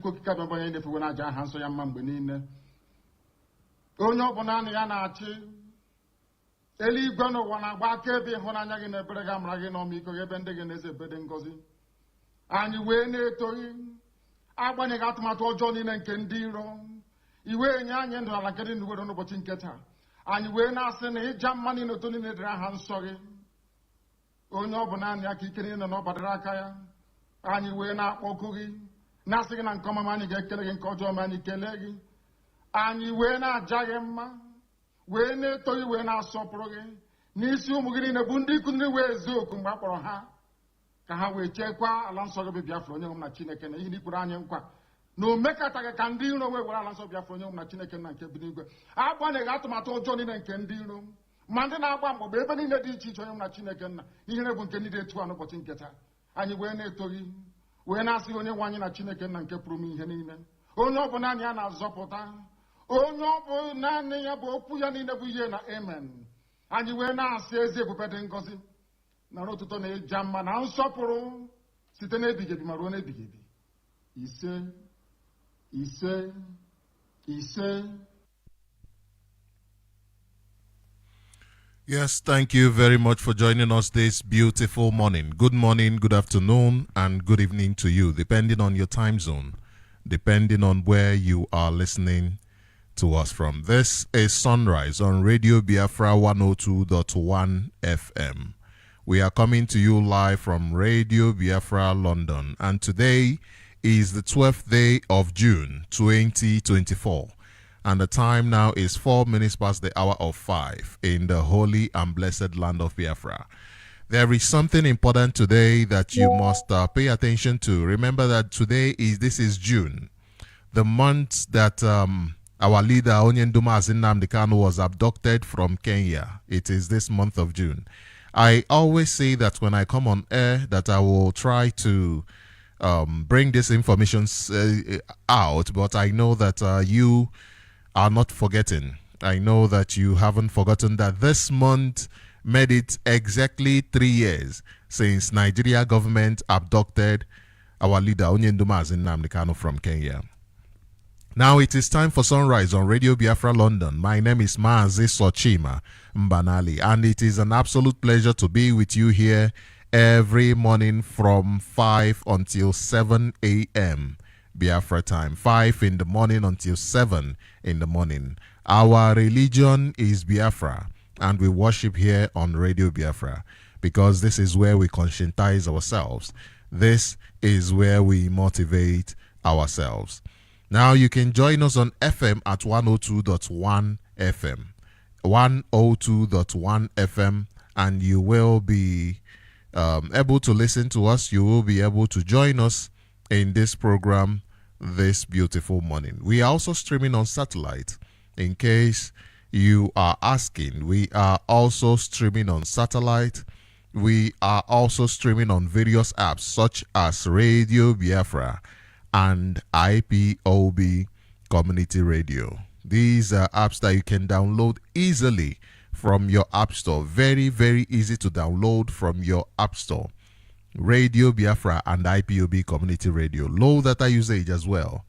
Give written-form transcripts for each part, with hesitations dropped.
Kokika baba yende fu na ja hanso ya mambe niile. Onye ọbụla na ya na-achị eluigwe n'ụwa na-agba akaebe ịhụnanya gị na ebere gị amara gị n'ọmịiko gị ebe ndị gị na-eze ebe dị ngọzi. Anyị wee na-etoghị agbanyeghị atụmatụ ọjọọ niile nke ndị iro. Iwe enye anyị ndụ ala nke dị n'uwere n'ụbọchị nke taa. Anyị wee na-asị na ịja mma niile otu niile dịrị aha nsọ gị. Onye ọbụla anyị aka ike niile na ọ gbadara aka ya. Anyị wee na-akpọku gị na-asị gị na nke ọma anyị ga-ekele gị, nke ọjọọ ma anyị kelee gị. Anyị wee na-aja gị mma, wee na-eto gị, wee na-asọpụrụ gị n'isi ụmụ gị niile bụ ndị ikwu ndị wee ezi oku mgbe a kpọrọ ha ka ha wee chekwaa ala nsọ gị bụ Biafra onye nwe m na Chineke na ihe n'ikwuru anyị nkwa na o mekataghị ka ndị iro wee were ala nsọ Biafra onye nwe m na Chineke na nke bi n'igwe. Agbanyeghị atụmatụ ọjọọ niile nke ndị iro ma ndị na-agba mgbagba ebe niile dị iche iche onye m na Chineke nna ihere bụ nke niile etu a n'ụbọchị nke taa. Anyị wee na-eto gị, wee na-asị onye nwe anyị na Chineke nna nke pụrụ m ihe niile. Onye ọbụla anyị a na-azọpụta, onye ọ bụ naanị ya bụ okwu ya niile bụ ihe na amen. Anyị wee na-asị ezi ebube dị ngọzi na n'ụtụtụ na ịja mma na nsọpụrụ site n'ebighị ebi ma ruo n'ebighị ebi. Ise ise ise. Yes, thank you very much for joining us this beautiful morning. Good morning, good afternoon, and good evening to you, depending on your time zone, depending on where you are listening to us from. This is Sunrise on Radio Biafra 102.1 FM. We are coming to you live from Radio Biafra, London, and today is the 12th day of June 2024. And the time now is 4 minutes past the hour of 5 in the holy and blessed land of Biafra. There is something important today that you must pay attention to. Remember that this is June, the month that our leader Mazi Nnamdi Kanu was abducted from Kenya. It is this month of June. I always say that when I come on air that I will try to bring this information out, but I know that you are not forgetting. I know that you haven't forgotten that this month made it exactly 3 years since Nigeria government abducted our leader Mazi Nnamdi Kanu from Kenya. Now it is time for Sunrise on Radio Biafra London. My name is Mazi Sochima Mbanali, and it is an absolute pleasure to be with you here every morning from 5 until 7 a.m. Biafra time, 5 in the morning until 7 in the morning. Our religion is Biafra, and we worship here on Radio Biafra because this is where we conscientize ourselves. This is where we motivate ourselves. Now you can join us on FM at 102.1 FM, 102.1 FM, and you will be able to listen to us. You will be able to join us in this program this beautiful morning. We are also streaming on satellite. In case you are asking, we are also streaming on satellite. We are also streaming on various apps such as Radio Biafra and IPOB Community Radio. These are apps that you can download easily from your app store. Very, very easy to download from your app store. Radio Biafra and IPOB Community Radio. Low data usage as well.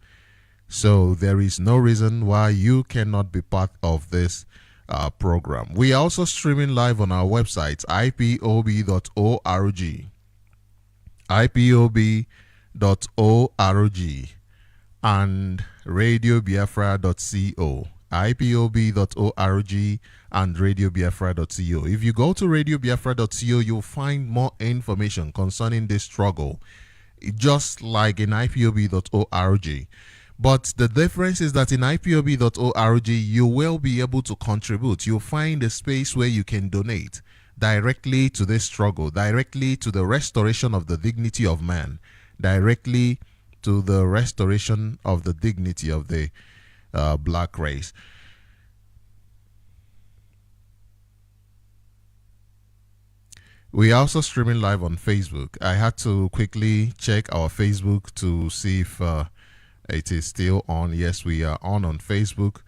So there is no reason why you cannot be part of this program. We are also streaming live on our website, ipob.org. ipob.org and radiobiafra.co. ipob.org and radiobiafra.co. If you go to radiobiafra.co, you'll find more information concerning this struggle, just like in ipob.org. But the difference is that in ipob.org, you will be able to contribute. You'll find a space where you can donate directly to this struggle, directly to the restoration of the dignity of man, directly to the restoration of the dignity of the black race. We are also streaming live on Facebook. I had to quickly check our Facebook to see if it is still on. Yes, we are on Facebook,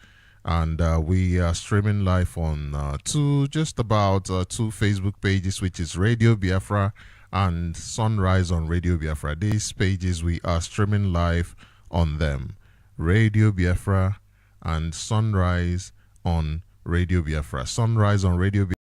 and we are streaming live on two Facebook pages, which is Radio Biafra and Sunrise on Radio Biafra. These pages we are streaming live on them. Radio Biafra and Sunrise on Radio Biafra. Sunrise on Radio Biafra.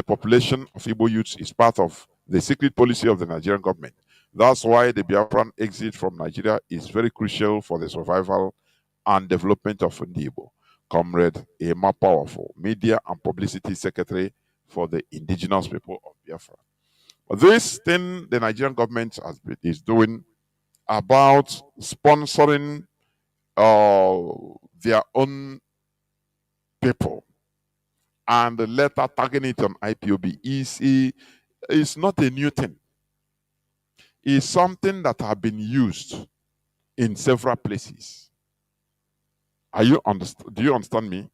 the population of Igbo youths is part of the secret policy of the Nigerian government. That's why the Biafran exit from Nigeria is very crucial for the survival and development of Igbo. Comrade Emma Powerful, Media and Publicity Secretary for the indigenous people of Biafra. This thing the Nigerian government is doing about sponsoring their own people and later tagging it on IPOB is not a new thing. It's something that has been used in several places. Do you understand me?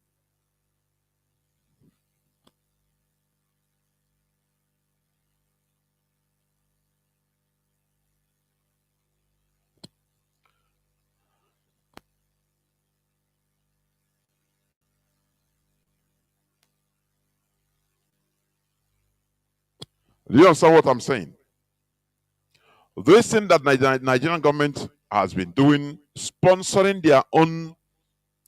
Do you understand what I'm saying? This thing that Nigerian government has been doing, sponsoring their own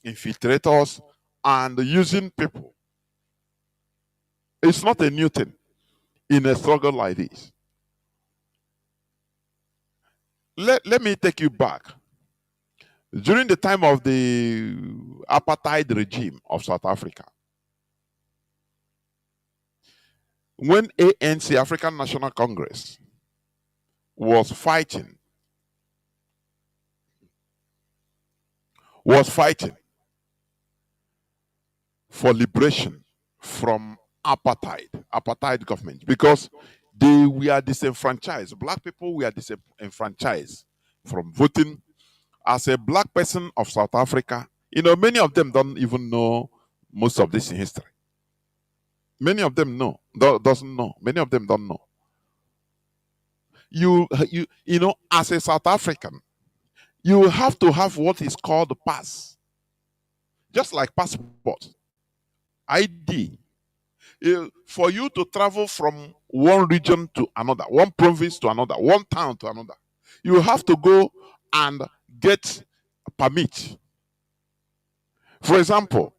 infiltrators and using people, it's not a new thing in a struggle like this. Let me take you back. During the time of the apartheid regime of South Africa, when ANC, African National Congress, was fighting for liberation from apartheid government, because they were disenfranchised. Black people were disenfranchised from voting. As a black person of South Africa, many of them don't even know most of this in history. Many of them doesn't know. Many of them don't know. As a South African, you have to have what is called the pass. Just like passport, ID. For you to travel from one region to another, one province to another, one town to another, you have to go and get a permit. For example,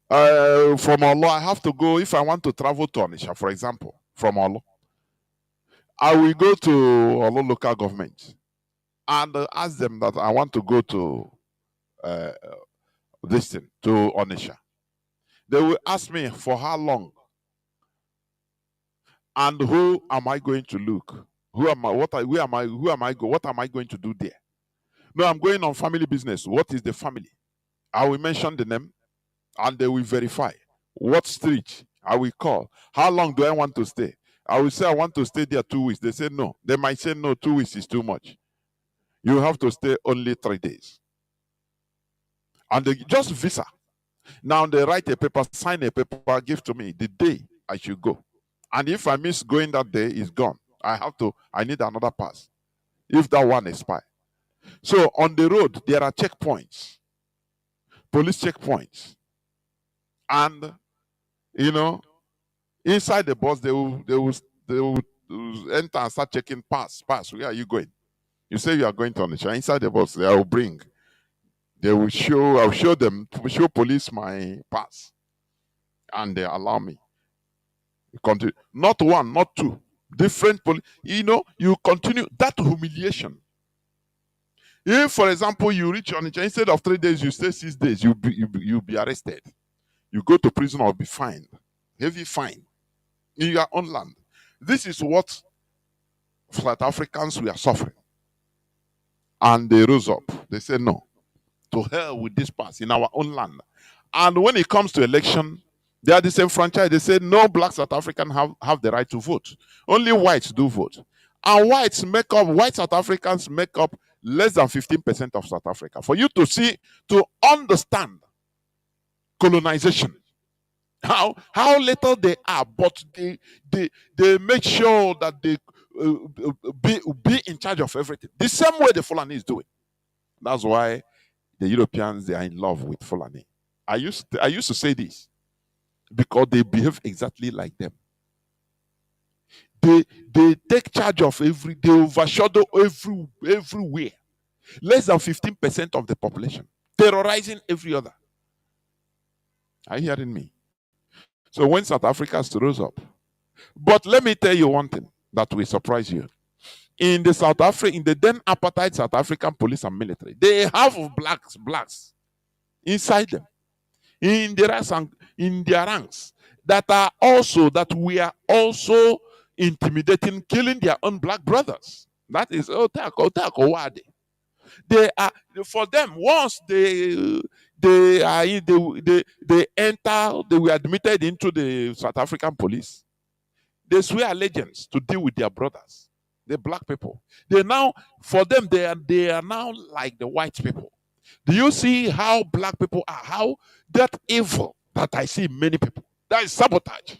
from Olo, I have to go, if I want to travel to Onitsha, for example, from Olo, I will go to Olo local government and ask them that I want to go to this thing, to Onitsha. They will ask me for how long and who am I going to look? Who am I? What am I going to do there? No, I'm going on family business. What is the family? I will mention the name and they will verify. What street I will call? How long do I want to stay? I will say I want to stay there 2 weeks. They say no. They might say no, 2 weeks is too much. You have to stay only 3 days. And they just visa. Now they write a paper, sign a paper, give to me the day I should go. And if I miss going that day, it's gone. I need another pass. If that one expires. So on the road, there are checkpoints, police checkpoints. And, inside the bus, they will enter and start checking pass. Where are you going? You say you are going to Onitsha. Inside the bus, I'll show police my pass. And they allow me. You continue. Not one, not two. Different police. You continue that humiliation. If, for example, you reach Onitsha, instead of 3 days, you stay 6 days, you'll be arrested. You go to prison or be fined. Heavy fine. In your own land. This is what South Africans were suffering. And they rose up. They said, no. To hell with this pass in our own land. And when it comes to election, they are disenfranchised. They say no black South African have the right to vote. Only whites do vote. And white South Africans make up less than 15% of South Africa. For you to understand colonization, how little they are, but they make sure that they be in charge of everything. The same way the Fulani is doing. That's why the Europeans, they are in love with Fulani. I used to say this because they behave exactly like them. They take charge of they overshadow everywhere. Less than 15% of the population, terrorizing every other. Are you hearing me? So when South Africa rose up, but let me tell you one thing that will surprise you. In the then apartheid South African police and military, they have blacks inside them, in their ranks that we are also intimidating, killing their own black brothers. That is Otak. They are, for them, once they enter, they were admitted into the South African police. They swear allegiance to deal with their brothers, the black people. They now, for them, they are now like the white people. Do you see how black people are? How that evil that I see in many people? That is sabotage.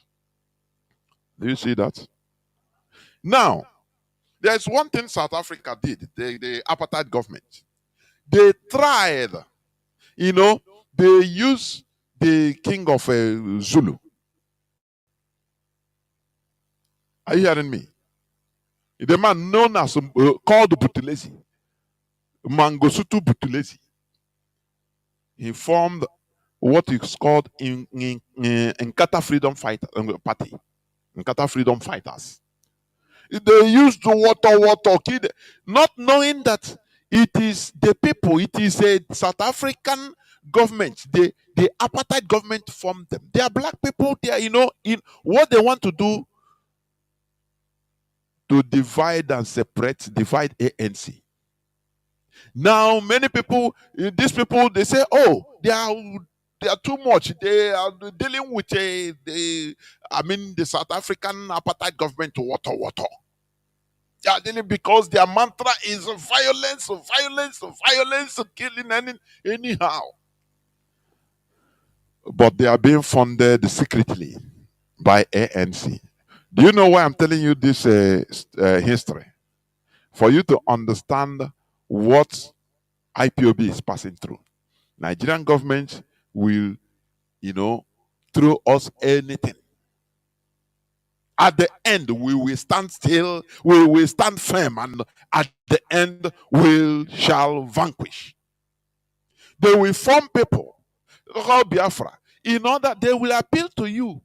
Do you see that? Now, there's one thing South Africa did, the apartheid government. They tried, they used the king of Zulu. Are you hearing me? The man known as called Buthelezi, Mangosuthu Buthelezi. He formed what is called in Nkata Freedom Party, Nkata Freedom Fighters. They used to water, kid, not knowing that it is the people, it is a South African government, the apartheid government formed them. They are black people, they are, in what they want to do to divide ANC. Now, many people, these people, they say, oh, they are too much. They are dealing with the South African apartheid government water. They are dealing because their mantra is violence, killing anyhow. But they are being funded secretly by ANC. Do you know why I'm telling you this history? For you to understand what IPOB is passing through. Nigerian government will, throw us anything. At the end, we will stand still, we will stand firm, and at the end, we shall vanquish. They will form people, called Biafra, in order they will appeal to you.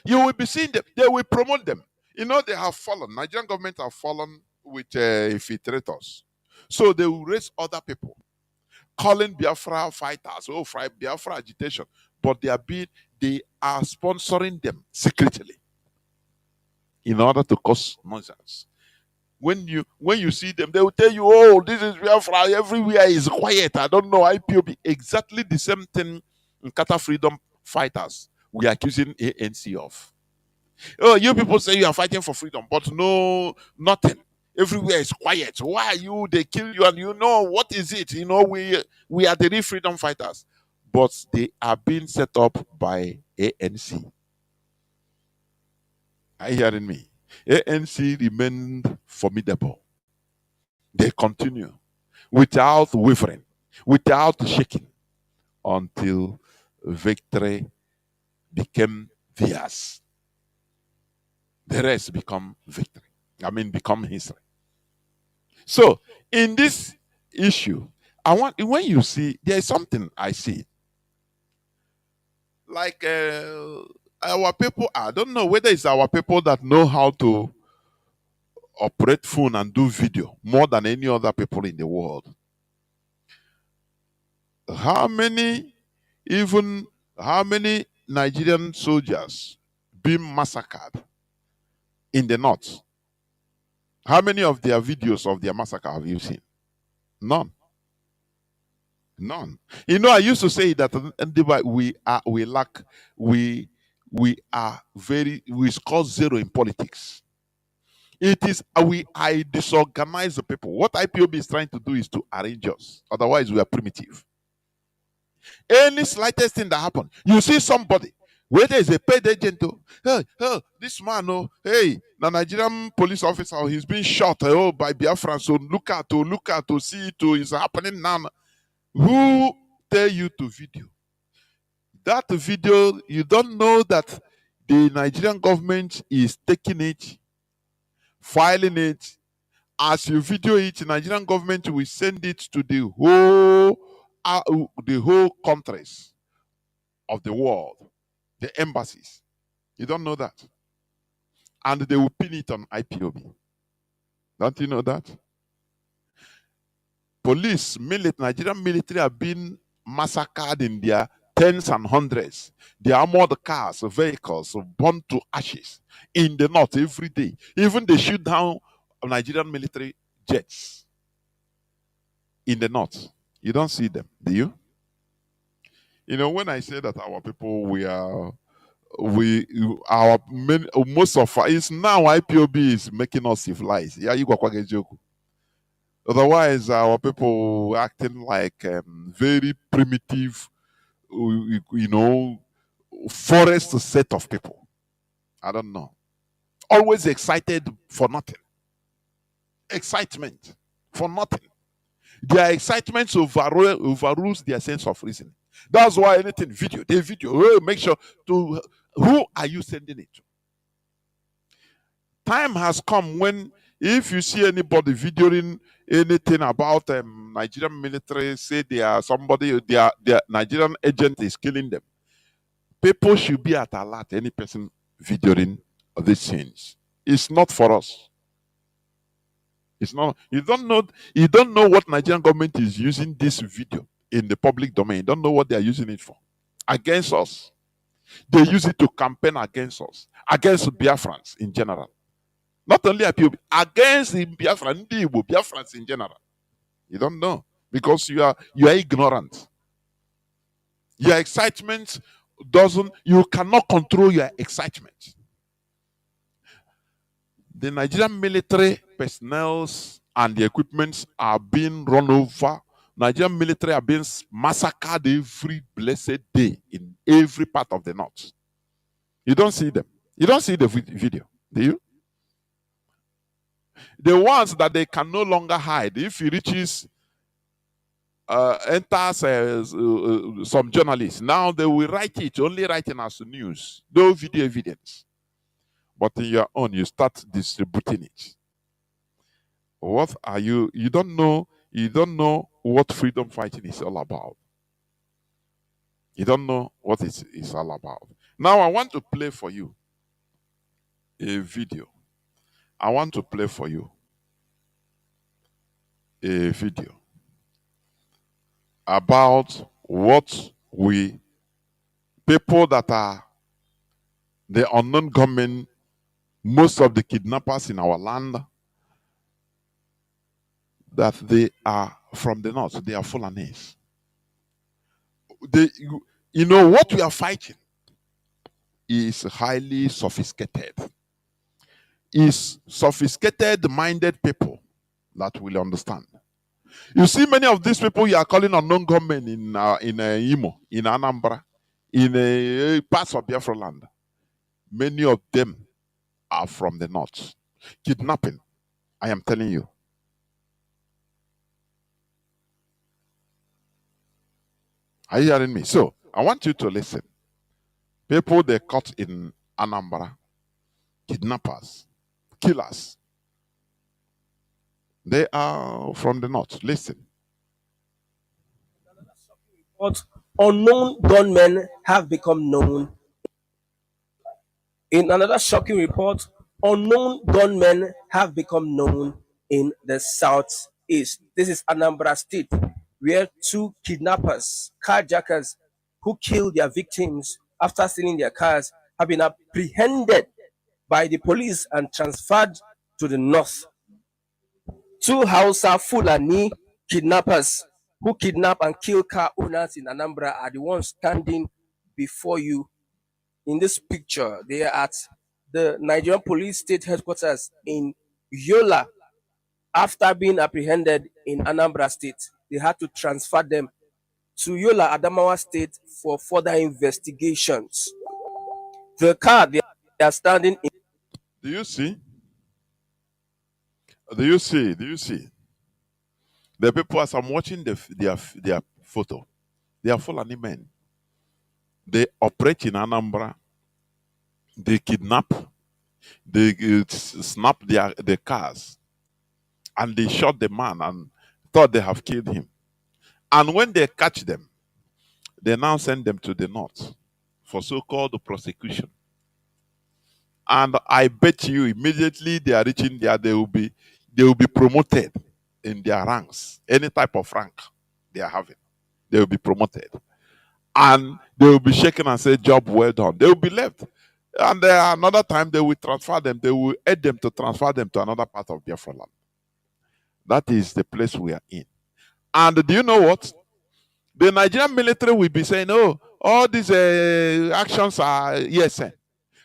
You will be seeing them, they will promote them. They have fallen. Nigerian government have fallen with infiltrators. So they will raise other people, calling Biafra fighters, Biafra agitation. But they are sponsoring them secretly in order to cause nonsense. When you see them, they will tell you, oh, this is Biafra, everywhere is quiet. I don't know, IPOB. Exactly the same thing in Qatar Freedom Fighters we are accusing ANC of. Oh, you people say you are fighting for freedom, but no, nothing. Everywhere is quiet. Why are you? They kill you, and what is it? We are the real freedom fighters, but they are being set up by ANC. Are you hearing me? ANC remained formidable. They continue without wavering, without shaking, until victory became theirs. The rest become victory. Become history. So, in this issue, when you see, there's something I see. Like our people, I don't know whether it's our people that know how to operate phone and do video more than any other people in the world. How many Nigerian soldiers being massacred in the north? How many of their videos of their massacre have you seen? None. I used to say that we score zero in politics. It is I disorganize the people. What IPOB is trying to do is to arrange us. Otherwise, we are primitive. Any slightest thing that happens, you see somebody, whether it's a paid agent, this man, the Nigerian police officer, he's been shot by Biafrans, so look out to see it's happening now. Who tell you to video? That video, you don't know that the Nigerian government is taking it, filing it. As you video it, the Nigerian government will send it to the whole countries of the world. the embassies. You don't know that. And they will pin it on IPOB. Don't you know that? Police, Nigerian military have been massacred in their tens and hundreds. Their armored cars, vehicles burned to ashes in the north every day. Even they shoot down Nigerian military jets in the north. You don't see them, do you? You know, when I say that our people, most of it's now IPOB is making us civilized. Yeah, you got a joke. Otherwise, our people acting like very primitive, forest set of people. I don't know. Always excited for nothing. Excitement for nothing. Their excitement overrules their sense of reason. That's why anything video, make sure to who are you sending it to? Time has come when if you see anybody videoing anything about Nigerian military, say they are somebody, their Nigerian agent is killing them. People should be at alert. Any person videoing these things. It's not for us. It's not. You don't know what Nigerian government is using this video in the public domain. You don't know what they are using it for. Against us. They use it to campaign against us. Against Biafrans in general. Not only IPOB, against the Biafrans in general. You don't know. Because you are ignorant. Your excitement you cannot control your excitement. The Nigerian military personnel and the equipments are being run over. Nigerian military are being massacred every blessed day in every part of the north. You don't see them. You don't see the video, do you? The ones that they can no longer hide, if he reaches, enters some journalists, now they will write it, only writing as news, no video evidence. But in your own, you start distributing it. What are you? You don't know what freedom fighting is all about. You don't know what it's all about. Now I want to play for you a video. I want to play for you a video about what people that are the unknown government, most of the kidnappers in our land, that they are from the north. They are Fulanis. What we are fighting is highly sophisticated. Is sophisticated-minded people that will understand. You see, many of these people you are calling unknown government in Imo, in Anambra, in parts of Biafra land. Many of them are from the north. Kidnapping, I am telling you. Are you hearing me? So, I want you to listen. People they caught in Anambra, kidnappers, killers, they are from the north. Listen. But unknown gunmen have become known. In another shocking report, unknown gunmen have become known in the southeast. This is Anambra State, where two kidnappers, carjackers, who killed their victims after stealing their cars, have been apprehended by the police and transferred to the north. Two Hausa Fulani kidnappers who kidnap and kill car owners in Anambra are the ones standing before you in this picture. They are at the Nigerian Police State Headquarters in Yola. After being apprehended in Anambra State, they had to transfer them to Yola, Adamawa State for further investigations. The car they are standing in. Do you see? Do you see? Do you see? The people, as I'm watching their photo, they are Fulani men. They operate in Anambra. They kidnap. They snap their cars. And they shot the man and thought they have killed him. And when they catch them, they now send them to the north for so-called prosecution. And I bet you immediately they are reaching there, they will be promoted in their ranks. Any type of rank they are having, they will be promoted. And they will be shaken and say, job well done. They will be left. And another time they will transfer them, they will aid them to transfer them to another part of Biafra land. That is the place we are in. And do you know what? The Nigerian military will be saying, oh, all these actions are ESN.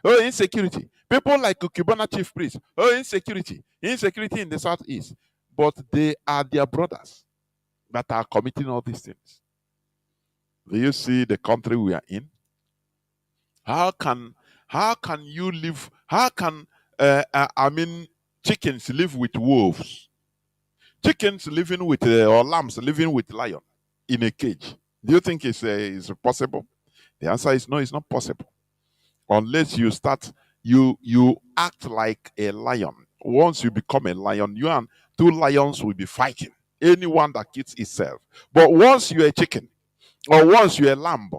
Oh, insecurity. People like Cubana chief priest. Oh, insecurity. Insecurity in the southeast. But they are their brothers that are committing all these things. Do you see the country we are in? How can you live? How can chickens live with wolves? Chickens living with or lambs living with lion in a cage. Do you think it's possible? The answer is no. It's not possible unless you start you act like a lion. Once you become a lion, you and two lions will be fighting. Anyone that kills itself. But once you're a chicken or once you're a lamb,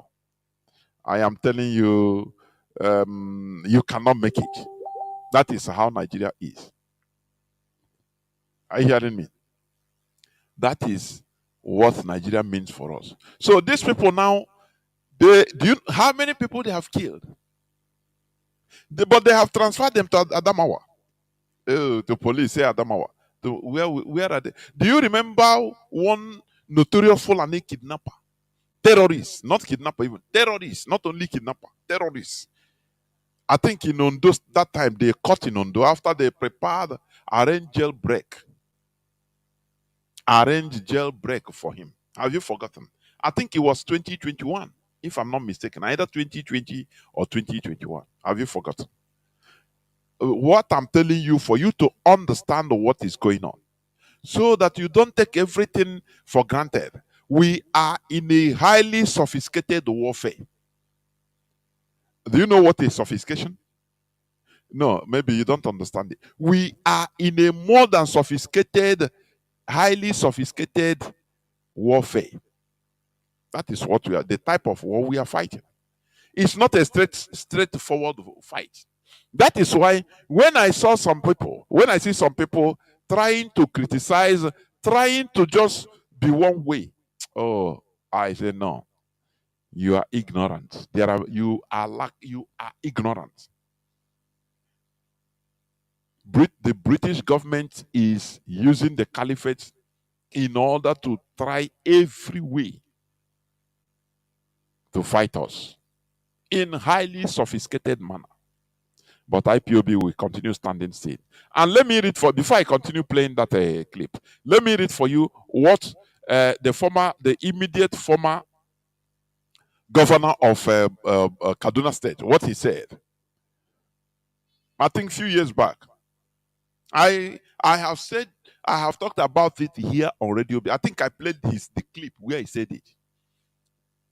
I am telling you, you cannot make it. That is how Nigeria is. Are you hearing me? That is what Nigeria means for us. So these people now, how many people they have killed? But they have transferred them to Adamawa. Oh, the police say Adamawa. Where are they? Do you remember one notorious Fulani kidnapper? Terrorists, not kidnapper even. Terrorists, not only kidnapper, terrorists. I think in Ondo, that time they caught in Ondo after they prepared arranged jailbreak for him. Have you forgotten? I think it was 2021, if I'm not mistaken, either 2020 or 2021. Have you forgotten? What I'm telling you, for you to understand what is going on, so that you don't take everything for granted. We are in a highly sophisticated warfare. Do you know what is sophistication? No, maybe you don't understand it. We are in a more than sophisticated, highly sophisticated warfare. That is what we are, the type of war we are fighting. It's not a straightforward fight. That is why when I see some people trying to criticize, trying to just be one way, oh, I say no. You are ignorant. You are ignorant. The British government is using the caliphate in order to try every way to fight us in highly sophisticated manner. But IPOB will continue standing still. And let me read before I continue playing that clip, let me read for you what the immediate former governor of Kaduna State, what he said. I think a few years back. I have talked about it here on radio. I think I played the clip where he said it.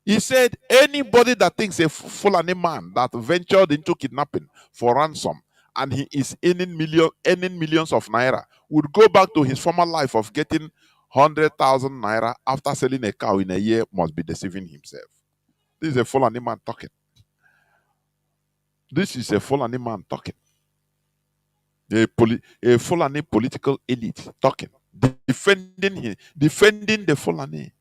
He said anybody that thinks a Fulani man that ventured into kidnapping for ransom and he is earning millions of naira would go back to his former life of getting 100,000 naira after selling a cow in a year must be deceiving himself. This is a Fulani man talking. This is a Fulani man talking. A Fulani political elite talking, defending the Fulani.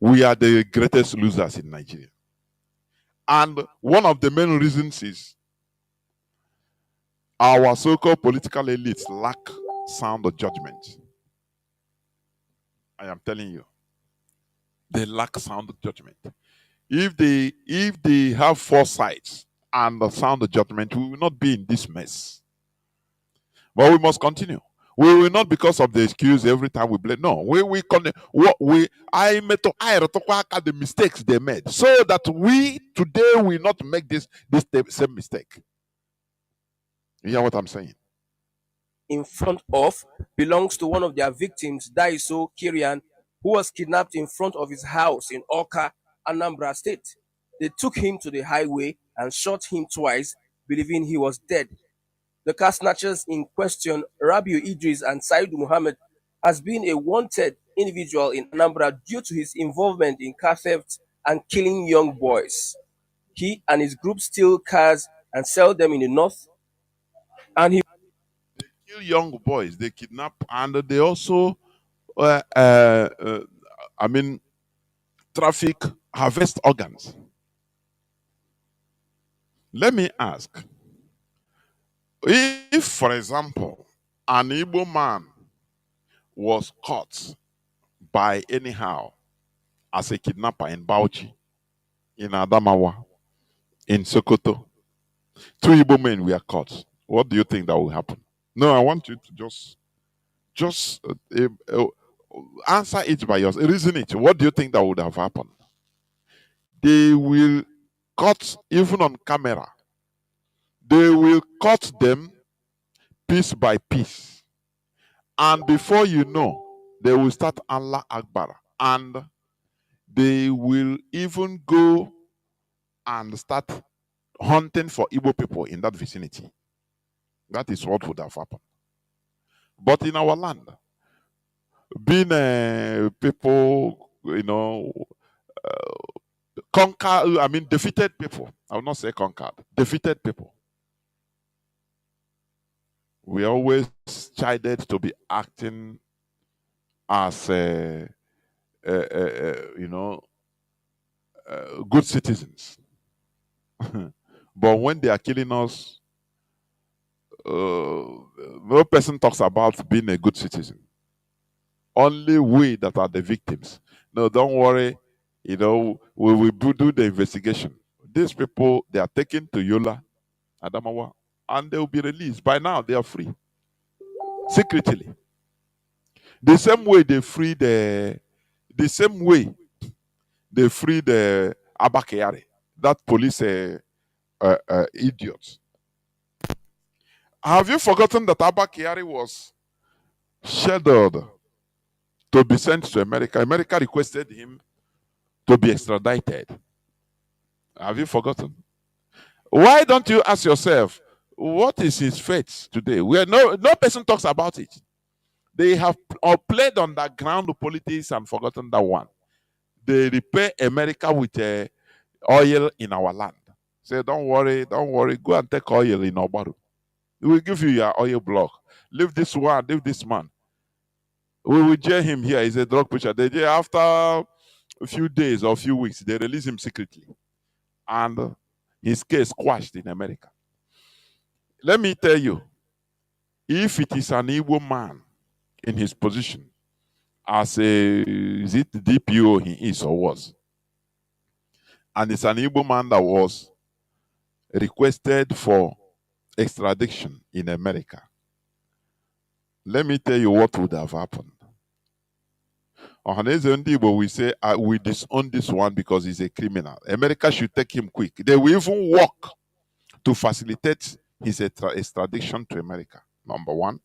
We are the greatest losers in Nigeria. And one of the main reasons is our so-called political elites lack sound judgment. I am telling you, they lack sound judgment. If they have foresight and the sound judgment, we will not be in this mess. But we must continue. We will not, because of the excuse every time we blame. No, I met the mistakes they made, so that we today will not make this same mistake. You hear what I'm saying? In front of belongs to one of their victims, Daiso Kirian, who was kidnapped in front of his house in Oka, Anambra State. They took him to the highway and shot him twice, believing he was dead. The car snatchers in question, Rabiu Idris and Saidu Muhammad, has been a wanted individual in Anambra due to his involvement in car theft and killing young boys. He and his group steal cars and sell them in the north, and he Kill young boys, they kidnap, and they also, uh, uh, uh, I mean, traffic, harvest organs. Let me ask, if, for example, an Igbo man was caught by anyhow as a kidnapper in Bauchi, in Adamawa, in Sokoto, two Igbo men were caught, what do you think that will happen? No, I want you to just answer it by yourself. Reason it. What do you think that would have happened? They will cut even on camera. They will cut them piece by piece. And before you know, they will start Allah Akbar. And they will even go and start hunting for Igbo people in that vicinity. That is what would have happened. But in our land, being people, defeated people. I will not say conquered, defeated people. We always chided to be acting as, good citizens. But when they are killing us, no person talks about being a good citizen. Only we that are the victims. No, don't worry. We will do the investigation. These people, they are taken to Yola, Adamawa, and they will be released. By now, they are free. Secretly. The same way they free the Abakayari, that police idiot. Have you forgotten that Abakayari was scheduled to be sent to America? America requested him to be extradited. Have you forgotten? Why don't you ask yourself, what is his fate today? Where no person talks about it. They have played underground politics and forgotten that one. They repay America with oil in our land. Say, don't worry, go and take oil in Obaru. We will give you your oil block. Leave this one, leave this man. We will jail him here. He's a drug pusher. After a few days or a few weeks, they release him secretly. And his case quashed in America. Let me tell you, if it is an Igbo man in his position, as is it DPO he is or was, and it's an Igbo man that was requested for extradition in America, let me tell you what would have happened. Ohaneze Ndibo will say, we disown this one because he's a criminal. America should take him quick. They will even work to facilitate his extradition to America. Number one.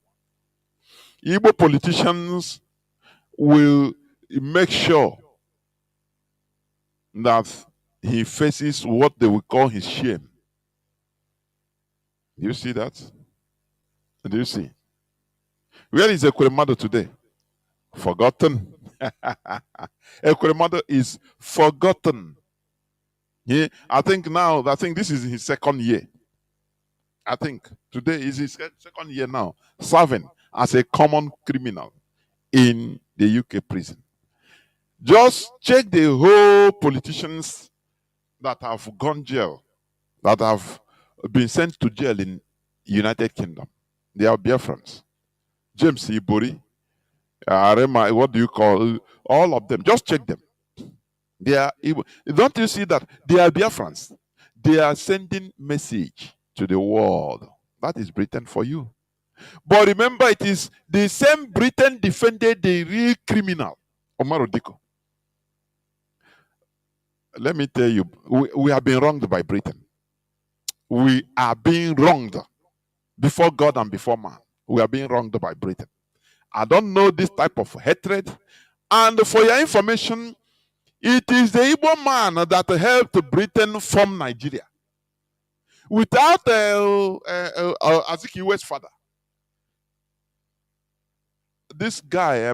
Igbo politicians will make sure that he faces what they will call his shame. Do you see that? Do you see? Where is Ekweremadu today? Forgotten. Ekweremadu is forgotten. I think this is his second year. I think today is his second year now, serving as a common criminal in the UK prison. Just check the whole politicians that have gone jail, that have been sent to jail in United Kingdom. They are Biafrans. James Ibori, Arema, what do you call all of them? Just check them. They are. Don't you see that they are Biafrans? They are sending message to the world. That is Britain for you. But remember, it is the same Britain defended the real criminal, Omar Odiko. Let me tell you, we have been wronged by Britain. We are being wronged before God and before man. We are being wronged by Britain. I don't know this type of hatred. And for your information, it is the Igbo man that helped Britain form Nigeria. Without Azikiwe's father, this guy,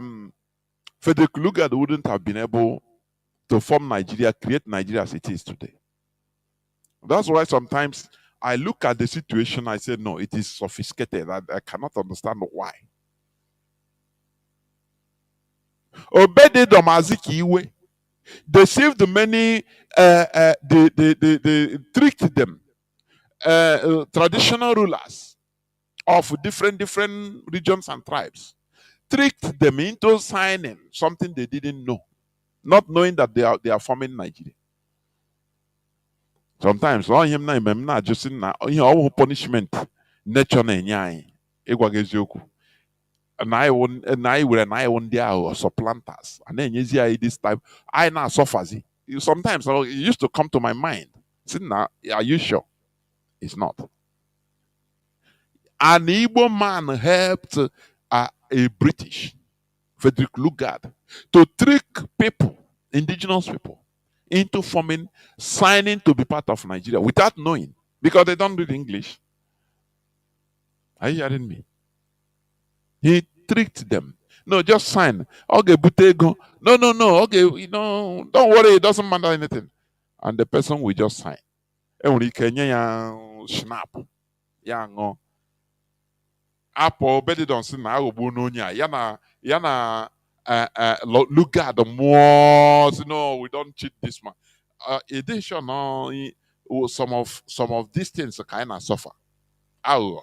Frederick Lugard wouldn't have been able to form Nigeria, create Nigeria as it is today. That's why sometimes I look at the situation, I say, no, it is sophisticated. I cannot understand why. Obededom Azikiwe deceived many, they tricked them, traditional rulers of different regions and tribes, tricked them into signing something they didn't know, not knowing that they are forming Nigeria. Sometimes all him na just na all punishment nature na enye anyị ịgwa gị eziokwu na anyị were na anyị ndị ahụ supplanters and na-enyezi anyị this time I na sufferzi. Sometimes it used to come to my mind, saying, now, are you sure? It's not. An Igbo man helped a British, Frederick Lugard, to trick people, indigenous people, into forming, signing to be part of Nigeria without knowing, because they don't read English. Are you hearing me? He tricked them. No, just sign. Okay, Butego. No. Okay, don't worry, it doesn't matter anything. And the person will just sign. And when he can snap. Yeah, no. Apple better don't say na obunonya. Yana look at the more. No, we don't cheat this man. Edition no, some of these things kind of suffer. Awo.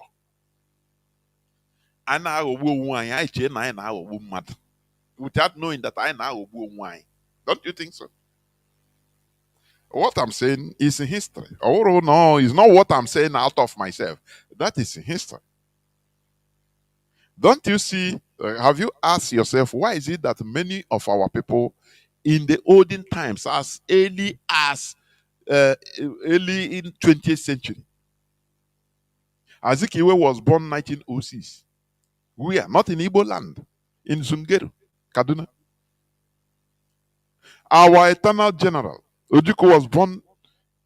And I will wine. I chain I now mad. Without knowing that I now will wine. Don't you think so? What I'm saying is in history. Oh no, it's not what I'm saying out of myself. That is in history. Don't you see? Have you asked yourself why is it that many of our people in the olden times, as early in 20th century, Azikiwe was born 1906. We are not in Igbo land, in Zungeru, Kaduna. Our eternal general, Ojukwu, was born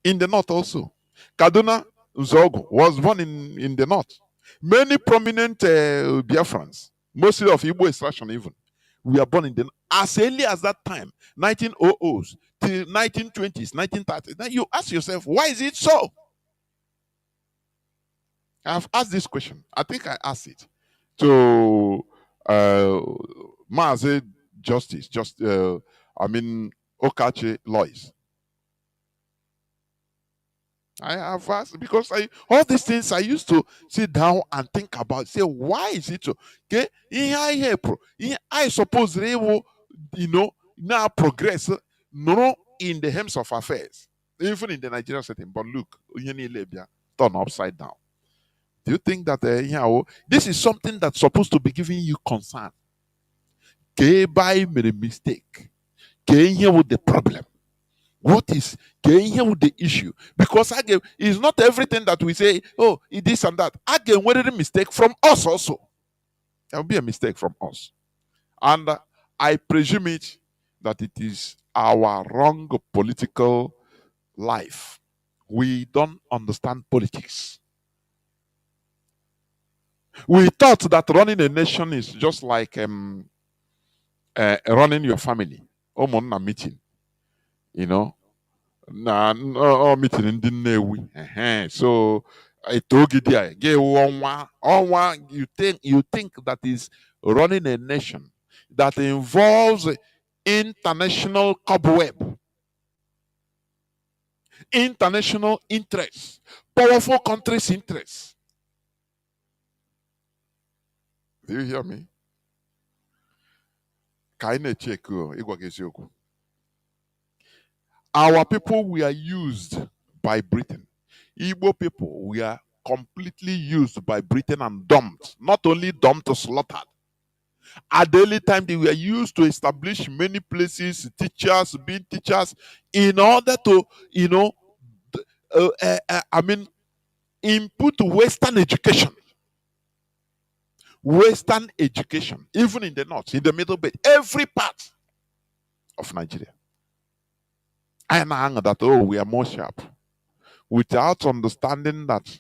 in the north also. Kaduna Nzogo was born in the north. Many prominent Biafrans, mostly of Igbo extraction even, we are born in the as early as that time, 1900s till 1920s, 1930s. Now you ask yourself, why is it so? I've asked this question. I think I asked it to Mazi Justice, Okache Lois. I have asked because all these things I used to sit down and think about. Say, why is it so? Okay, I suppose they will, now progress, no, in the hems of affairs, even in the Nigerian setting. But look, turn upside down. Do you think that this is something that's supposed to be giving you concern? By made a mistake. Here with the problem. What is here with the issue? Because again, it's not everything that we say, oh, it is and that. Again, whether a mistake from us also. There will be a mistake from us. And I presume it that it is our wrong political life. We don't understand politics. We thought that running a nation is just like running your family. Omonna meeting. Meeting in the Nnewi. So I told you there, you think that is running a nation that involves international cobweb, international interests, powerful countries' interests. Do you hear me? Our people were used by Britain. Igbo people were completely used by Britain and dumped. Not only dumped, slaughtered. At the early time, they were used to establish many places, teachers, being teachers, in order to, input Western education. Western education, even in the north, in the middle belt, every part of Nigeria. I know that, we are more sharp. Without understanding that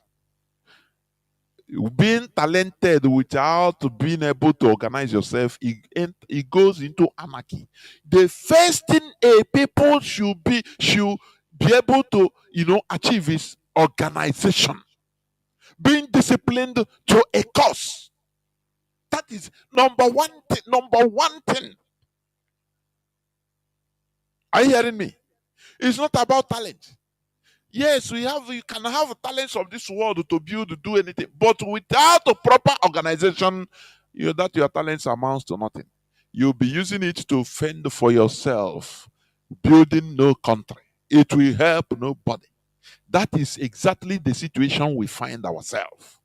being talented without being able to organize yourself, it goes into anarchy. The first thing a people should be able to achieve is organization, being disciplined to a cause. That is number one thing. Number one thing. Are you hearing me? It's not about talent. Yes, you can have talents of this world to build, to do anything, but without a proper organization, that your talents amounts to nothing. You'll be using it to fend for yourself, building no country. It will help nobody. That is exactly the situation we find ourselves.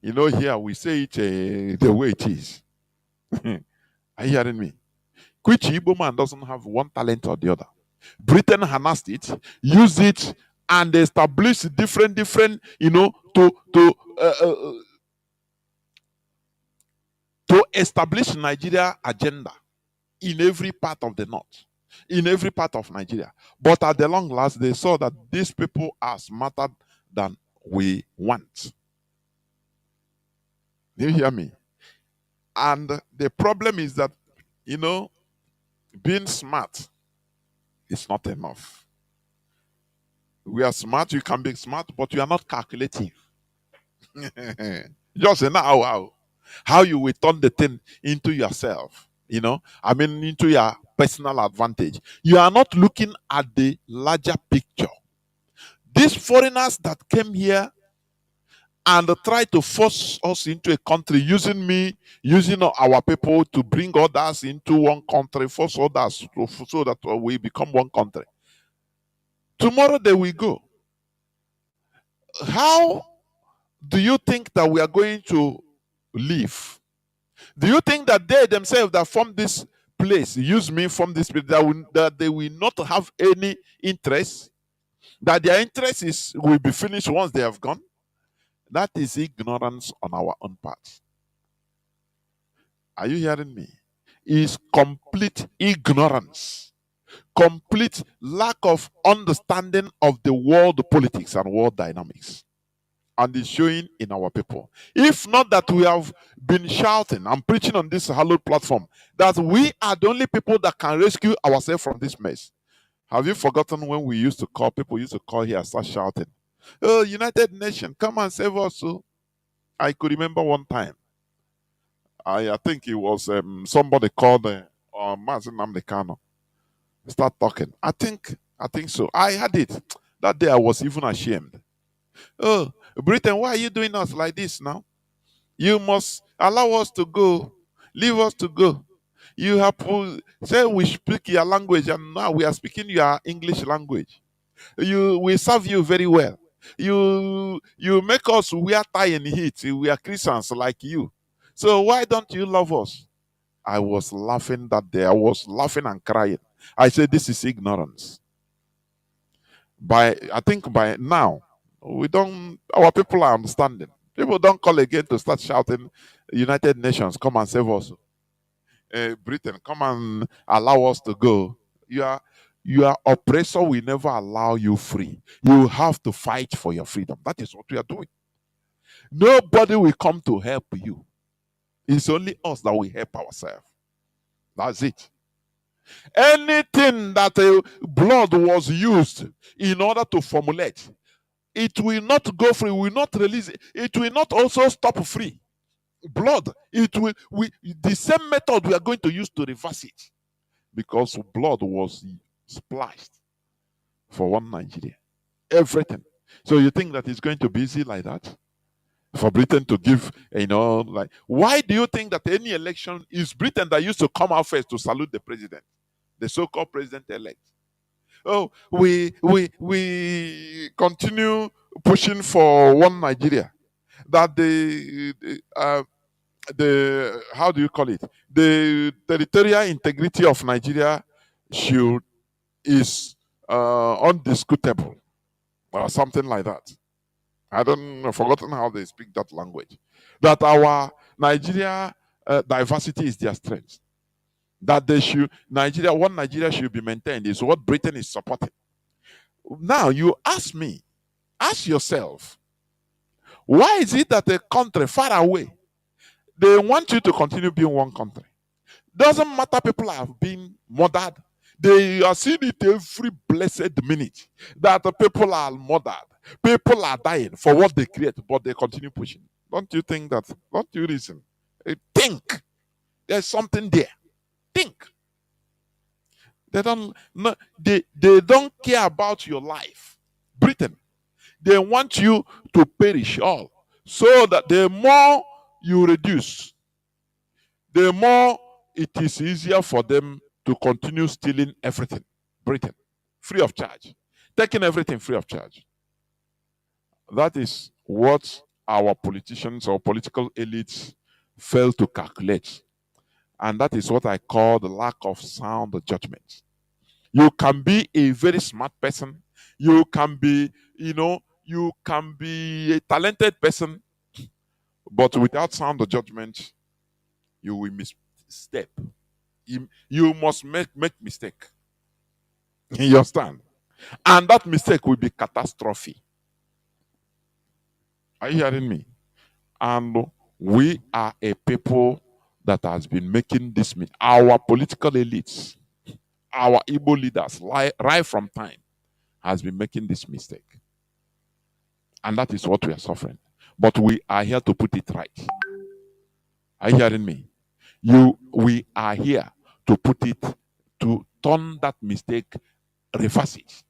Here we say it the way it is. Are you hearing me? Which Igbo man doesn't have one talent or the other? Britain harnessed it, used it, and established different, to establish Nigeria agenda in every part of the north, in every part of Nigeria. But at the long last, they saw that these people are smarter than we want. Do you hear me? And the problem is that, being smart is not enough. We are smart, you can be smart, but you are not calculative. Just know how you will turn the thing into yourself, into your personal advantage. You are not looking at the larger picture. These foreigners that came here and tried to force us into a country, using our people to bring others into one country, force others so that we become one country. Tomorrow they will go. How do you think that we are going to live? Do you think that they themselves that form this place, from this place, that they will not have any interest? That their interest will be finished once they have gone? That is ignorance on our own part. Are you hearing me? It's complete ignorance. Complete lack of understanding of the world politics and world dynamics. And it's showing in our people. If not that we have been shouting and preaching on this hallowed platform that we are the only people that can rescue ourselves from this mess. Have you forgotten when we used to call, people used to call here and start shouting, "Oh, United Nations, come and save us." So I could remember one time. I think it was somebody called Mazi Nnamdi Kanu. Start talking. I think so. I had it. That day I was even ashamed. "Oh, Britain, why are you doing us like this now? You must allow us to go. Leave us to go. You have said we speak your language, and now we are speaking your English language. We serve you very well. You make us wear tie and heat. We are Christians like you. So why don't you love us?" I was laughing that day. I was laughing and crying. I said, this is ignorance. I think by now, our people are understanding. People don't call again to start shouting, "United Nations, come and save us. Britain, come and allow us to go." Your oppressor will never allow you free. You have to fight for your freedom. That is what we are doing. Nobody will come to help you. It's only us that will help ourselves. That's it. Anything that blood was used in order to formulate, it will not go free, will not release it. It will not also stop free. Blood, the same method we are going to use to reverse it, because blood was splashed for one Nigeria. Everything. So you think that it's going to be easy like that? For Britain to give, why do you think that any election is Britain that used to come out first to salute the president, the so-called president-elect? Oh, we continue pushing for one Nigeria. That the how do you call it? The territorial integrity of Nigeria is undisputable, or something like that. I don't know, forgotten how they speak that language. That our Nigeria diversity is their strength. That one Nigeria should be maintained is what Britain is supporting. Now you ask yourself, Why is it that a country far away, they want you to continue being one country? Doesn't matter, people have been murdered. They are seeing it every blessed minute that the people are murdered. People are dying for what they create, but they continue pushing. Don't you think that? Don't you reason? Think. There's something there. Think. They don't. No, they don't care about your life. Britain. They want you to perish all, so that the more you reduce, the more it is easier for them to continue stealing everything. Britain, free of charge, taking everything free of charge. That is what our politicians or political elites fail to calculate. And that is what I call the lack of sound judgment. You can be a very smart person. You can be, you can be a talented person, but without sound judgment, you will misstep. You must make mistake. You understand? And that mistake will be catastrophe. Are you hearing me? And we are a people that has been making this. Our political elites, our Igbo leaders, right from time, has been making this mistake. And that is what we are suffering. But we are here to put it right. Are you hearing me? We are here to put it, to turn that mistake, reverse it.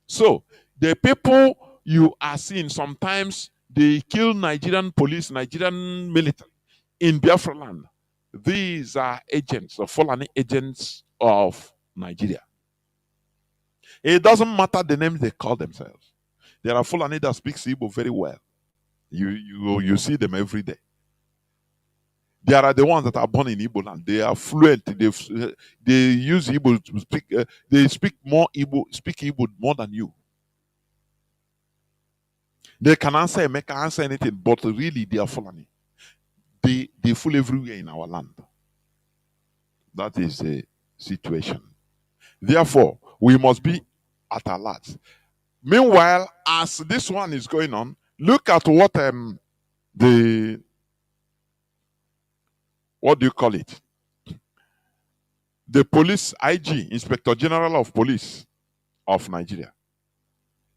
So, the people you are seeing, sometimes they kill Nigerian police, Nigerian military in Biafra land. These are agents, or Fulani agents of Nigeria. It doesn't matter the names they call themselves. There are Fulani that speak Igbo very well. You see them every day. There are the ones that are born in Igbo land. They are fluent. They use Igbo to speak. They speak more Igbo. Speak Igbo more than you. They can answer, make answer anything, but really they are Fulani. They fool everywhere in our land. That is the situation. Therefore, we must be at alert. Meanwhile, as this one is going on, look at what what do you call it? The police IG, Inspector General of Police of Nigeria,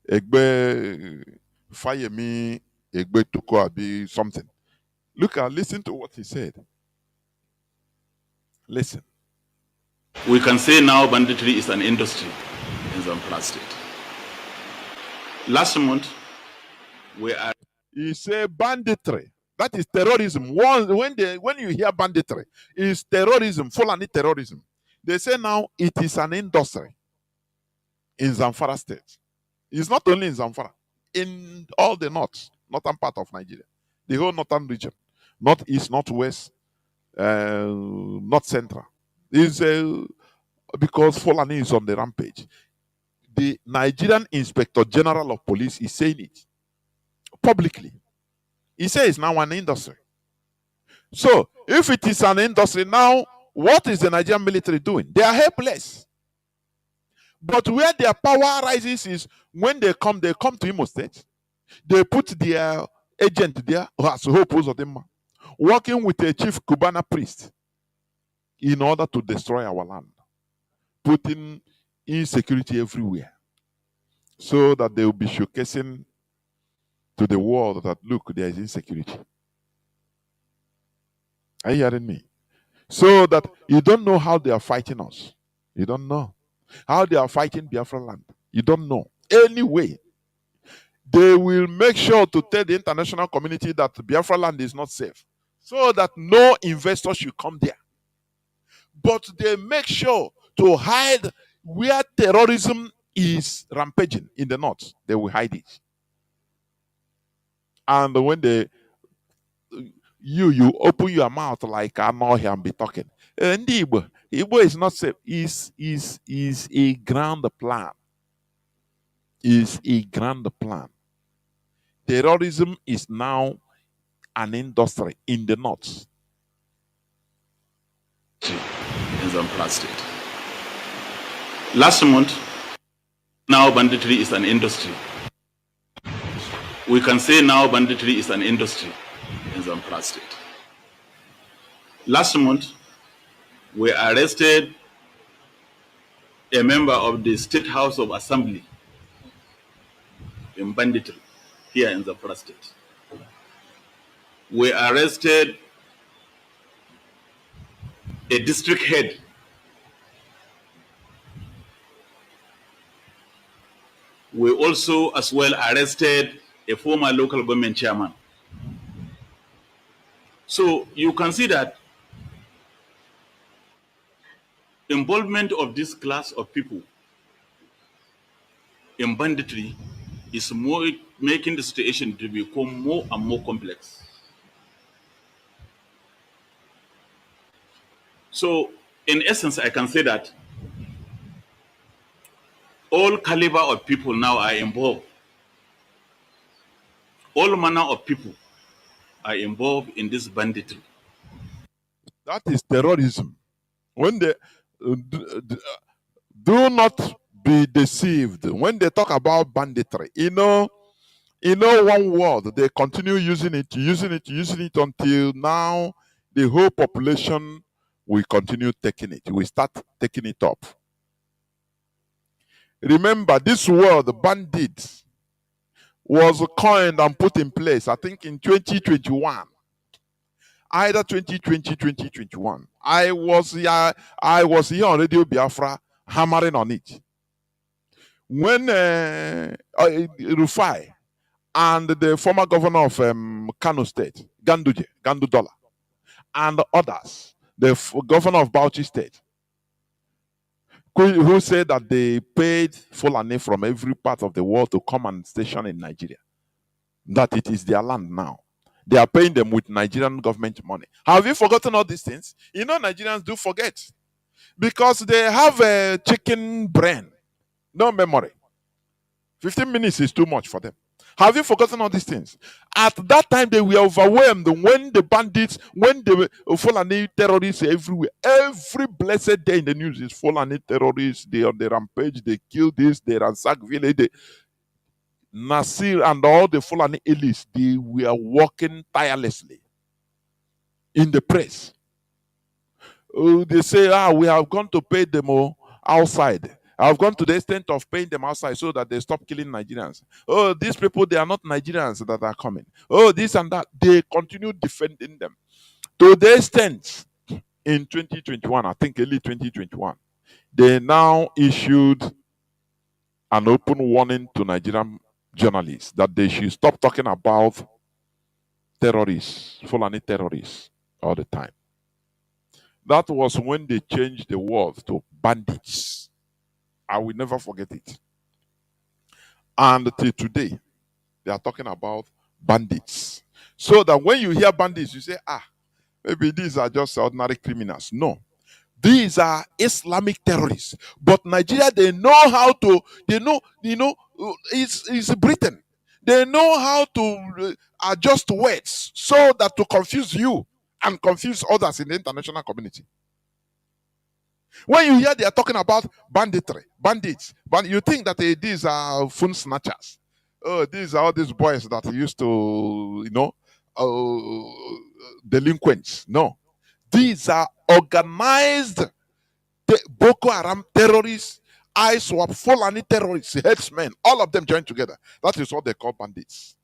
Egbe Fayemi, Egbe Tukoabi, something. Listen to what he said. Listen. We can say now banditry is an industry in Zamfara State. Last month, he said banditry. That is terrorism. When you hear banditry, it's terrorism, Fulani terrorism. They say now it is an industry in Zamfara State. It's not only in Zamfara, in all the northern part of Nigeria, the whole northern region, northeast, northwest, north central. Is because Fulani is on the rampage. The Nigerian Inspector General of Police is saying it publicly. He says it's now an industry. So, if it is an industry now, what is the Nigerian military doing? They are helpless. But where their power rises is when they come to Imo State. They put their agent there, working with a chief Kubana priest in order to destroy our land, putting insecurity everywhere, so that they will be showcasing to the world that, look, there is insecurity. Are you hearing me? So that you don't know how they are fighting us. You don't know how they are fighting Biafra land. You don't know. Anyway, they will make sure to tell the international community that Biafra land is not safe, so that no investor should come there. But they make sure to hide where terrorism is rampaging in the north. They will hide it. And when you open your mouth like I'm not here and be talking, and Igbo is not safe. Is a grand plan. Is a grand plan. Terrorism is now an industry in the north. In Zamfara State. Last month, now banditry is an industry. We can say now banditry is an industry in Zamfara State. Last month, we arrested a member of the State House of Assembly in banditry here in Zamfara State. We arrested a district head. We also as well arrested a former local government chairman. So you can see that involvement of this class of people in banditry is more making the situation to become more and more complex. So in essence, I can say that all caliber of people now are involved. All manner of people are involved in this banditry. That is terrorism. When they do not be deceived. When they talk about banditry, one word, they continue using it until now the whole population will continue taking it. We start taking it up. Remember, this word bandit was coined and put in place, I think, in 2021. Either 2020, 2021. I was here on Radio Biafra hammering on it. When Rufai and the former governor of Kanu State, Gandu Dollar, and others, the governor of Bauchi State, who said that they paid Fulani from every part of the world to come and station in Nigeria, that it is their land now. They are paying them with Nigerian government money. Have you forgotten all these things? Nigerians do forget. Because they have a chicken brain. No memory. 15 minutes is too much for them. Have you forgotten all these things? At that time, they were overwhelmed when the bandits, when the Fulani terrorists everywhere. Every blessed day in the news is Fulani terrorists. They on the rampage. They kill this. They ransack village. Nasir and all the Fulani elites, they were working tirelessly in the press. They say, we have gone to pay them all outside. I've gone to the extent of paying them outside so that they stop killing Nigerians. Oh, these people, they are not Nigerians that are coming. Oh, this and that. They continue defending them. To the extent, in 2021, I think early 2021, they now issued an open warning to Nigerian journalists that they should stop talking about terrorists, Fulani terrorists, all the time. That was when they changed the word to bandits. I will never forget it. And till today, they are talking about bandits. So that when you hear bandits, you say, maybe these are just ordinary criminals. No. These are Islamic terrorists. But Nigeria, they know how to, it's Britain. They know how to adjust words so that to confuse you and confuse others in the international community. When you hear they are talking about banditry, bandits, you think that these are phone snatchers. Oh, these are all these boys that used to, delinquents. No. These are organized Boko Haram terrorists, ISWAP, Fulani terrorists, headsmen, all of them joined together. That is what they call bandits.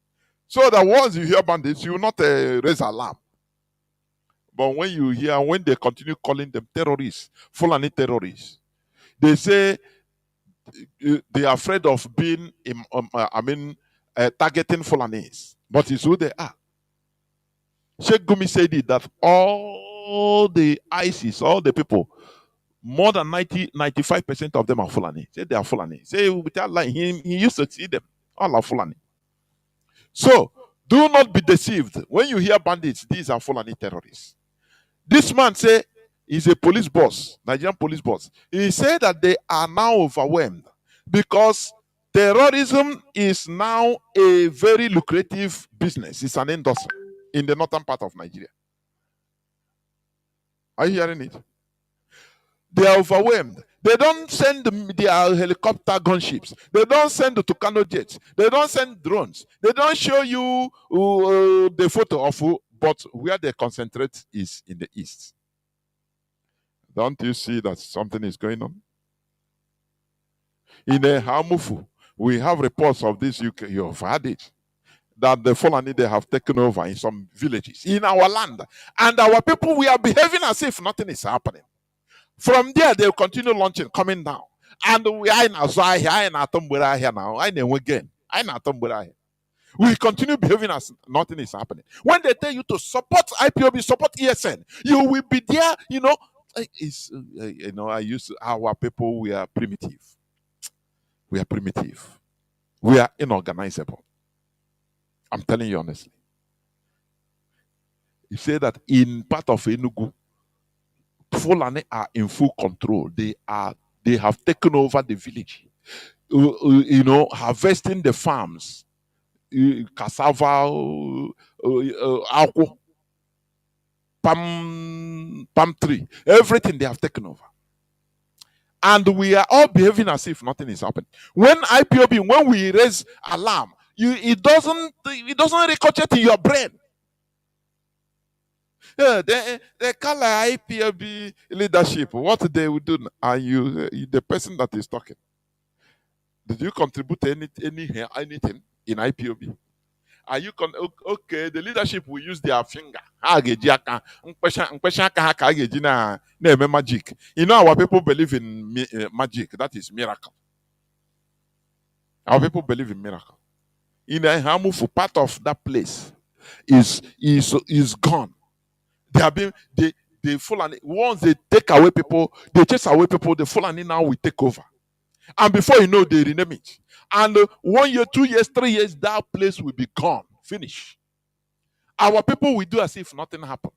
So that once you hear bandits, you will not raise alarm. But when they continue calling them terrorists, Fulani terrorists, they say they are afraid of being, targeting Fulanis. But it's who they are. Sheikh Gumi said it, that all the ISIS, all the people, more than 95% of them are Fulani. Say they are Fulani. Say without lying, he used to see them. All are Fulani. So, do not be deceived. When you hear bandits, these are Fulani terrorists. This man say he's a police boss, Nigerian police boss. He said that they are now overwhelmed because terrorism is now a very lucrative business. It's an industry in the northern part of Nigeria. Are you hearing it? They are overwhelmed. They don't send their helicopter gunships. They don't send the Kanu jets. They don't send drones. They don't show you the photo of who, but where they concentrate is in the east. Don't you see that something is going on? In a Hamufu, we have reports of this. You have had it. That the Fulani, they have taken over in some villages in our land. And our people, we are behaving as if nothing is happening. From there, they'll continue launching, coming down. And we are in Azai here, I in Atombura here now. I know again. I in Atombura here. We continue behaving as nothing is happening. When they tell you to support IPOB, support ESN, you will be there, our people, we are primitive. We are primitive. We are inorganizable. I'm telling you honestly. You say that in part of Enugu, Fulani are in full control. They have taken over the village. Harvesting the farms, cassava, alcohol, palm tree, everything they have taken over. And we are all behaving as if nothing is happening. When we raise alarm, it doesn't ricochet in your brain. Yeah, they call IPOB leadership. What they will do? Are you the person that is talking? Did you contribute anything in IPOB? Are you okay? The leadership will use their finger. Magic. You know, our people believe in magic. That is miracle. Our people believe in miracle. In a Hamufu, part of that place is gone. They have been the Fulani. Once they take away people, they chase away people. The Fulani now will take over, and before you know, they rename it. And 1 year, 2 years, 3 years, that place will be gone, finish. Our people will do as if nothing happened.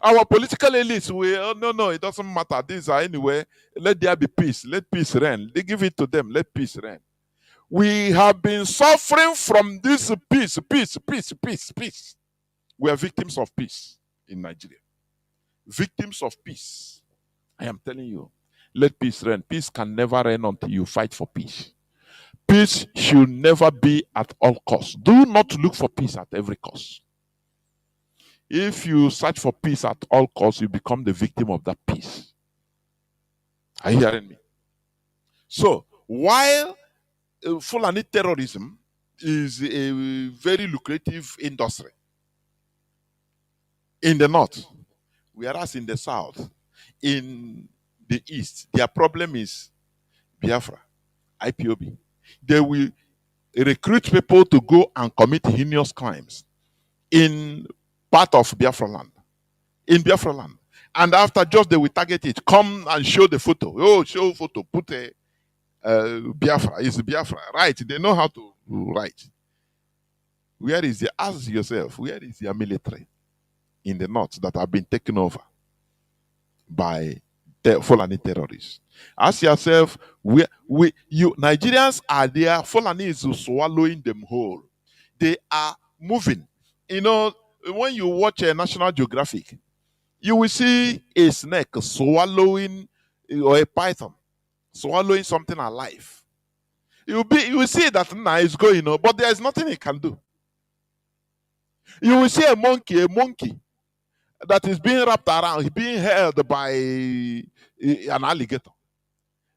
Our political elites will, no, it doesn't matter. These are anyway. Let there be peace. Let peace reign. They give it to them. Let peace reign. We have been suffering from this peace. We are victims of peace in Nigeria. Victims of peace. I am telling you, let peace reign. Peace can never reign until you fight for peace. Peace should never be at all costs. Do not look for peace at every cost. If you search for peace at all costs, you become the victim of that peace. Are you hearing me? So, while Fulani terrorism is a very lucrative industry in the north, whereas in the south, in the east, their problem is Biafra, IPOB. They will recruit people to go and commit heinous crimes in part of Biafra land. In Biafra land. And after just they will target it. Come and show the photo. Oh, show photo. Put a Biafra. It's Biafra. Right. They know how to write. Where is the, ask yourself, where is your military in the north that have been taken over by Fulani terrorists? Ask yourself, Nigerians are there, Fulani is swallowing them whole. They are moving. You know, when you watch a National Geographic, you will see a snake swallowing, or a python swallowing something alive. You will see that now is going on, but there is nothing it can do. You will see a monkey that is being wrapped around, being held by an alligator.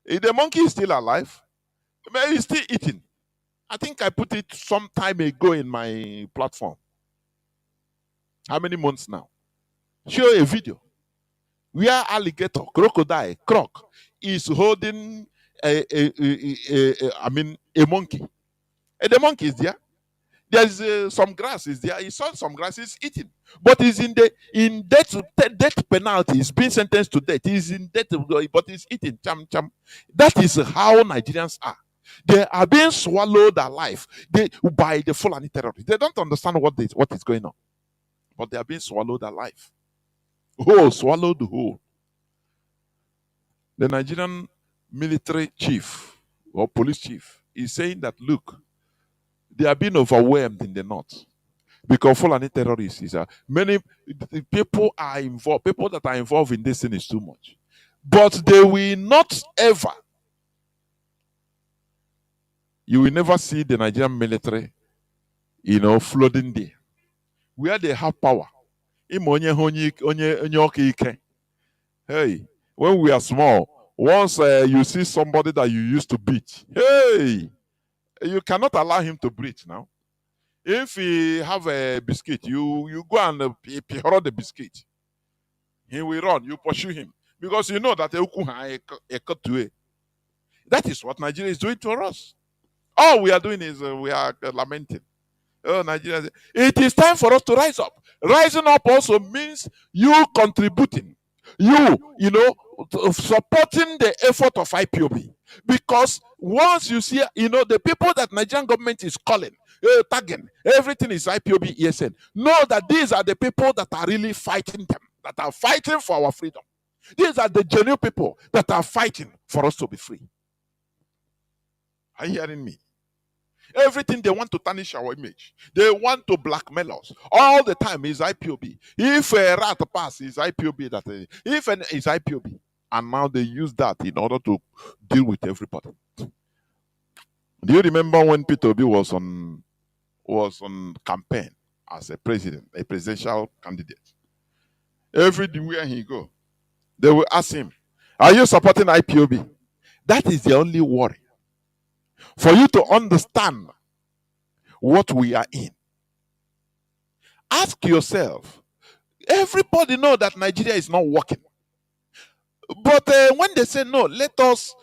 The monkey is still alive, but he's still eating. I think I put it some time ago in my platform. How many months now? Show a video where alligator, crocodile, croc is holding a monkey. And the monkey is there. There's some grass is there. He saw some grass. He's eating, but he's in death penalty. He's being sentenced to death. He's in death, but he's eating. Cham. That is how Nigerians are. They are being swallowed alive by the Fulani terrorists. They don't understand what is going on, but they are being swallowed alive. Swallowed whole. The Nigerian military chief or police chief is saying that, look, they are being overwhelmed in the north because Fulani terrorists many people are involved. People that are involved in this thing is too much. But they will not ever, you will never see the Nigerian military, floating there. Where they have power. Hey, when we are small, once you see somebody that you used to beat, hey, you cannot allow him to breathe now. If he have a biscuit, you go and hurl the biscuit. He will run. You pursue him because you know that that is what Nigeria is doing to us. All we are doing is we are lamenting. Oh, Nigeria! It is time for us to rise up. Rising up also means you contributing, supporting the effort of IPOB. Because once you see, the people that Nigerian government is calling, tagging, everything is IPOB, ESN. Know that these are the people that are really fighting them, that are fighting for our freedom. These are the genuine people that are fighting for us to be free. Are you hearing me? Everything they want to tarnish our image. They want to blackmail us. All the time is IPOB. If a rat pass, is IPOB. If an is IPOB. And now they use that in order to deal with everybody. Do you remember when Peter Obi was on campaign as a presidential candidate? Everywhere he go, they will ask him, are you supporting IPOB? That is the only worry. For you to understand what we are in. Ask yourself, everybody know that Nigeria is not working. But when they say no, let us,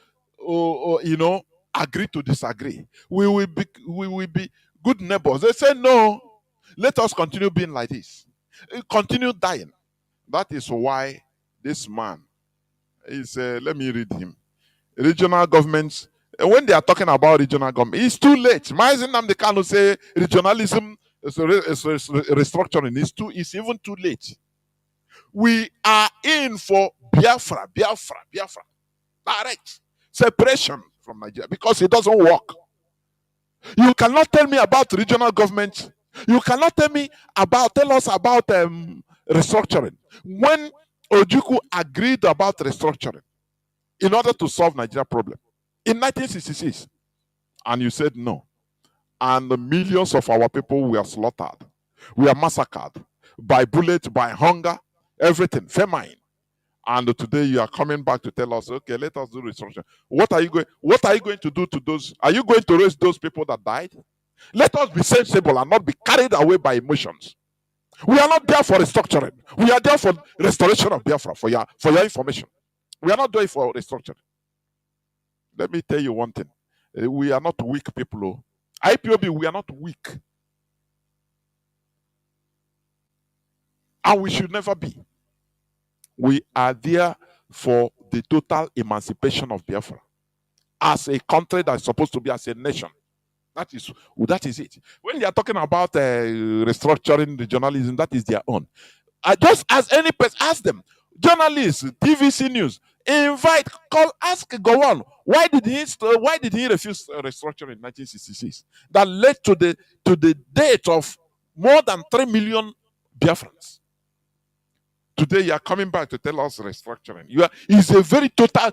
agree to disagree. We will be good neighbors. They say no, let us continue being like this. Continue dying. That is why this man is, let me read him. Regional governments, when they are talking about regional government, it's too late. Mazi Nnamdi Kanu say regionalism is restructuring. It's even too late. We are in for Biafra. Direct separation from Nigeria because it doesn't work. You cannot tell me about regional government. You cannot tell us about restructuring. When Ojukwu agreed about restructuring in order to solve Nigeria problem in 1966, and you said no, and the millions of our people were slaughtered, we are massacred by bullets, by hunger, everything, famine. And today you are coming back to tell us, okay, let us do restructuring. What are you going to do to those? Are you going to raise those people that died? Let us be sensible and not be carried away by emotions. We are not there for restructuring. We are there for restoration of Biafra, for your information. We are not doing for restructuring. Let me tell you one thing. We are not weak people. IPOB, we are not weak. And we should never be. We are there for the total emancipation of Biafra. As a country that's supposed to be as a nation. That is it. When they are talking about restructuring the journalism, that is their own. Just as any person, ask them. Journalists, TVC News, invite, call, ask, go on. Why did he refuse restructuring in 1966? That led to the death of more than 3 million Biafrans. Today you are coming back to tell us restructuring. It's a very total.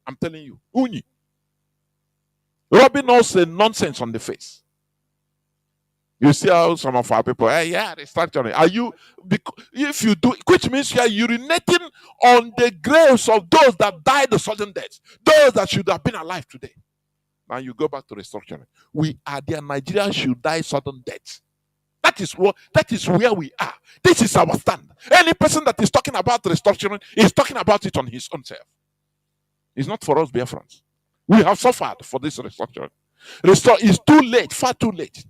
I'm telling you, Uni. Rubbing us nonsense on the face. You see how some of our people, restructuring. If you do, which means you are urinating on the graves of those that died a sudden death, those that should have been alive today. Now you go back to restructuring. We are there. Nigeria should die sudden death. That is where we are. This is our stand. Any person that is talking about restructuring is talking about it on his own self. It's not for us, Biafrans. We have suffered for this restructuring. It's too late, far too late.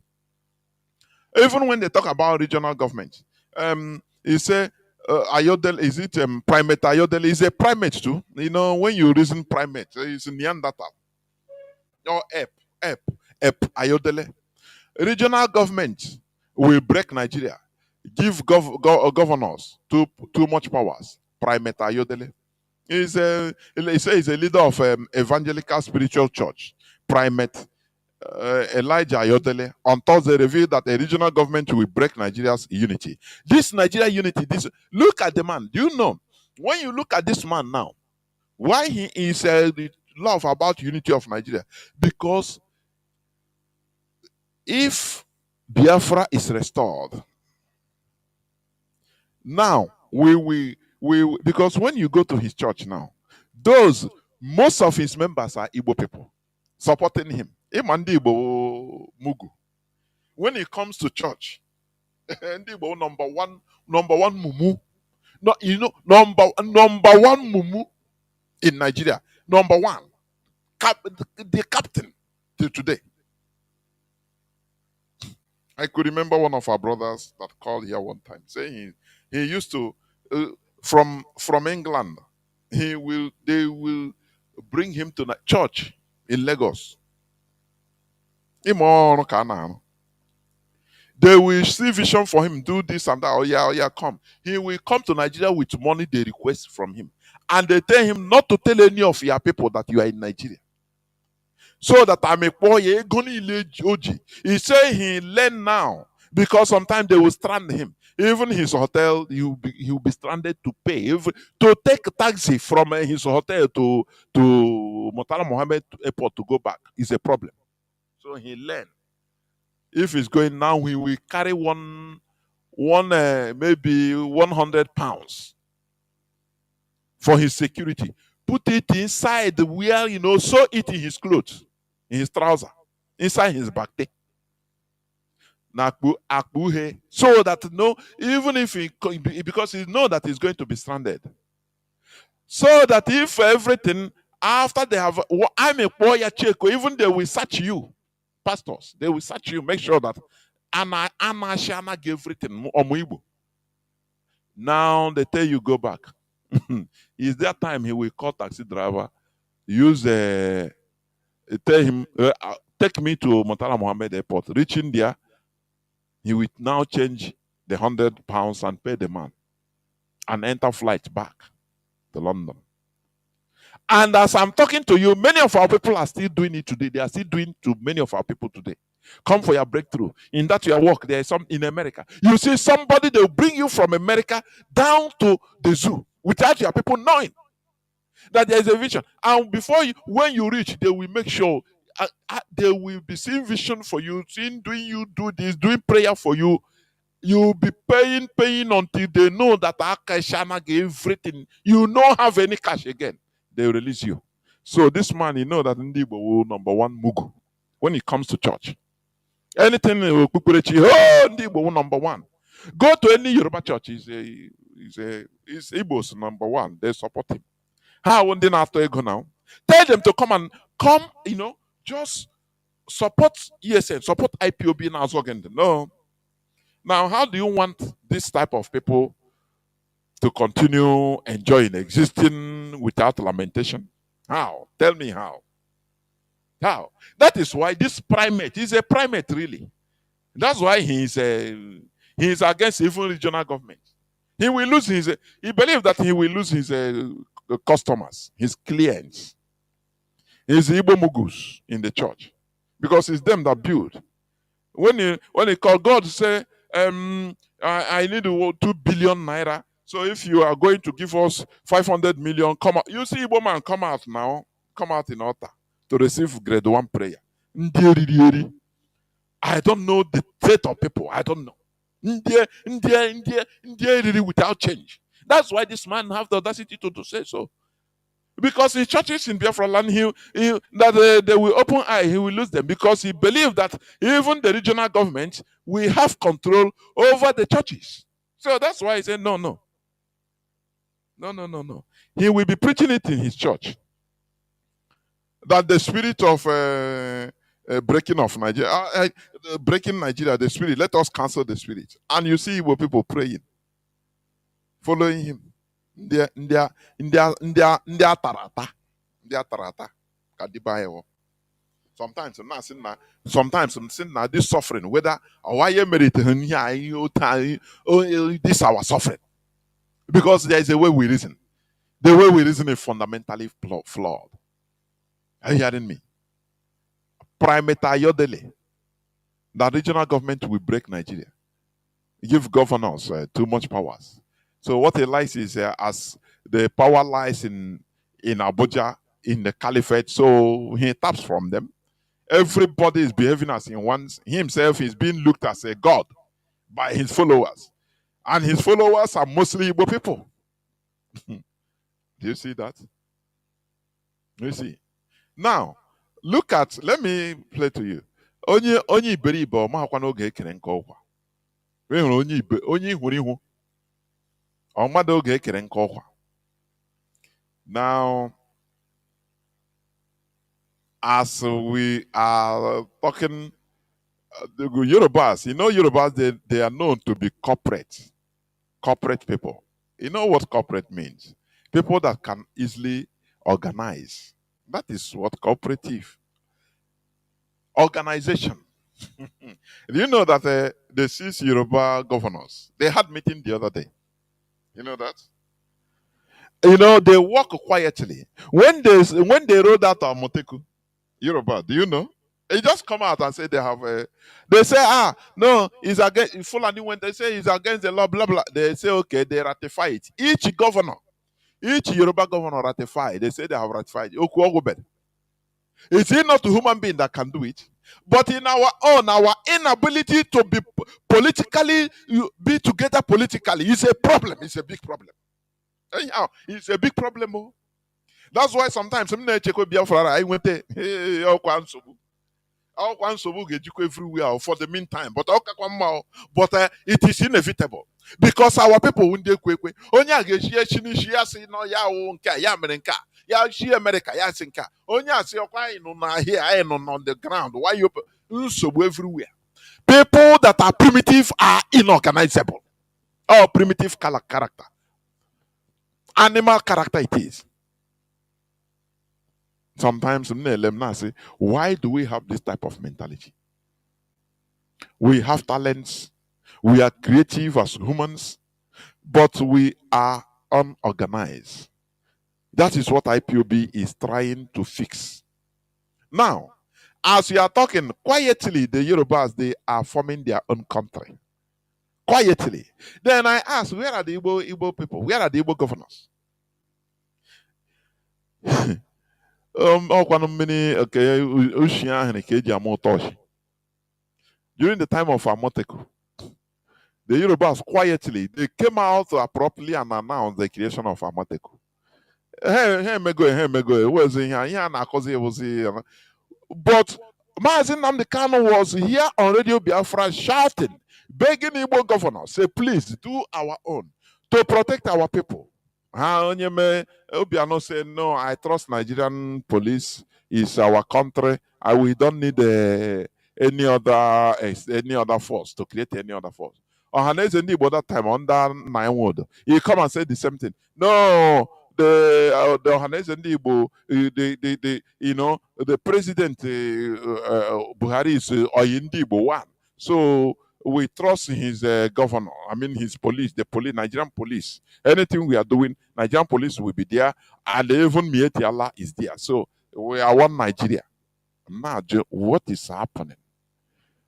Even when they talk about regional government, you say Ayodele, is it primate? Ayodele is a primate too. When you reason primate, it's Neanderthal. Or Ep, Ayodele. Regional government will break Nigeria, give governors too much powers. Primate Ayodele. He's a leader of evangelical spiritual church. Primate Elijah Ayodele on Thursday revealed that a regional government will break Nigeria's unity. This Nigeria unity, look at the man. Do you know, when you look at this man now, why he is love about unity of Nigeria? Because if Biafra is restored, now because when you go to his church now, most of his members are Igbo people supporting him. Imandi Igbo Mugu. When he comes to church, Igbo number one mumu. No, number one mumu in Nigeria. Number one. The captain till today. I could remember one of our brothers that called here one time saying he used to from England. They will bring him to church in Lagos. They will see vision for him, do this and that. Oh yeah, come. He will come to Nigeria with money they request from him. And they tell him not to tell any of your people that you are in Nigeria. So that I'm a boy, he say he learn now because sometimes they will strand him. Even his hotel, he will be stranded to pay. To take a taxi from his hotel to Murtala Mohammed Airport to go back is a problem. So he learn. If he's going now, he will carry maybe 100 pounds for his security. Put it inside where, sew it in his clothes, in his trouser, inside his back. So that even if because he know that he's going to be stranded. So that if everything, after they have, I'm a boy, even they will search you, pastors, they will search you, make sure that Anna Shana gave everything. Now they tell you go back. Is that time he will call taxi driver, tell him, take me to Murtala Mohammed Airport. Reaching there, he will now change the 100 pounds and pay the man and enter flight back to London. And as I'm talking to you, many of our people are still doing it today. They are still doing to many of our people today. Come for your breakthrough. In that your work, there is some in America. You see somebody, they will bring you from America down to the zoo without your people knowing that there is a vision. And when you reach, they will make sure they will be seeing vision for you, doing prayer for you. You'll be paying until they know that Akashana gave everything. You don't have any cash again. They release you. So this man, that Ndibo will number one mugu when it comes to church. Anything Ndibo will number one. Go to any Yoruba church. He's Igbo's number one. They support him. How won't they not go now? Tell them to come, just support ESN, support IPOB and Azogend. No. Now, how do you want this type of people to continue enjoying, existing without lamentation? How? Tell me how. How? That is why this primate is a primate, really. That's why he is against even regional government. He will lose he believes that he will lose his customers, his clients, his Igbo Mugus in the church. Because it's them that build. When he call God, say, I need 2 billion naira. So if you are going to give us 500 million, come out. You see Igbo man come out now, come out in altar to receive grade 1 prayer. I don't know the fate of people. I don't know. Without change. That's why this man have the audacity to say so. Because his churches in Biafra land, they will open eye, he will lose them. Because he believes that even the regional government will have control over the churches. So that's why he said, no. He will be preaching it in his church. That the spirit of breaking of Nigeria, breaking Nigeria, the spirit, let us cancel the spirit. And you see Igbo people praying, following him. Ndia tarata. Sometimes I'm saying this suffering, whether why you merit this our suffering. Because there is a way we reason. The way we reason is fundamentally flawed. Are you hearing me? Primate Ayodele, that regional government will break Nigeria, give governors too much powers. So what he likes is as the power lies in Abuja, in the caliphate, so he taps from them. Everybody is behaving as he wants. He himself is being looked as a god by his followers. And his followers are mostly Igbo people. Do you see that? You see? Now, look at, let me play to you. Onye iberibe ọmakwa n'oge ekere nke ọkwa. Onye ihuru ihu. Ọmado oge ekere nke ọkwa. Now, as we are talking, the Yorubas, Yorubas, they are known to be corporate people. You know what corporate means? People that can easily organize. That is what cooperative. Organization. Do you know that the 6 Yoruba governors, they had meeting the other day? You know that? They work quietly. When they rolled out Moteku, Yoruba, do you know? They just come out and say they have they say, no, it's against Fulani. When they say it's against the law, blah blah, they say okay, they ratify it. Each Yoruba governor ratify. They say they have ratified. Is it not a human being that can do it? But in our inability to be politically, be together politically is a problem. It's a big problem. Anyhow, it's a big problem. Oh. That's why sometimes Biafra, I went there. Everywhere for the meantime, but it is inevitable because our people won't do quick. Onya she no ya nka ya merenka ya she America ya sinka. Onya say okwa here I on the ground. Why you everywhere? People that are primitive are inorganizable. Or primitive character, animal character it is. Sometimes say, why do we have this type of mentality? We have talents, we are creative as humans, but we are unorganized. That is what IPOB is trying to fix. Now, as we are talking, quietly, the Yorubas, they are forming their own country. Quietly. Then I ask, where are the Igbo people? Where are the Igbo governors? During the time of Amoteku, the Yorubas quietly, they came out abruptly and announced the creation of Amoteku. But Mazi Nnamdi Kanu was here on Radio Biafra shouting, begging Igbo governor, say, please do our own to protect our people. Obiano said, no, I trust Nigerian police is our country. We don't need any other force to create any other force. Ohaneze Ndigbo that time under Nine Ward, he come and said the same thing. No, the Ohaneze Ndigbo, the president Buhari is Oyindigbo one. So we trust his governor. I mean his police, Nigerian police. Anything we are doing, Nigerian police will be there, and even Mieti Allah is there. So we are one Nigeria. Now, what is happening?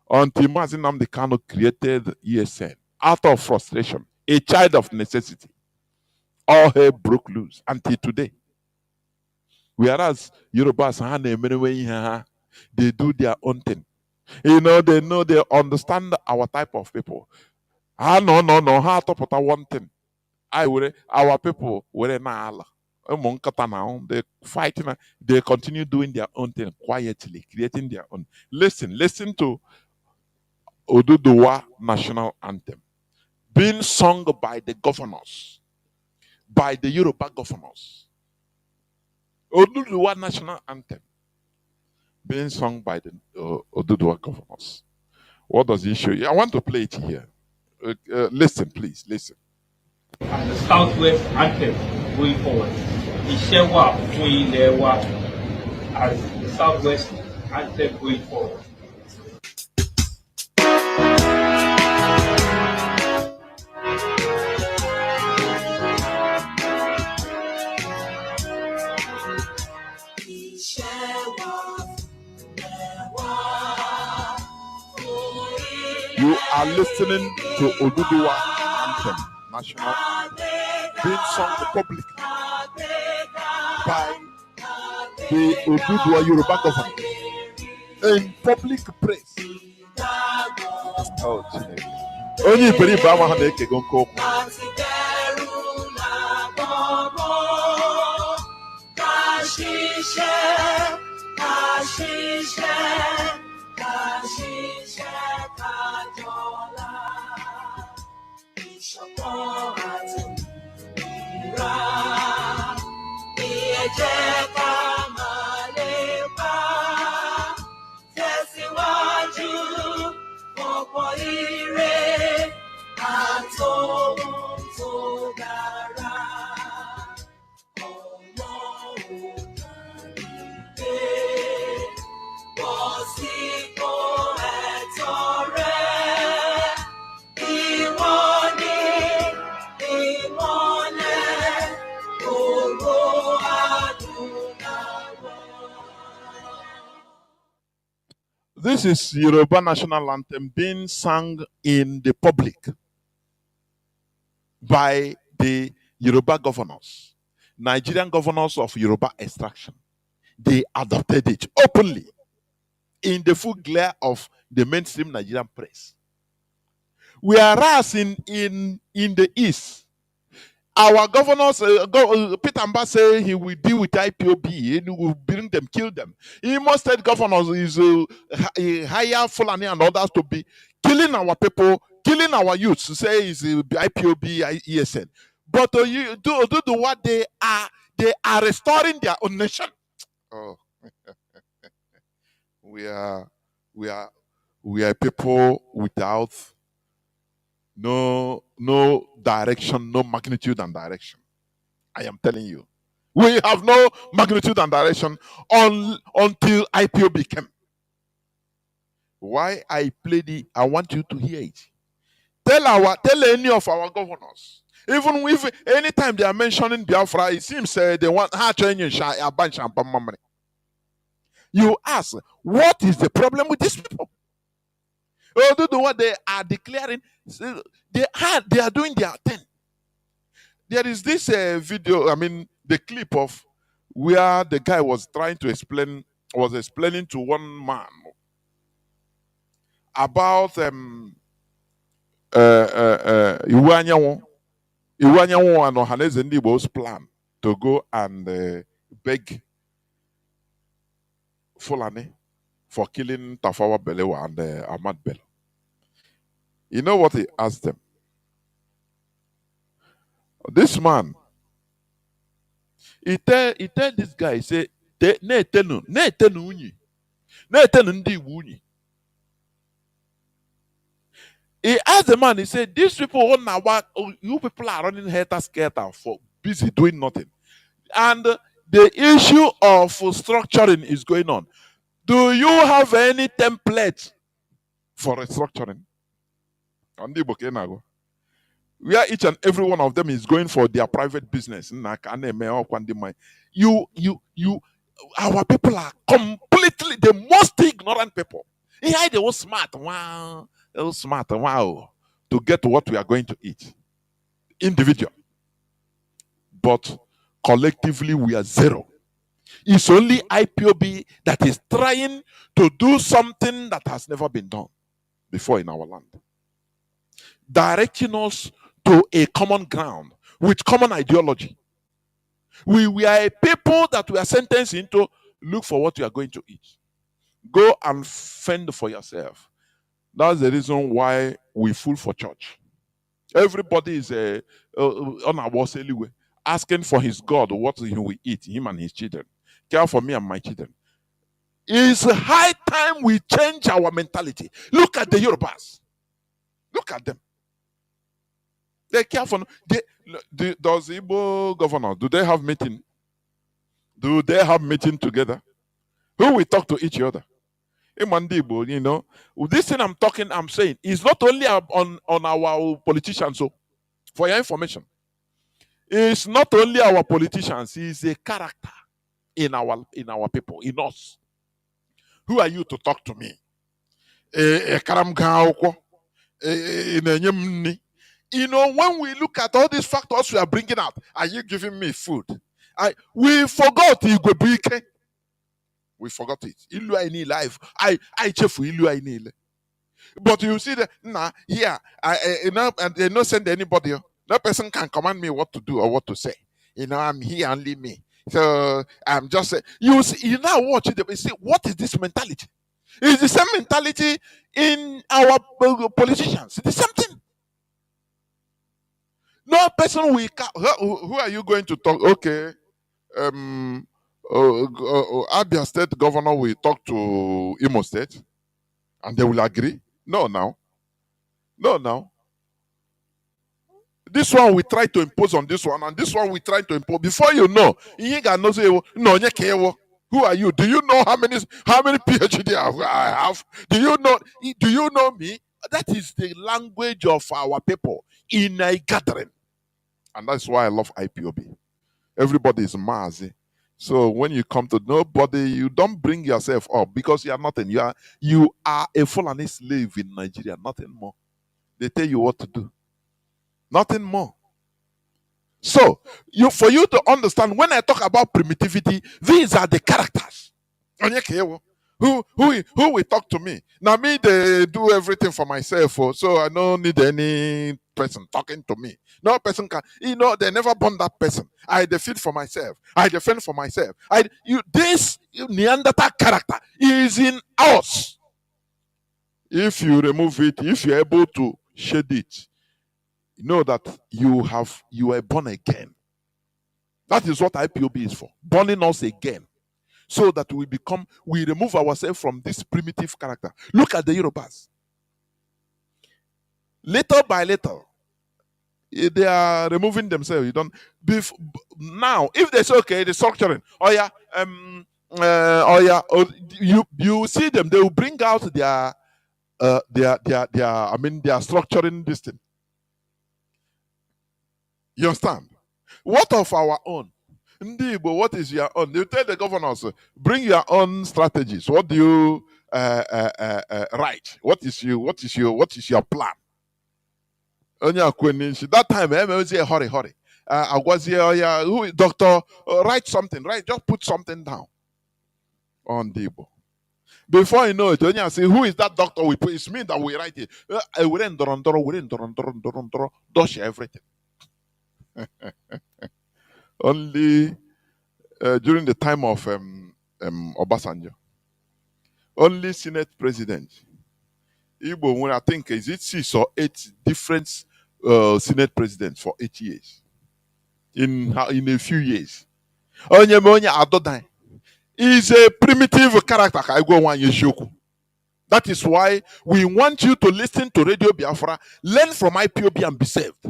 Until Mazi Nnamdi Kanu created ESN out of frustration, a child of necessity, all hell broke loose until today. Whereas Yorubas, they do their own thing. They understand our type of people. No. How to put one thing? Our people were not. They fighting. They continue doing their own thing quietly, creating their own. Listen to Oduduwa national anthem being sung by the governors, by the Yoruba governors. Oduduwa national anthem being sung by the Oduduwa governors. What does it show you? I want to play it here. Listen, please, listen. And the Southwest anthem going forward. Ishewa Fuilewa as the Southwest anthem going forward. are listening to Oduduwa anthem, national anthem, being sung publicly by the Oduduwa Yoruba government in public praise. Oh, only very Bama had a kegonko. This is Yoruba national anthem being sung in the public by the Yoruba governors, Nigerian governors of Yoruba extraction. They adopted it openly in the full glare of the mainstream Nigerian press. Whereas in the East, our governors, Peter Mba say he will deal with IPOB and he will bring them, kill them. Imo State governors is hire Fulani and others to be killing our people, killing our youths. To say is IPOB, ESN. But you do what they are restoring their own nation. Oh, we are people without no direction, no magnitude and direction. I am telling you. We have no magnitude and direction until IPOB came. Why I played it, I want you to hear it. Tell any of our governors. Even if anytime they are mentioning Biafra, it seems they want a bunch of money. You ask, what is the problem with these people? Oh, do what they are declaring. They are doing their thing. There is this video, the clip of where the guy was explaining to one man about Iwanyawo and Ohaneze Ndibo's plan to go and beg Fulani for killing Tafawa Balewa and Ahmad Bello. You know what he asked them? This man, he tell this guy, he say, he asked the man, he said, these people, you people are running helter-skelter for busy doing nothing. And the issue of structuring is going on. Do you have any template for restructuring? Where each and every one of them is going for their private business. Our people are completely the most ignorant people. Here they were smart. Wow. They were smart. Wow. To get what we are going to eat. Individual. But collectively we are zero. It's only IPOB that is trying to do something that has never been done before in our land. Directing us to a common ground with common ideology. We are a people that we are sentenced into look for what you are going to eat. Go and fend for yourself. That's the reason why we fool for church. Everybody is on our walls anyway, asking for his God what he will eat, him and his children. Care for me and my children. It's high time we change our mentality. Look at the Yorubas. Look at them. They care for. Does Igbo governor, do they have meeting? Do they have meeting together? Who will talk to each other? Igbo, you know, this thing I'm saying is not only on our politicians. So, for your information, it's not only our politicians. It's a character in our people, in us. Who are you to talk to me? You know, when we look at all these factors we are bringing out, are you giving me food? We forgot Igwebuike. We forgot it. Ilu I life. I chefu ilu I need. But you see that here, and they not send anybody. No person can command me what to do or what to say. You know, I'm here only me. So I'm just you now watch it. You see, what is this mentality? It's the same mentality in our politicians. It's the same thing. No person will. Who are you going to talk? Okay, Abia State Governor will talk to Imo State, and they will agree. No, now. This one we try to impose on this one, and this one we try to impose. Before you know, you ain't got no say. No, who are you? Do you know how many PhD I have? Do you know? Do you know me? That is the language of our people in a gathering, and that's why I love IPOB. Everybody is Mazi. So when you come to nobody, you don't bring yourself up because you are nothing. You are a Fulani slave in Nigeria, nothing more. They tell you what to do. Nothing more. So, for you to understand, when I talk about primitivity, these are the characters. Who will talk to me? Now me, they do everything for myself, so I don't need any person talking to me. No person can, they never born that person. I defeat for myself. I defend for myself. This Neanderthal character is in us. If you remove it, if you're able to shed it, know that you are born again. That is what IPOB is for. Borning us again. So that we remove ourselves from this primitive character. Look at the Yorubas. Little by little, they are removing themselves. Now, if they say, okay, the structuring, you see them, they will bring out their structuring this thing. You understand? What of our own? But what is your own? You tell the governors, bring your own strategies. What do you write? What is your plan? That time, I say, hurry. I was here, who is doctor? Write something, right? Just put something down on Debo. Before you know it, when you say, who is that doctor? It's me that we write it. We dosh everything. Only during the time of Obasanjo, only Senate president. Igbo, when I think, is it 6 or 8 different Senate presidents for 8 years? In a few years. Onye is a primitive character. That is why we want you to listen to Radio Biafra, learn from IPOB and be saved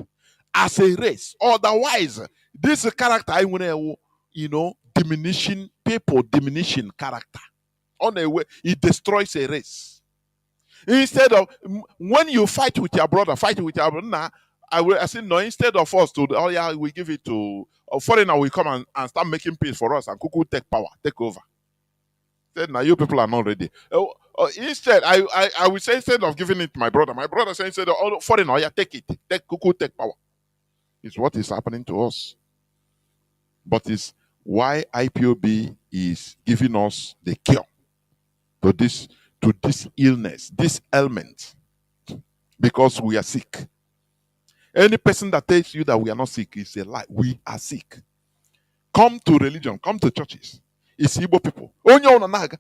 as a race. Otherwise, this character, diminishing character. On a way, it destroys a race. Instead of when you fight with your brother, I say no. Instead of us to we give it to a foreigner, will come and start making peace for us and Kuku take power, take over. Said now you people are not ready. Instead, I would say instead of giving it to my brother said instead of foreigner, take it, take Kuku, take power. It's what is happening to us. But it's why IPOB is giving us the cure to this illness, this ailment, because we are sick. Any person that tells you that we are not sick is a lie. We are sick. Come to religion, come to churches. It's Igbo people. Everybody,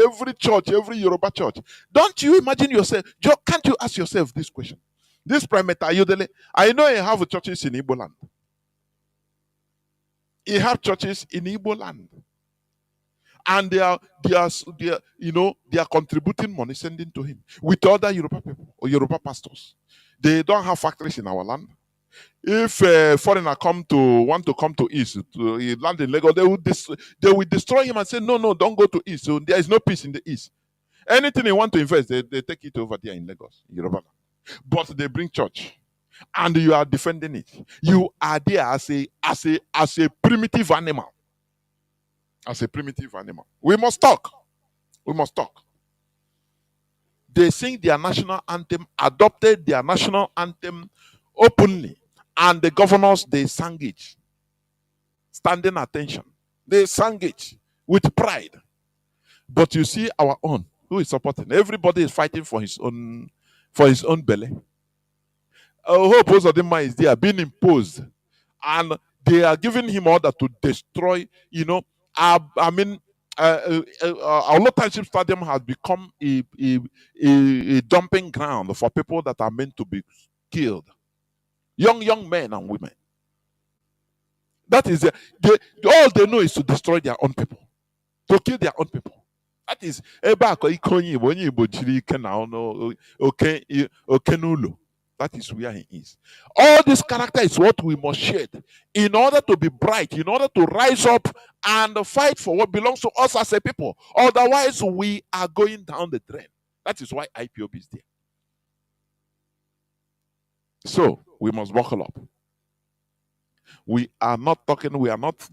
every church, every Yoruba church. Don't you imagine yourself? Can't you ask yourself this question? This primate Ayodele, I know you have churches in Igbo land. You have churches in Igbo land. And they are contributing money, sending to him with other Yoruba people or Yoruba pastors. They don't have factories in our land. If a foreigner want to come to East, to land in Lagos, they will destroy him and say, no, don't go to East. So there is no peace in the East. Anything they want to invest, they take it over there in Lagos, Yoruba land. But they bring church, and you are defending it. You are there as a primitive animal. As a primitive animal. We must talk. They sing their national anthem, adopted their national anthem openly, and the governors, they sang it, standing attention. They sang it with pride. But you see our own, who is supporting? Everybody is fighting for his own belly. A whole pose of the man is there being imposed, and they are giving him order to destroy. Our local township stadium has become a dumping ground for people that are meant to be killed, young men and women. That is all they know is to destroy their own people, to kill their own people. That is that is where he is. All this character is what we must shed in order to be bright, in order to rise up and fight for what belongs to us as a people. Otherwise, we are going down the drain. That is why IPOB is there. So we must buckle up. We are not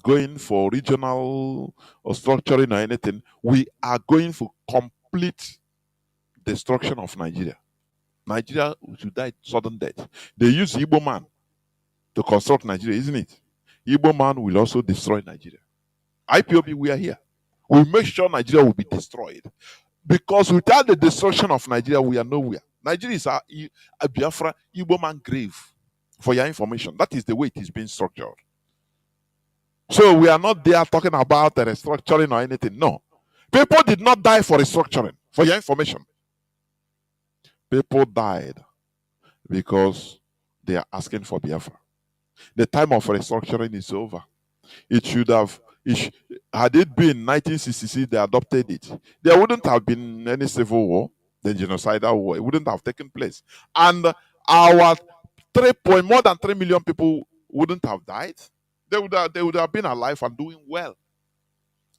going for regional or structuring or anything. We are going for complete destruction of Nigeria. Nigeria should die sudden death. They use Igbo man to construct Nigeria, isn't it? Igbo man will also destroy Nigeria. IPOB, we are here. We make sure Nigeria will be destroyed. Because without the destruction of Nigeria, we are nowhere. Nigeria is a Biafra Igbo man grave. For your information, that is the way it is being structured. So we are not there talking about the restructuring or anything. No. People did not die for restructuring. For your information. People died because they are asking for Biafra. The time of restructuring is over. Had it been 1966, they adopted it. There wouldn't have been any civil war, the genocidal war. It wouldn't have taken place. And our more than 3 million people wouldn't have died. They would have been alive and doing well.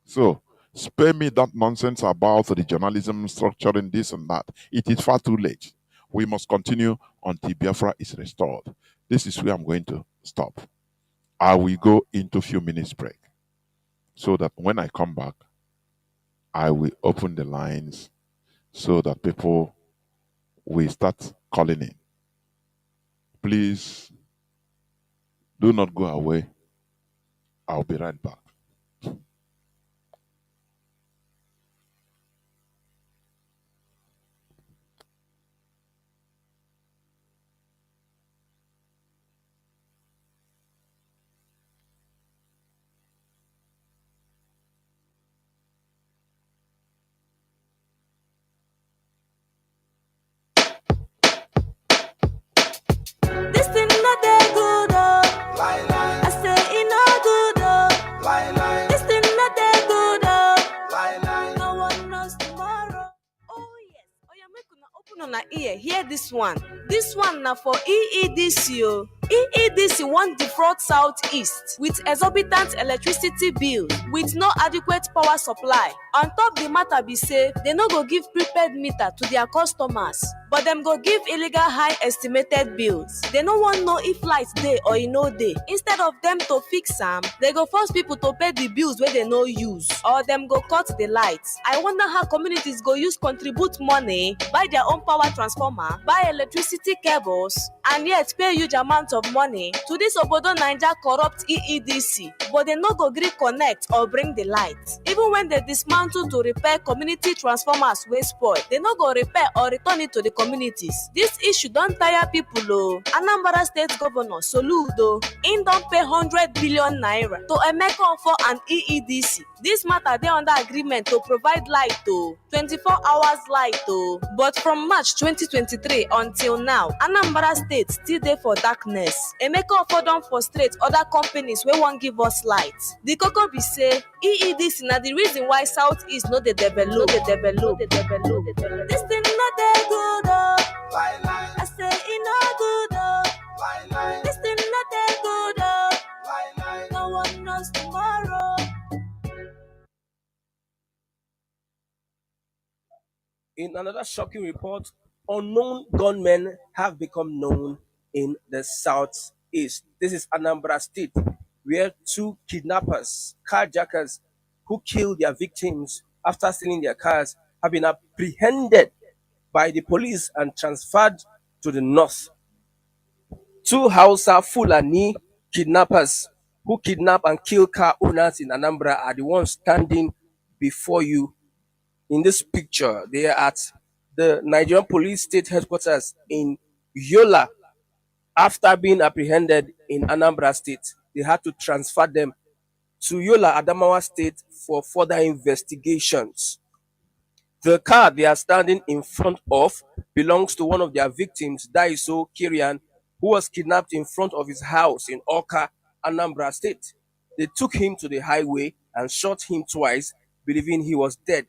So spare me that nonsense about regionalism, structuring this and that. It is far too late. We must continue until Biafra is restored. This is where I'm going to stop. I will go into a few minutes break, so that when I come back, I will open the lines so that people will start calling in. Please do not go away. I'll be right back. Hear this one now for EEDC. EEDC want defraud Southeast with exorbitant electricity bill with no adequate power supply. On top the matter be say they no go give prepaid meter to their customers, but them go give illegal high estimated bills. They no want know if light dey or e no dey. Instead of them to fix am, they go force people to pay the bills where they no use, or them go cut the lights. I wonder how communities go use contribute money, buy their own power transformer, buy electricity cables, and yet pay huge amount of money to this Obodo Naija corrupt EEDC, but they no go gree connect or bring the light. Even when they dismantle to repair community transformers wey spoil, they no go repair or return it to the communities. This issue don tire people o. Anambra State Governor Soludo, im don pay 100 billion naira to Emeka Ofo and EEDC. This matter dey under agreement to provide light o, 24 hours light o. But from March 2023 until now, Anambra State still dey for darkness. Emeka Ofo don frustrate other companies wey wan give us light. The koko be say EEDC na the reason why Southeast no dey develop. This thing no dey good o. I say e no good o. This thing no dey good o. No one knows tomorrow. In another shocking report, unknown gunmen have become known in the southeast. This is Anambra State, where two kidnappers, carjackers, who killed their victims after stealing their cars, have been apprehended by the police and transferred to the north. Two Hausa Fulani kidnappers who kidnap and kill car owners in Anambra are the ones standing before you in this picture. They are at the Nigerian Police State Headquarters in Yola. After being apprehended in Anambra State, they had to transfer them to Yola, Adamawa State for further investigations. The car they are standing in front of belongs to one of their victims, Daiso Kirian, who was kidnapped in front of his house in Oka, Anambra State. They took him to the highway and shot him twice, believing he was dead.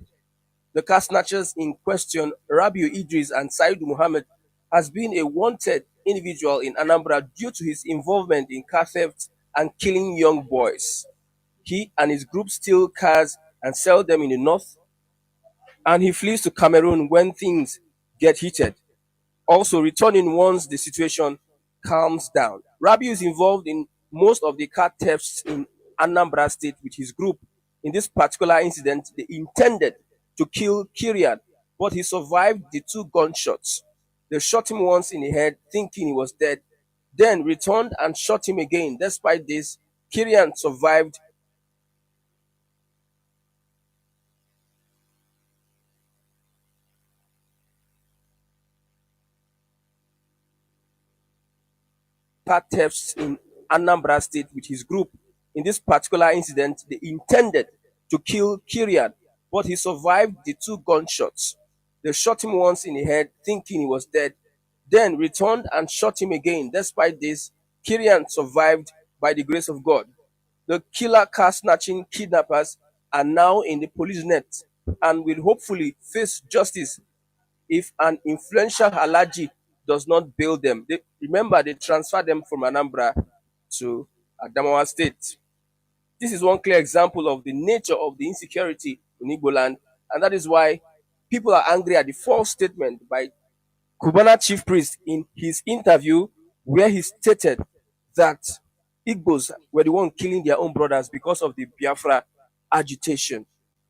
The car snatchers in question, Rabiu Idris and Saidu Muhammad, has been a wanted individual in Anambra due to his involvement in car theft and killing young boys. He and his group steal cars and sell them in the north, and he flees to Cameroon when things get heated, also returning once the situation calms down. Rabiu is involved in most of the car thefts in Anambra State with his group. In this particular incident, they intended to kill Kirian, but he survived the two gunshots. They shot him once in the head, thinking he was dead, then returned and shot him again. Despite this, Kirian survived. Car thefts in Anambra State with his group. In this particular incident, they intended to kill Kirian, but he survived the two gunshots. They shot him once in the head, thinking he was dead, then returned and shot him again. Despite this, Kirian survived by the grace of God. The killer car snatching kidnappers are now in the police net and will hopefully face justice if an influential Alaji does not bail them. Remember, they transferred them from Anambra to Adamawa State. This is one clear example of the nature of the insecurity in Igbo land, and that is why people are angry at the false statement by Cubana chief priest in his interview, where he stated that Igbos were the one killing their own brothers because of the Biafra agitation.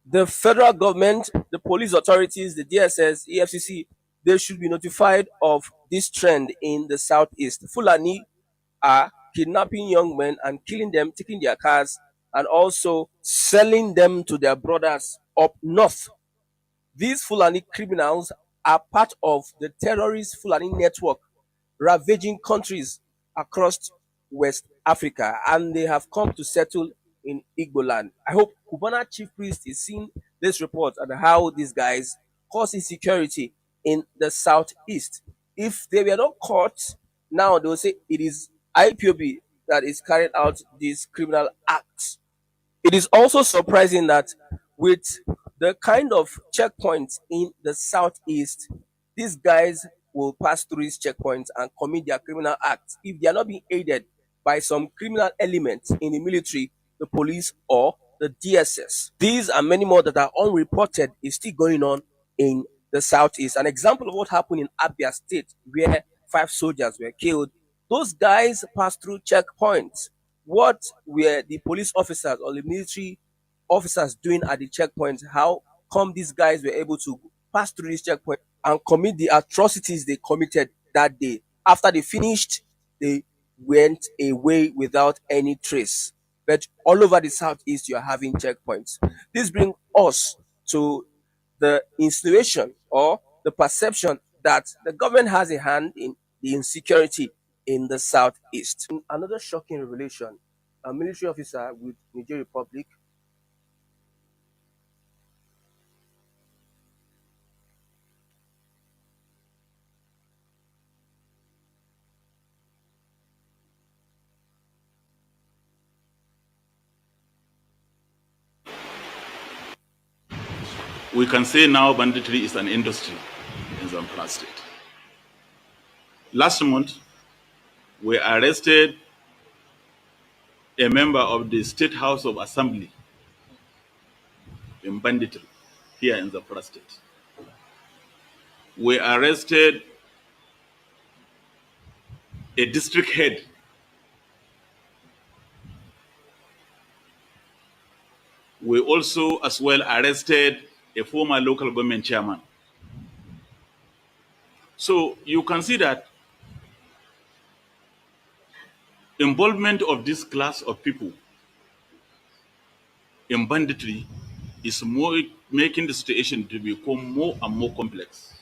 The federal government, the police authorities, the DSS, EFCC, they should be notified of this trend in the southeast. Fulani are kidnapping young men and killing them, taking their cars, and also selling them to their brothers up north. These Fulani criminals are part of the terrorist Fulani network ravaging countries across West Africa, and they have come to settle in Igbo land. I hope Cubana chief priest is seeing this report and how these guys cause insecurity in the southeast. If they were not caught, now they will say it is IPOB that is carrying out these criminal acts. It is also surprising that with the kind of checkpoints in the southeast, these guys will pass through these checkpoints and commit their criminal acts if they are not being aided by some criminal elements in the military, the police, or the DSS. These and many more that are unreported is still going on in the southeast. An example of what happened in Abia State, where 5 soldiers were killed. Those guys passed through checkpoints. What were the police officers or the military officers doing at the checkpoints? How come these guys were able to pass through this checkpoint and commit the atrocities they committed that day? After they finished, they went away without any trace. But all over the southeast, you are having checkpoints. This brings us to the insinuation or the perception that the government has a hand in the insecurity in the southeast. Another shocking revelation: a military officer with Niger Republic We can say now banditry is an industry in Zamfara State. Last month, we arrested a member of the State House of Assembly in banditry here in Zamfara State. We arrested a district head we also as well arrested a former local government chairman. So you can see that involvement of this class of people in banditry is more making the situation to become more and more complex.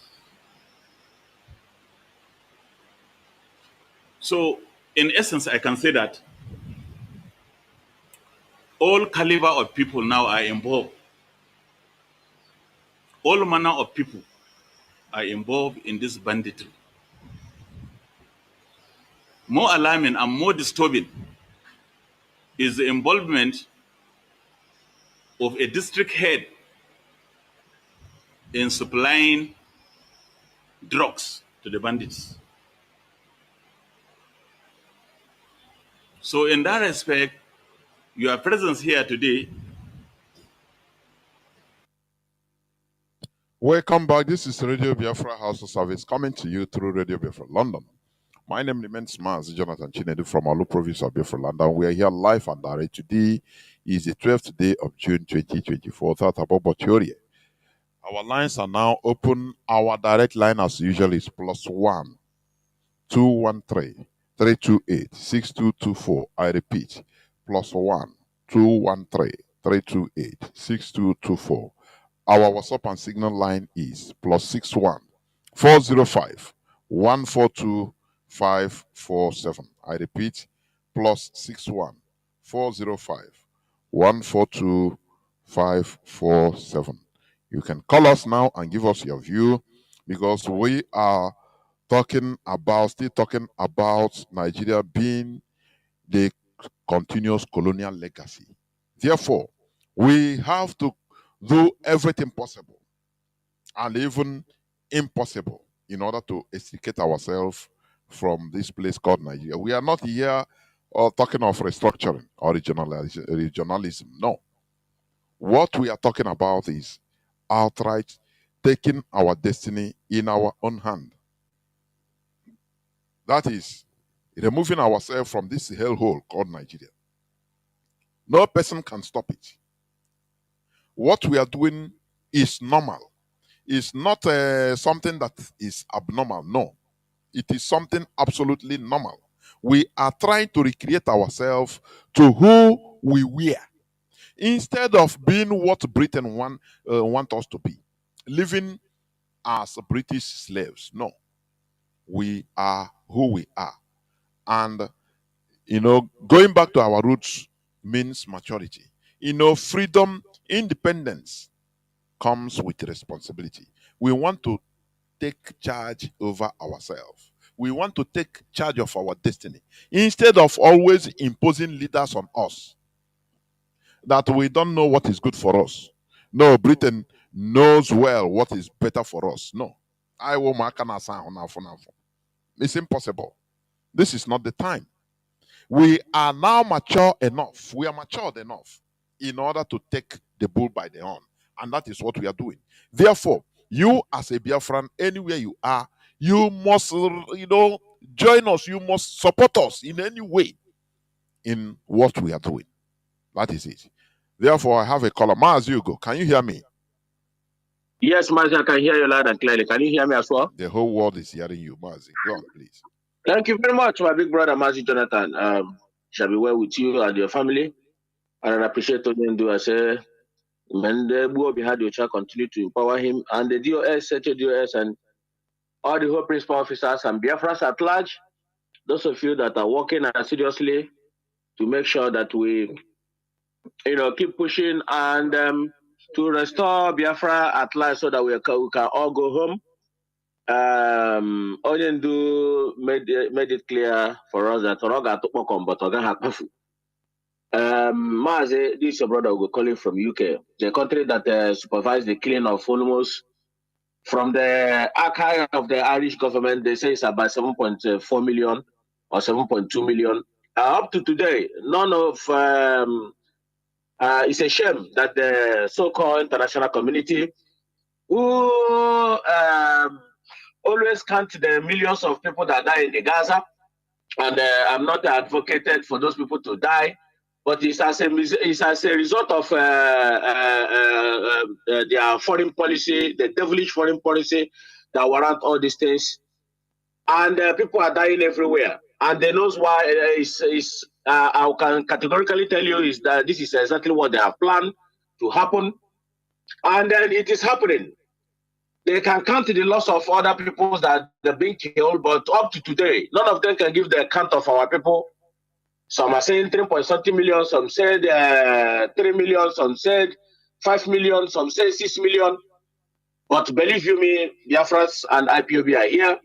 So in essence, I can say that all caliber of people now are involved. All manner of people are involved in this banditry. More alarming and more disturbing is the involvement of a district head in supplying drugs to the bandits. So in that respect, your presence here today. Welcome back. This is Radio Biafra House of Service coming to you through Radio Biafra London. My name is Mazi Jonathan Chinedu from Alu province of Biafra London. We are here live and direct. Today is the 12th day of June 2024. Our lines are now open. Our direct line, as usual, is +1 213 328 6224. I repeat, +1 213 328 6224. Our WhatsApp and Signal line is +61 405 142 547. I repeat, +61 405 142 547. You can call us now and give us your view, because we are still talking about Nigeria being the continuous colonial legacy. Therefore, we have to do everything possible and even impossible in order to extricate ourselves from this place called Nigeria. We are not here talking of restructuring or regionalism. No. What we are talking about is outright taking our destiny in our own hand. That is removing ourselves from this hellhole called Nigeria. No person can stop it. What we are doing is normal. It's not something that is abnormal. No. It is something absolutely normal. We are trying to recreate ourselves to who we were, instead of being what Britain want us to be, living as British slaves. No. We are who we are. And, going back to our roots means maturity. Freedom, independence comes with responsibility. We want to take charge over ourselves. We want to take charge of our destiny, instead of always imposing leaders on us that we don't know what is good for us. No, Britain knows well what is better for us. No. It's impossible. This is not the time. We are now mature enough. We are matured enough in order to take the bull by the horn. And that is what we are doing. Therefore, you as a Biafran, anywhere you are, you must, join us. You must support us in any way in what we are doing. That is it. Therefore, I have a caller. Mazi, you go. Can you hear me? Yes, Mazi, I can hear you loud and clearly. Can you hear me as well? The whole world is hearing you, Mazi. Go on, please. Thank you very much, my big brother, Mazi Jonathan. Shall be well with you and your family. And I appreciate what you do. I say, when the boy behind your child continue to empower him, and the DOS, DOS, and all the whole principal officers and Biafrans at large, those of you that are working seriously to make sure that we, keep pushing and to restore Biafra at large, so that we can all go home. Onyendu made it clear for us that Oroga Tupokon, but Oga Hapafu. Mazi, this is your brother who calling from UK, the country that supervised the killing of almost, from the archive of the Irish government, they say it's about 7.4 million or 7.2 million. Up to today, none of it's a shame that the so-called international community, who always count the millions of people that die in the Gaza, and I'm not advocated for those people to die, but it's as a result of their foreign policy, the devilish foreign policy that warrant all these things. and people are dying everywhere. And they knows why I can categorically tell you is that this is exactly what they have planned to happen, and then it is happening. They can count the loss of other people that they're being killed, but up to today, none of them can give the account of our people. Some are saying 3.something million, some said 3 million, some said 5 million, some said 6 million. But believe you me, Biafrans and IPOB are here.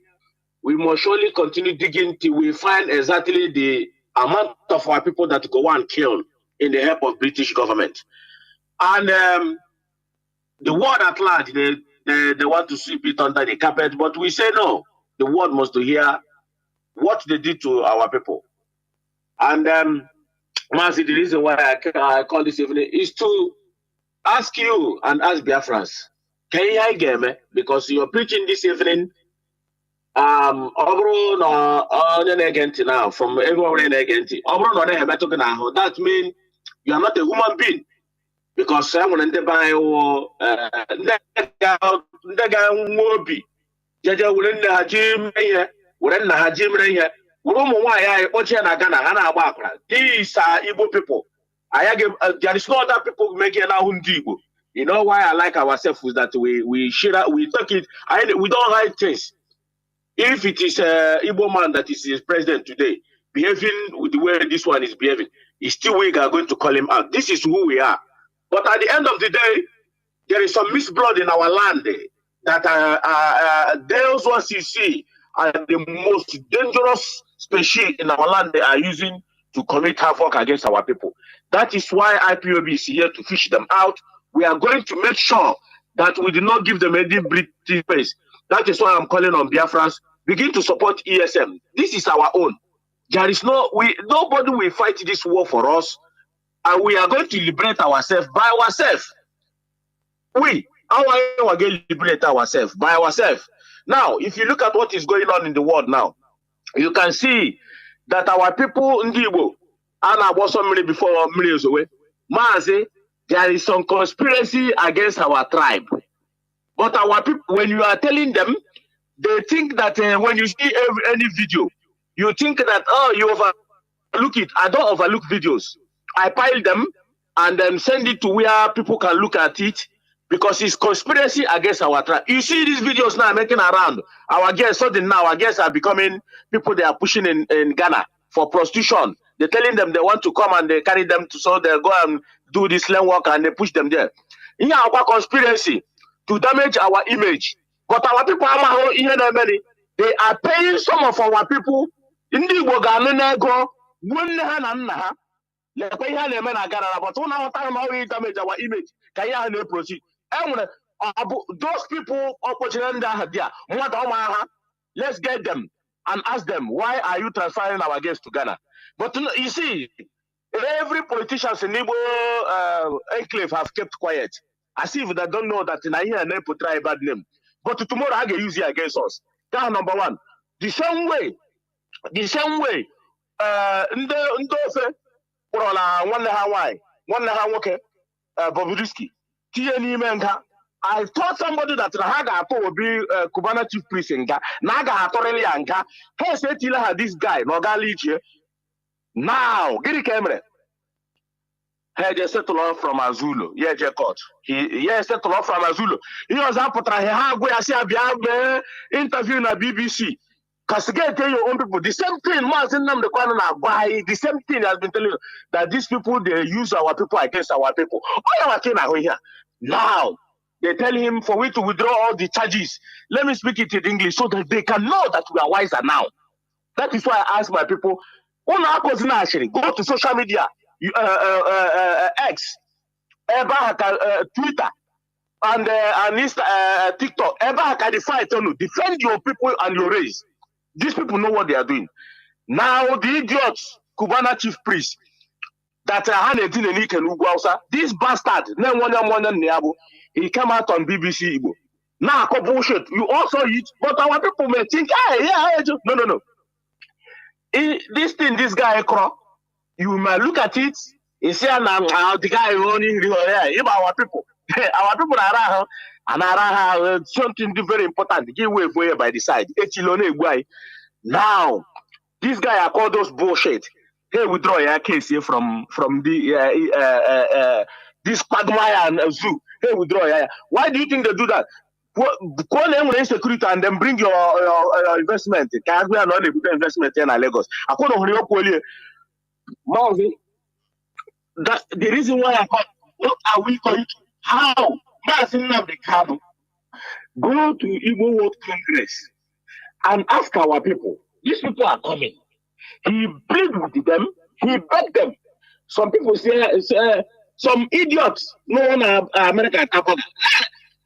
We must surely continue digging till we find exactly the amount of our people that go and kill in the help of British government. And the world at large, they want to sweep it under the carpet, but we say no. The world must hear what they did to our people. And Mazi, the reason why I call this evening is to ask you and ask Biafrans, can you hear game? Because you're preaching this evening. Now from everywhere that means you are not a human being. Because someone in the bio these are Igbo people. There is no other people making our own Igbo. You know why I like ourselves is that we share, we talk it. We don't hide things. If it is Igbo man that is his president today, behaving with the way this one is behaving, it's still we are going to call him out. This is who we are. But at the end of the day, there is some misblood in our land that those ones you see are the most dangerous species in our land they are using to commit havoc against our people. That is why IPOB is here to fish them out. We are going to make sure that we do not give them any breathing space. That is why I'm calling on Biafrans. Begin to support ESM. This is our own. There is nobody will fight this war for us. And we are going to liberate ourselves by ourselves. How are we going to liberate ourselves by ourselves? Now, if you look at what is going on in the world now, you can see that our people in Igbo, and I was somebody before years away, Mazi, there is some conspiracy against our tribe. But our people, when you are telling them, they think that when you see any video, you think that, oh, you overlook it. I don't overlook videos. I pile them and then send it to where people can look at it because it's conspiracy against our tribe. You see these videos now making around. Our guests, our guests are becoming people they are pushing in Ghana for prostitution. They're telling them they want to come and they carry them so they go and do this land work and they push them there. In our conspiracy to damage our image. But our people, they are paying some of our people in the Woganego, but damage our image. Proceed. Those people, let's get them and ask them, why are you transferring our guests to Ghana? But you see, every politician in Igbo enclave have kept quiet, as if they don't know that in here name put try a bad name. But tomorrow I get use it against us. That's number one. The same way, Ndofe, Bobrisky, I thought somebody that Haga will be Kubana chief priest in Ga, Naga Hatoreli Anka, hey, say Tila this guy, Nogalich. Now, get it camera. He just settled off from Azulu. Yeah, Jacob. He settled off from Azulu. He was up to a interview in a BBC. Because again, tell your own people, the same thing, Mazi Nnamdi Kanu by the same thing has been telling you that these people they use our people against our people. All our thing are here. Now they tell him for we to withdraw all the charges. Let me speak it in English so that they can know that we are wiser now. That is why I ask my people, go to social media, X, Twitter, and TikTok. Defend your people and your race. These people know what they are doing. Now the idiots, Kubana chief priest, that this bastard, he came out on BBC Igbo. Now bullshit. You also eat, but our people may think, no. This thing, this guy, you might look at it, and say, the guy only about our people. Our people are around, and around something very important. Give way for you by the side. Now, this guy are called those bullshit. Hey, withdraw your case here from the this Quagmire and Zoo. Hey, withdraw. Why do you think they do that? Call them with security and then bring your investment. Can we are not able to investment in Lagos? According to Mazi, that's the reason why I call. What are we going to? How? Mazi Nnamdi Kanu go to Igbo World Congress and ask our people. These people are coming. He plead with them. He begged them. Some people say some idiots. No one America.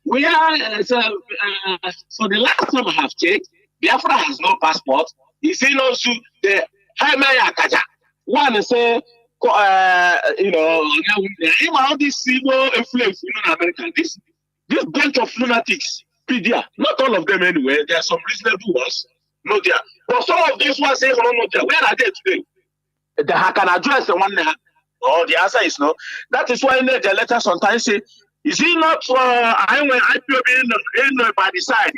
We are for the last time I have checked. Biafra has no passport. He say no to the Akaja. One say all these influence in America. This bunch of lunatics. Not all of them anyway. There are some reasonable ones. No there. But some of these ones say no there. Where are they today? The can address the one they have. Oh, the answer is no. That is why the letter sometimes say, is it not IPOB in by the side?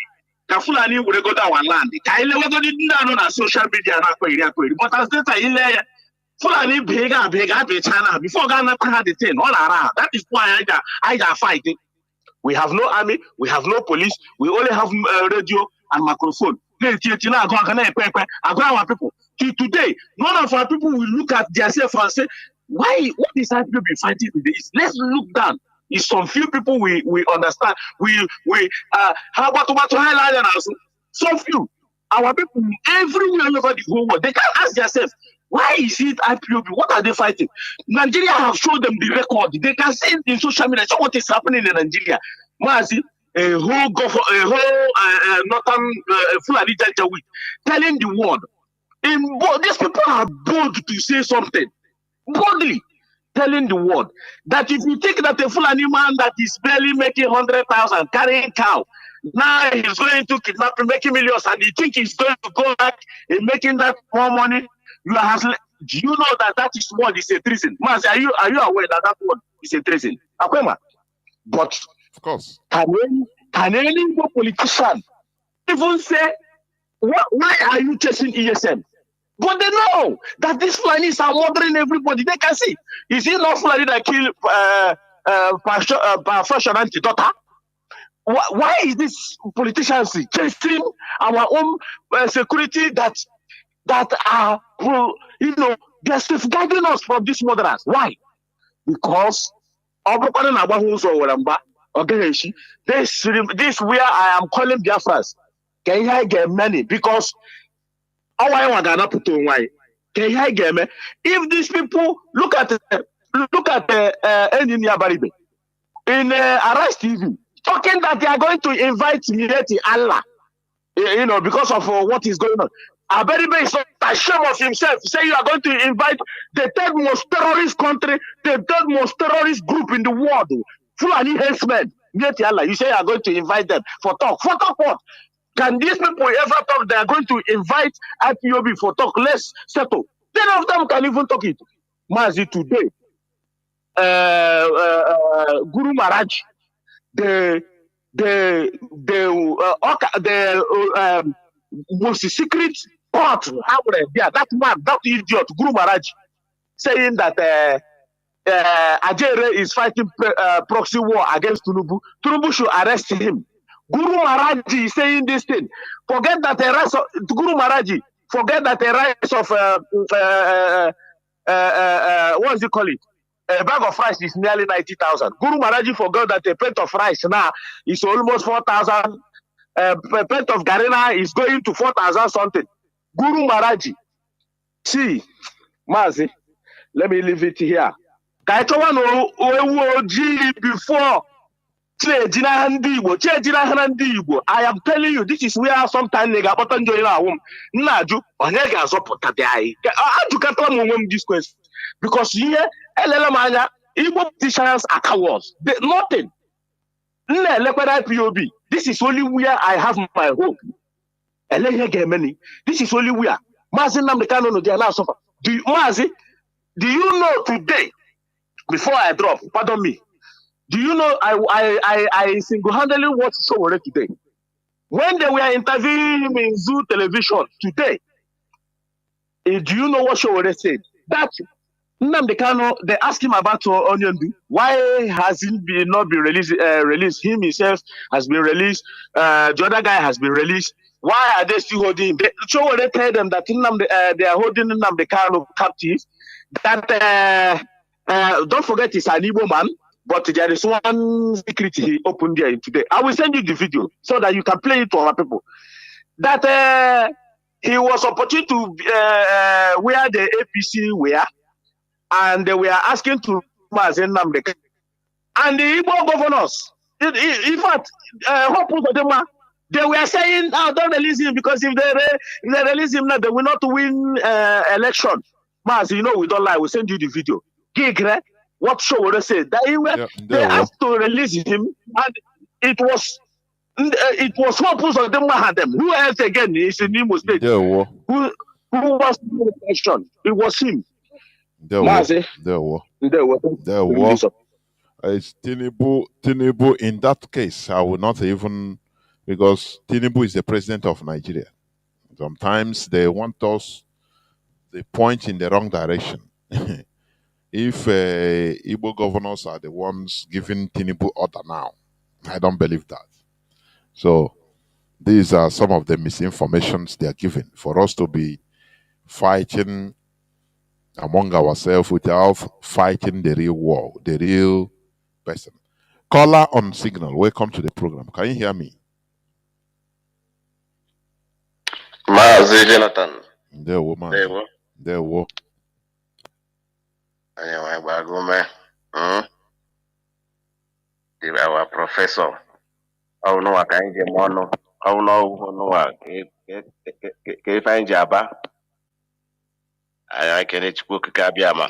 The Fulani would go down one land. The didn't know on social media. But as they Fulani big China before Ghana had the thing all around. That is why I fight it. We have no army, we have no police, we only have radio and microphone. Our people. Today, none of our people will look at themselves and say, what is IPOB fighting today? Let's look down. It's some few people we understand. How about highlight and also some few. Our people everywhere over the whole world, they can ask themselves, why is it IPOB? What are they fighting? Nigeria have shown them the record. They can see it in social media. So what is happening in Nigeria? Mazi, a whole northern Fulani Janjaweed telling the world. These people are bold to say something. Boldly telling the world that if you think that a Fulani man that is barely making 100,000 carrying cow, now he's going to kidnap and making millions, and you think he's going to go back and making that more money, do you know that is word is a treason? Mazi, are you aware that word is a treason? But of course, can any politician even say, why are you chasing ESM? But they know that these Fulanis are murdering everybody. They can see. Is it not Fulani that killed Fashion daughter? Why is this politicians chasing our own security that are, they're safeguarding us from these murderers? Why? Because this where I am calling Biafrans. Can I get many? Because if these people look at engineer Baribe in Arise TV talking that they are going to invite Mireti Allah, because of what is going on. Abaribe is not ashamed of himself. Say you are going to invite the third most terrorist country, the third most terrorist group in the world, Fulani herdsmen. Mireti Allah, you say you are going to invite them for talk. For talk what? Can these people ever talk? They are going to invite IPOB for talk. Let's settle. None of them can even talk it. Mazi today, Guru Maharaj, the most secret part. That man, that idiot, Guru Maharaj, saying that Ajere is fighting proxy war against Tinubu. Tinubu should arrest him. Guru Maharaji is saying this thing. Forget that the rest of Guru Maharaji. Forget that the rest of what does he call it? A bag of rice is nearly 90,000. Guru Maharaji forgot that a pint of rice now is almost 4,000. A pint of garina is going to 4,000 something. Guru Maharaji. See, Mazi, let me leave it here. Before. I am telling you, this is where sometimes nigga button join our home. Naju, or nigga support this question. Because here, LLMania, Igbo politicians are cowards. Nothing. IPOB. This is only where I have my hope. This is only where. Mazi Nnamdi Kanu no dey now suffer. Mazi, do you know today, before I drop, pardon me, Do you know I single-handedly watched Sowore today. When they were interviewing him in Zoo Television today, do you know what Sowore said? That Nnamdi Kanu, they asked him about Onyondu. Why has he not been released? Him himself has been released. The other guy has been released. Why are they still holding him? Sowore tell them that they are holding Nnamdi Kanu captive. That don't forget he's an Igbo man, but there is one secret he opened there today. I will send you the video so that you can play it to our people. That he was opportune to wear the APC wear, and they were asking to Mazi Nnamdi. And the Igbo governors, in fact, they were saying, "Oh, don't release him, because if they release him now, they will not win election." Mazi, you know we don't lie. We'll send you the video. Gigre, what Sowore said that they asked to release him, and it was Hoppus of them had them. Who else again is in Imo State? Who was the election? It was him. Mazi. It's Tinubu. In that case, I would not even, because Tinubu is the president of Nigeria. Sometimes they want us, they point in the wrong direction. If Igbo governors are the ones giving Tinubu order now, I don't believe that. So these are some of the misinformations they are giving for us to be fighting among ourselves without fighting the real war, the real person. Caller on signal, welcome to the program. Can you hear me? Mazi Jonathan. There we. Our professor. Oh no, I can't get mono. Oh no, can find Jabba? I can book Kabiama.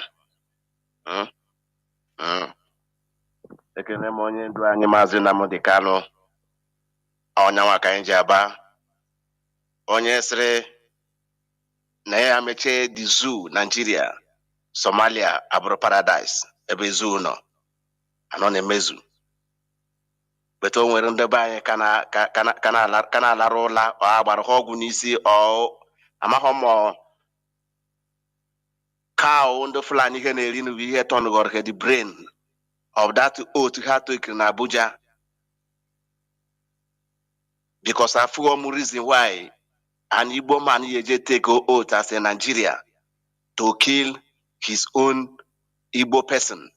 Ekene monye ndu anyị Mazi Nnamdi Kanu onyanwa ka anyị ji aba onye sịrị na ya mechie the zoo Nigeria, Somalia abụrụ paradise ebe zoo nọ anọ na-emezu bete o nwere ndị be anyị ka na-alarụ ụla ọ agbara ha ọgwụ n'isi ọ amaghọ m cow ndị Fulani ihe na-eri n'ubi ihe tọnụgọrọ the brain of that oath ha took in Abuja, because I feel more reason why an Igbo man yeje take oath as a Nigeria to kill his own Igbo person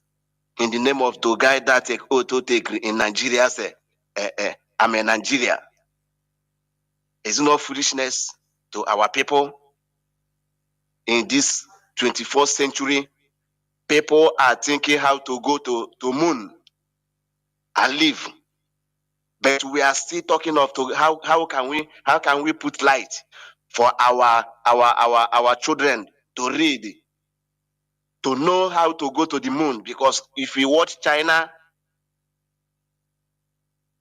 in the name of to guide that take oath to take in Nigeria. Say, I'm a Nigeria. It's no foolishness to our people in this 21st century. People are thinking how to go to moon and live, but we are still talking of to how can we put light for our children to read, to know how to go to the moon. Because if you watch China,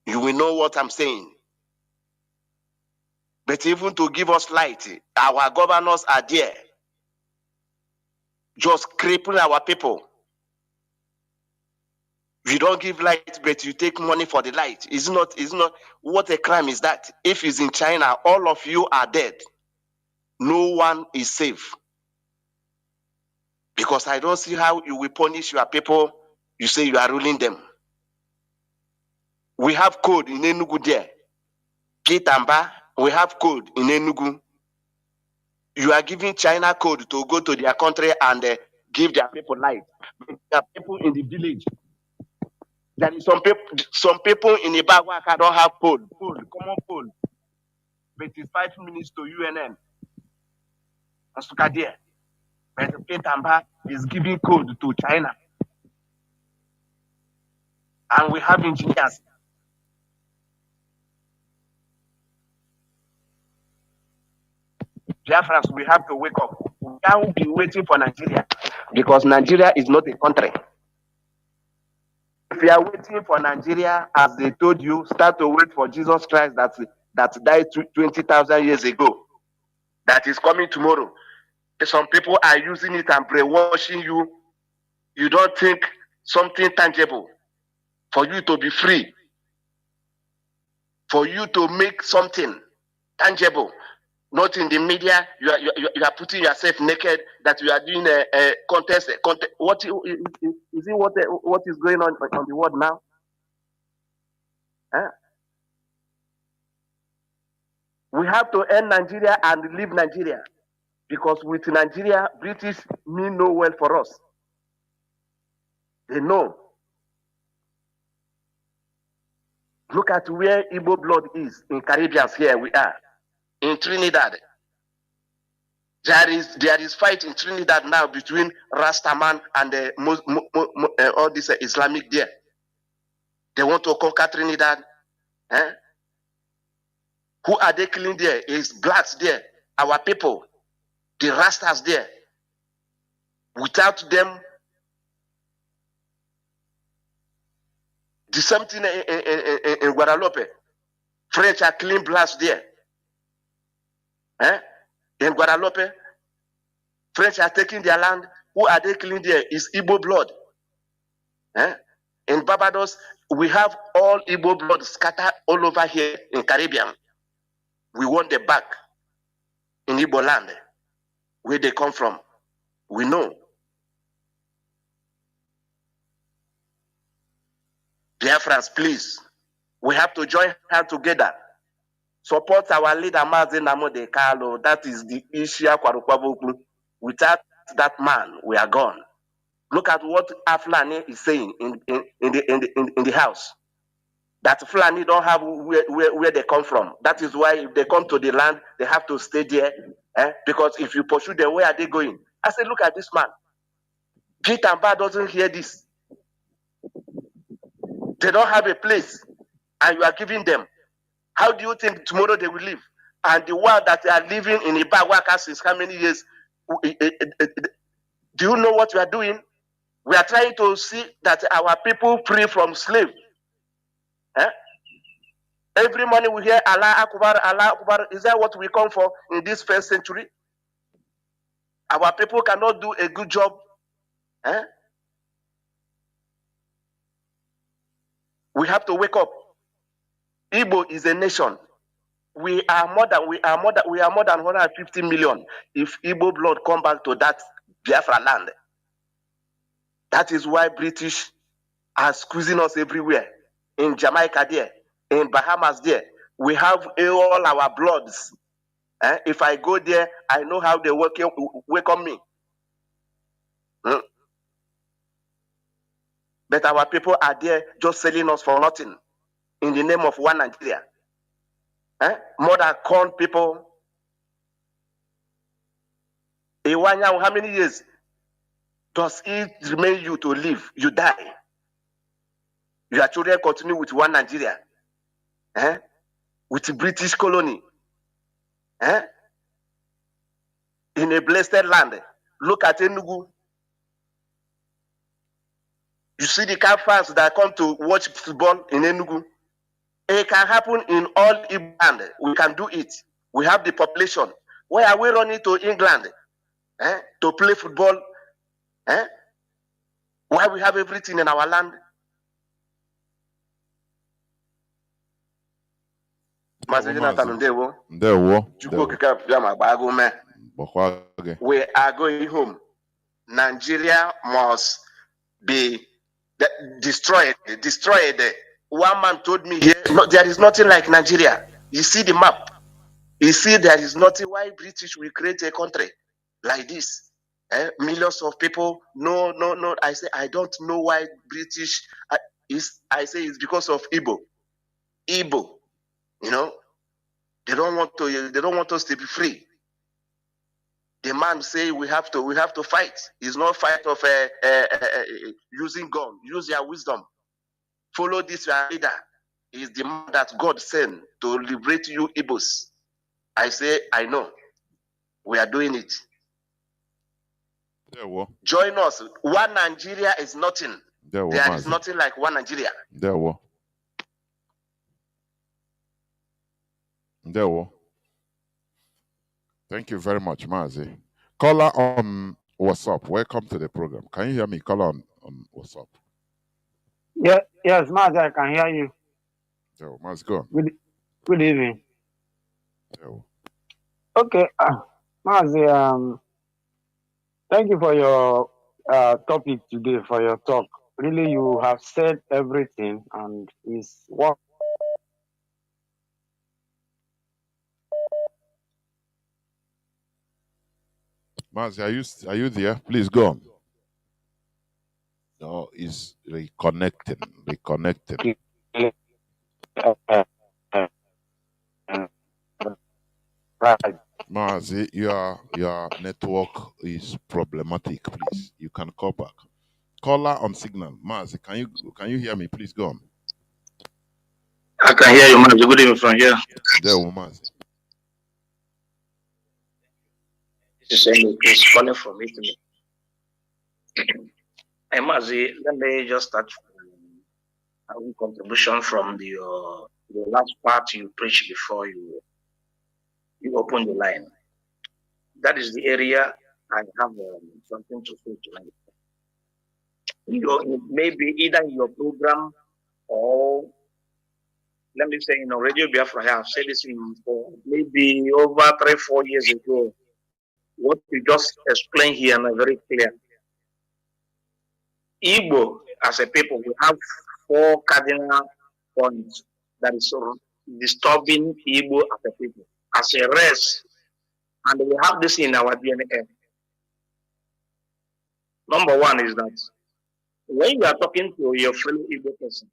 you will know what I'm saying. But even to give us light, our governors are there, just crippling our people. You don't give light, but you take money for the light. It's not what a crime is that? If it's in China, all of you are dead. No one is safe. Because I don't see how you will punish your people. You say you are ruling them. We have code in Enugu there. Kitamba, we have code in Enugu. You are giving China code to go to their country and give their people light. There are people in the village. There is some people in the Bagwaka don't have common phone. But it's 5 minutes to UNN. But Kitamba is giving code to China. And we have engineers. Biafrans, we have to wake up. We can't be waiting for Nigeria, because Nigeria is not a country. If you are waiting for Nigeria, as they told you, start to wait for Jesus Christ that died 20,000 years ago. That is coming tomorrow. Some people are using it and brainwashing you. You don't think something tangible. for you to be free, for you to make something tangible. Not in the media, you are putting yourself naked, that you are doing a contest. What is it? What is going on the world now? Huh? We have to end Nigeria and leave Nigeria, because with Nigeria, British mean no well for us. They know. Look at where Igbo blood is in Caribbean. Here we are in Trinidad. There is fight in Trinidad now between Rastaman and all this Islamic there. They want to conquer Trinidad. Eh? Who are they killing there? Is blacks there, our people, the Rastas there. Without them, the same thing in Guadalupe. French are killing blacks there. Eh? In Guadalupe, French are taking their land. Who are they killing there? Is Igbo blood. Eh? In Barbados, we have all Igbo blood scattered all over here in Caribbean. We want them back in Igbo land, where they come from. We know. Biafrans, please, we have to join hands together. Support our leader, Mazi Nnamdi Kanu. That is the issue. Without that man, we are gone. Look at what Aflani is saying in the house. That Fulani don't have where they come from. That is why if they come to the land, they have to stay there. Because if you pursue them, where are they going? I said, look at this man. Pete and Bar doesn't hear this. They don't have a place, and you are giving them. How do you think tomorrow they will live? And the one that they are living in Ibawaka since how many years? Do you know what we are doing? We are trying to see that our people free from slave. Every morning we hear Allah Akbar, Allah Akbar. Is that what we come for in this first century? Our people cannot do a good job. We have to wake up. Igbo is a nation. We are more than 150 million. If Igbo blood come back to that Biafra land, that is why British are squeezing us everywhere. In Jamaica there, in Bahamas there, we have all our bloods. If I go there, I know how they welcome me. But our people are there just selling us for nothing in the name of one Nigeria. More than corn people. How many years does it remain you to live? You die. Your children continue with one Nigeria. With the British colony. In a blessed land. Look at Enugu. You see the car fans that come to watch football in Enugu. It can happen in all England. We can do it. We have the population. Why are we running to England to play football? Why we have everything in our land? We are going home. Nigeria must be destroyed. One man told me here, there is nothing like Nigeria. You see the map. You see there is nothing. Why British will create a country like this? Millions of people. No. I say I don't know why British I say it's because of Igbo. You know, they don't want us to be free. The man say we have to fight. It's not fight of using gun. Use your wisdom. Follow this your leader. Is the man that God sent to liberate you Igbos. I say I know. We are doing it. Join us. One Nigeria is nothing. There is nothing like one Nigeria. Thank you very much, Mazi. Caller on WhatsApp. Welcome to the program. Can you hear me? Caller on WhatsApp. Yeah, yes, Mazi, I can hear you. Yo, Mazi, go on. Good evening. Yo. Okay, Mazi, thank you for your topic today, for your talk. Really, you have said everything, and it's what. Mazi, are you there? Please go on. No, it's reconnecting. Right. Mazi, your network is problematic. Please, you can call back. Caller on signal. Mazi, can you hear me? Please go on. I can hear you, Mazi. Good evening from here. There, Mazi. This is Chris calling from Italy. Hey, Mazi, let me just start a contribution from the last part you preached before you open the line. That is the area I have something to say tonight. Maybe either in your program or let me say, Radio Biafra, I have said this for maybe over 3-4 years ago. What you just explained here is very clear. Igbo, as a people, we have 4 cardinal points that is disturbing Igbo as a people, as a race, and we have this in our DNA. Number 1 is that when you are talking to your fellow Igbo person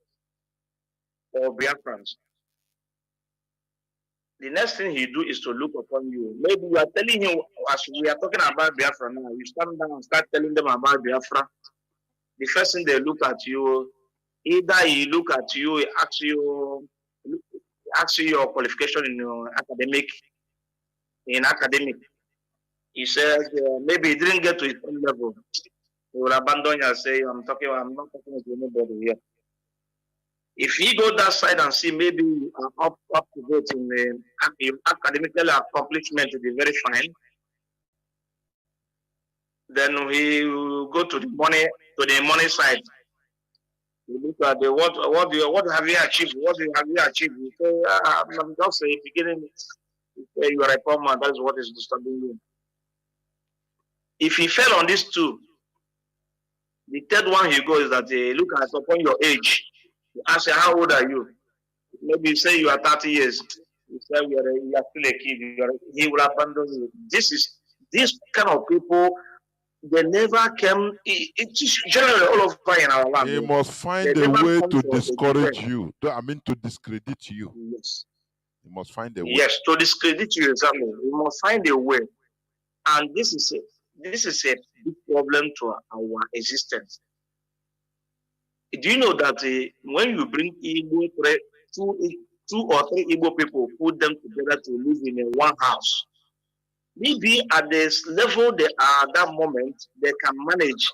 or Biafrans, the next thing he do is to look upon you. Maybe you are telling him, as we are talking about Biafra now, you stand down and start telling them about Biafra. The first thing they look at you, either he look at you, he asks you your qualification in academic. He says maybe he didn't get to his own level. He will abandon you and say, I'm not talking to anybody here. If he go that side and see maybe you are up to date in the academical accomplishment to be very fine, then he will go to the money side. You look at the what have you achieved? What have you achieved? You say, I'm just beginning. You are a poor man. That is what is disturbing you. If he fell on these 2, the third one he goes is that look at upon your age. You ask him, how old are you? Maybe you say you are 30 years. You say you are still a kid. He will abandon you. This kind of people. They never came. It's generally all over in our land. He must find a way to discourage you. I mean, to discredit you. Yes. He must find a way. Yes, to discredit you exactly. We must find a way, and this is a big problem to our existence. Do you know that when you bring Igbo, 2 or 3 Igbo people, put them together to live in one house? Maybe at this level they are at that moment, they can manage.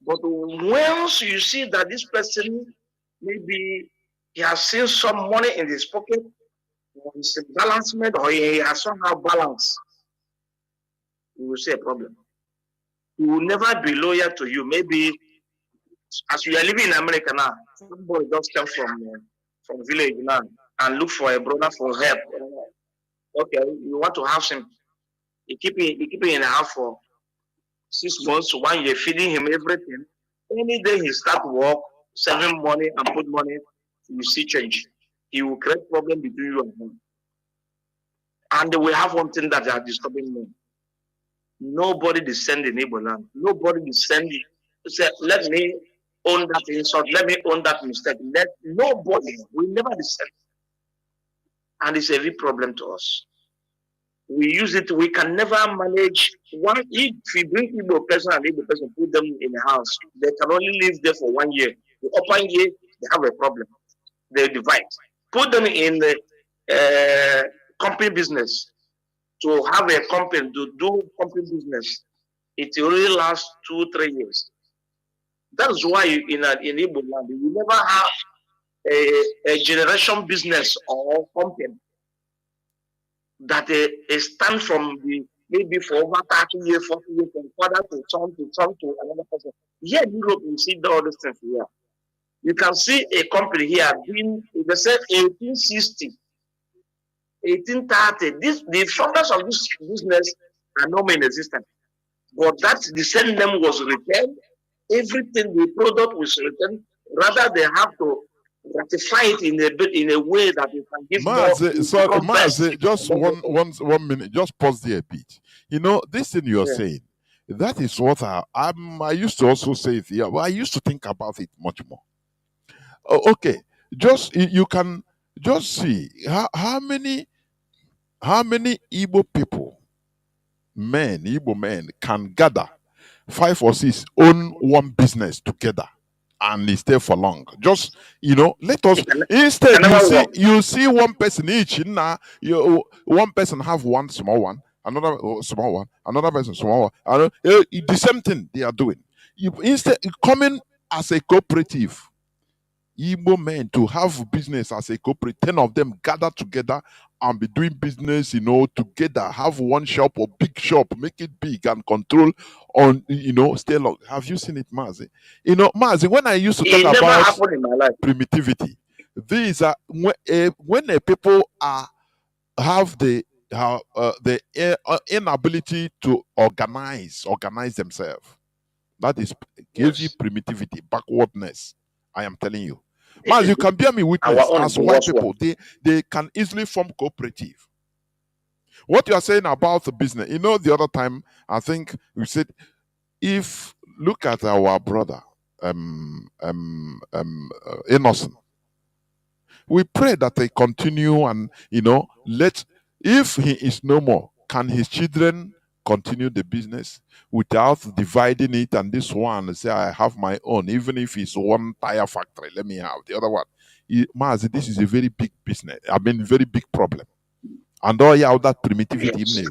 But once you see that this person, maybe he has seen some money in his pocket, or his balancement, or he has somehow balanced, you will see a problem. He will never be loyal to you. Maybe as you are living in America now, somebody just came from village now and look for a brother for help. Okay, you want to house him. You keep him in a house for 6 months, 1 year, feeding him everything. Any day he start work, saving money and put money, you see change. He will create problem between you and him. And we have one thing that are disturbing me. Nobody descend in Igbo land. Nobody descend to say, let me own that insult, let me own that mistake. Nobody, we never descend. And it's a big problem to us. We use it, we can never manage one. If we bring Igbo person and Igbo person, put them in a house, they can only live there for 1 year. The upper year, they have a problem. They divide. Put them in the company business, to have a company, to do company business. It really lasts 2-3 years. That's why in Igbo land, you never have a generation business or company that stand from maybe for over 30 years, 40 years, from father to son to another person. Here in Europe, you see all these things here. You can see a company here being, they said 1860, 1830. The founders of this business are no more in existence. But that the same name was returned. Everything, the product was returned. Rather, they have to ratify it in a way that you can give Mazi, sorry, more Mazi, just one minute, just pause there a bit. You know, this thing you're saying, that is what I used to also say it here, but I used to think about it much more. Okay, just you can just see how many Igbo people, Igbo men can gather 5 or 6 own one business together and they stay for long. Just let us instead you see one person each. Now one person have one small one, another small one, another person small one. The same thing they are doing. You instead coming as a cooperative. Igbo men to have business as a corporate, 10 of them gather together and be doing business, together, have one shop or big shop, make it big and control on, stay long. Have you seen it, Mazi? Mazi, when I used to talk about primitivity, these are when people have the inability to organize themselves. That is gives you primitivity, backwardness. I am telling you. Mas, you can bear me witness as white people, they can easily form cooperative. What you are saying about the business, the other time, I think we said, if look at our brother, Innocent, we pray that they continue and, if he is no more, can his children continue the business without dividing it, and this one say I have my own, even if it's one tire factory, let me have the other one. Mazi, this is a very big business. I mean, very big problem. And all that primitivity,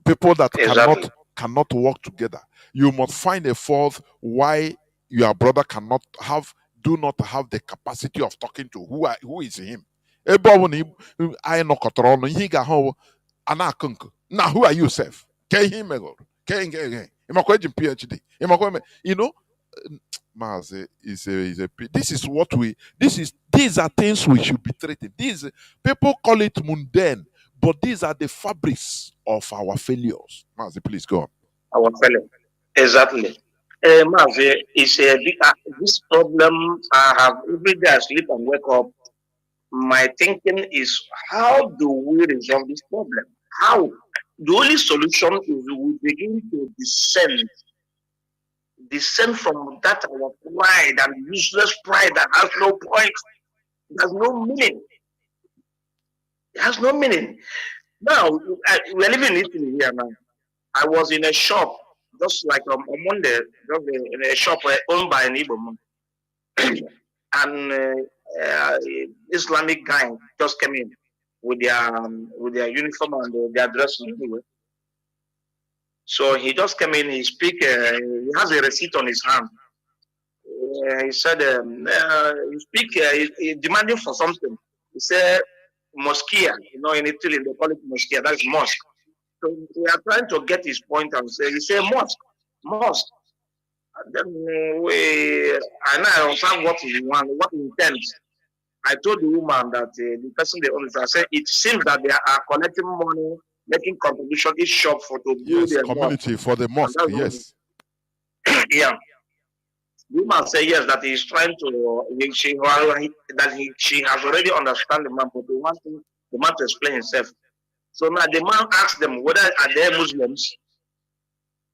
people that cannot work together. You must find a fault why your brother do not have the capacity of talking to who is him. Now, who are you, Seth? Mazi, these are things we should be treating. These people call it mundane, but these are the fabrics of our failures. Mazi, please go on. Our failure. Exactly. Mazi, this problem I have every day I sleep and wake up. My thinking is, how do we resolve this problem? How? The only solution is we begin to descend from that our pride and useless pride that has no point. It has no meaning. It has no meaning. Now, we're living in Italy here now. I was in a shop, just like on Monday, in a shop owned by an Igbo man. And Islamic guy just came in with their uniform and their dress anyway. So he just came in. He has a receipt on his hand. He said, he's demanding for something. He said, moschea. In Italy they call it moschea. That is mosque. So we are trying to get his point and say, he said mosque. And then I understand what he wants, what he intends. I told the woman that the person they own it, I said, it seems that they are collecting money, making contribution each shop to build their community mosque. For the mosque, yes. Yeah. The woman said yes, that he's trying to, she has already understand the man, but they want the man to explain himself. So now the man asked them whether are they Muslims,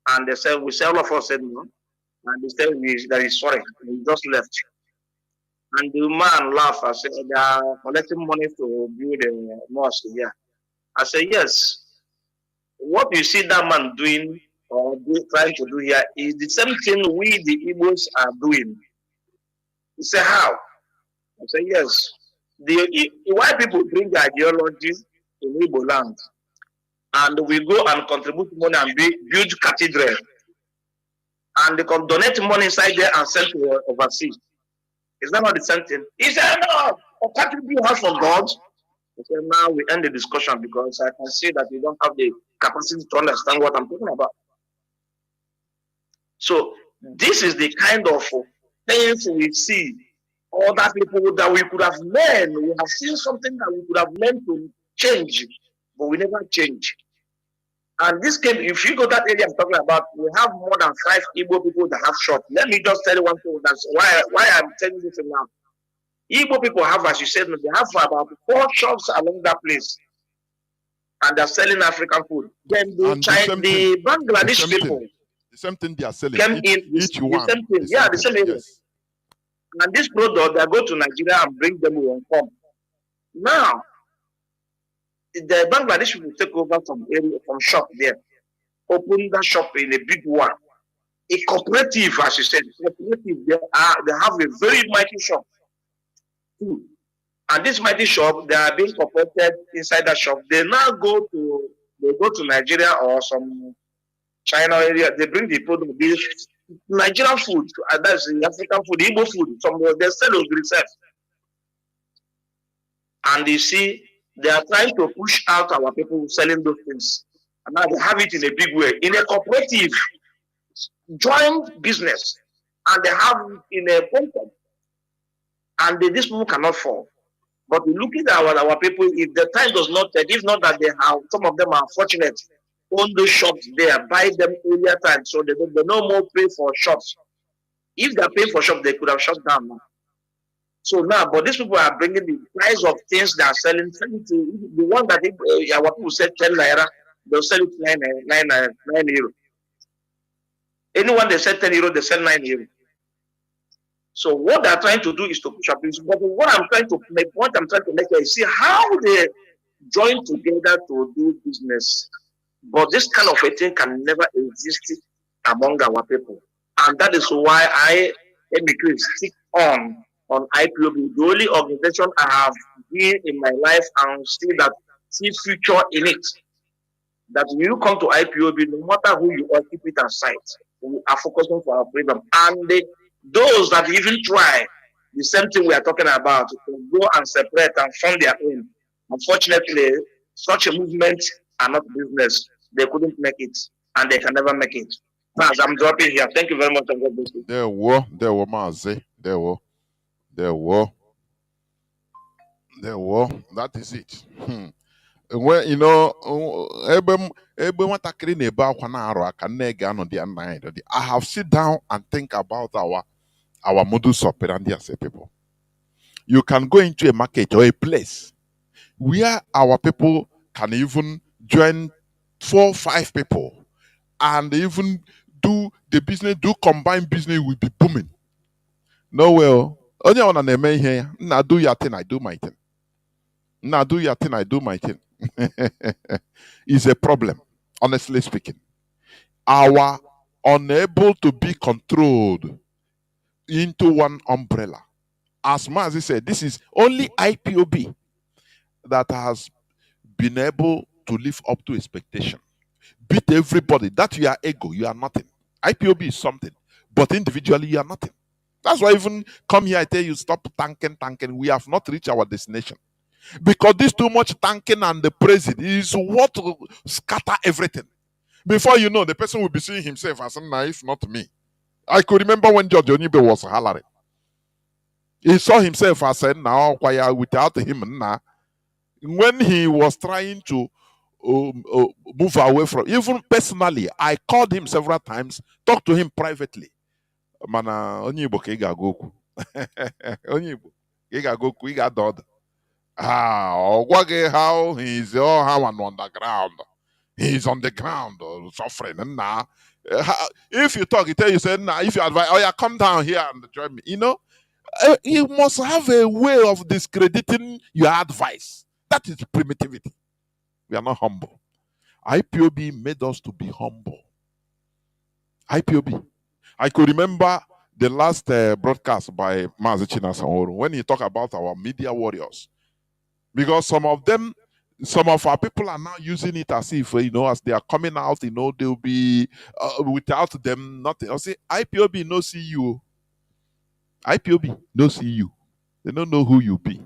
and they said, we say all of us said no, and they said that he's sorry, he just left. And the man laughed and said, they are collecting money to build a mosque here. I said, yes. What you see that man doing or trying to do here is the same thing we, the Igbos, are doing. He said, how? I said, yes. The white people bring the ideology in Igbo land. And we go and contribute money and build cathedral. And they can donate money inside there and send to overseas. Is that not the same thing? He said, no, can't you do house for God? I said, now we end the discussion because I can see that you don't have the capacity to understand what I'm talking about. So this is the kind of things we see, other people that we could have learned, we have seen something that we could have learned to change, but we never change. And this came, if you go that area I'm talking about, we have more than 5 Igbo people that have shop. Let me just tell you one thing. That's why I'm telling you this now. Igbo people have, as you said, they have about 4 shops along that place, and they're selling African food. Then the Bangladesh people, the same thing they are selling. Came in Each one. The same thing. Yeah, the same area. Yes. And this product, they go to Nigeria and bring them home. Now, the Bangladesh will take over some area, from shop there, open that shop in a big one. A cooperative, as you said, cooperative, they have a very mighty shop. And this mighty shop, they are being cooperated inside that shop. They now go to Nigeria or some China area. They bring the product, this Nigerian food, and that's the African food, Igbo food. They sell those themselves. And you see, they are trying to push out our people selling those things. And now they have it in a big way. In a cooperative, joint business, and they have it in a concept. And these people cannot fall. But looking at our people, if the time does not take, if not that they have, some of them are fortunate, own those shops there, buy them earlier time, so they no more pay for shops. If they pay for shops, they could have shut down now. So now, but these people are bringing the price of things they are selling to the one that our people said 10 naira, they'll sell it 9 euro. Anyone they said 10 euro, they sell 9 euro. So what they're trying to do is to push up. But what I'm trying to make is see how they join together to do business. But this kind of a thing can never exist among our people. And that is why I stick on IPOB, the only organization I have been in my life and see future in it. That when you come to IPOB, no matter who you are, keep it aside. We are focusing for our freedom. And those that even try the same thing we are talking about, to go and separate and form their own. Unfortunately, such a movement are not business. They couldn't make it, and they can never make it. As I'm dropping here. Thank you very much. There were Mazi. There were. That is it. Well, you know, I have sit down and think about our modus operandi as a people. You can go into a market or a place where our people can even join 4 or 5 people and even do the business, do combined business will be booming. No, well, only on an here. Now do your thing, I do my thing. Now do your thing, I do my thing. Is a problem, honestly speaking. Our unable to be controlled into one umbrella. As Mazi said, this is only IPOB that has been able to live up to expectation. Beat everybody. That you are ego, you are nothing. IPOB is something, but individually you are nothing. That's why even come here, I tell you, stop tanking. We have not reached our destination. Because this too much tanking and the president is what will scatter everything. Before you know, the person will be seeing himself as, nah, it's not me. I could remember when George Onibe was hollering. He saw himself as now without him. Nah. When he was trying to move away from, even personally, I called him several times, talked to him privately. Mana Onibo Kiga Goku. Onibo Kiga Goku, he got done. How he's how on the ground. He's on the ground suffering. And now, if you talk, he tell you, say, nah, if you advise, oh yeah, come down here and join me. You know, you must have a way of discrediting your advice. That is primitivity. We are not humble. IPOB made us to be humble. IPOB. I could remember the last broadcast by Mazi Chinasaoru when he talked about our media warriors. Because some of our people are now using it as if, you know, as they are coming out, you know, they'll be, without them, nothing. I'll say, IPOB no see you. IPOB no see you. They don't know who you be.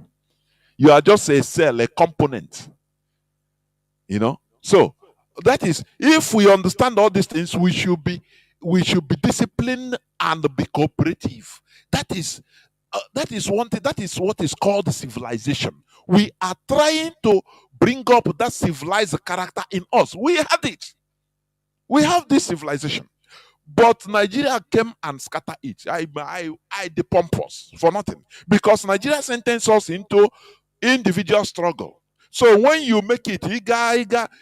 You are just a cell, a component. You know? So, that is, if we understand all these things, we should be disciplined and be cooperative. That is one thing. That is what is called civilization. We are trying to bring up that civilized character in us. We had it. We have this civilization. But Nigeria came and scattered it. I the pompous for nothing. Because Nigeria sentenced us into individual struggle. So when you make it,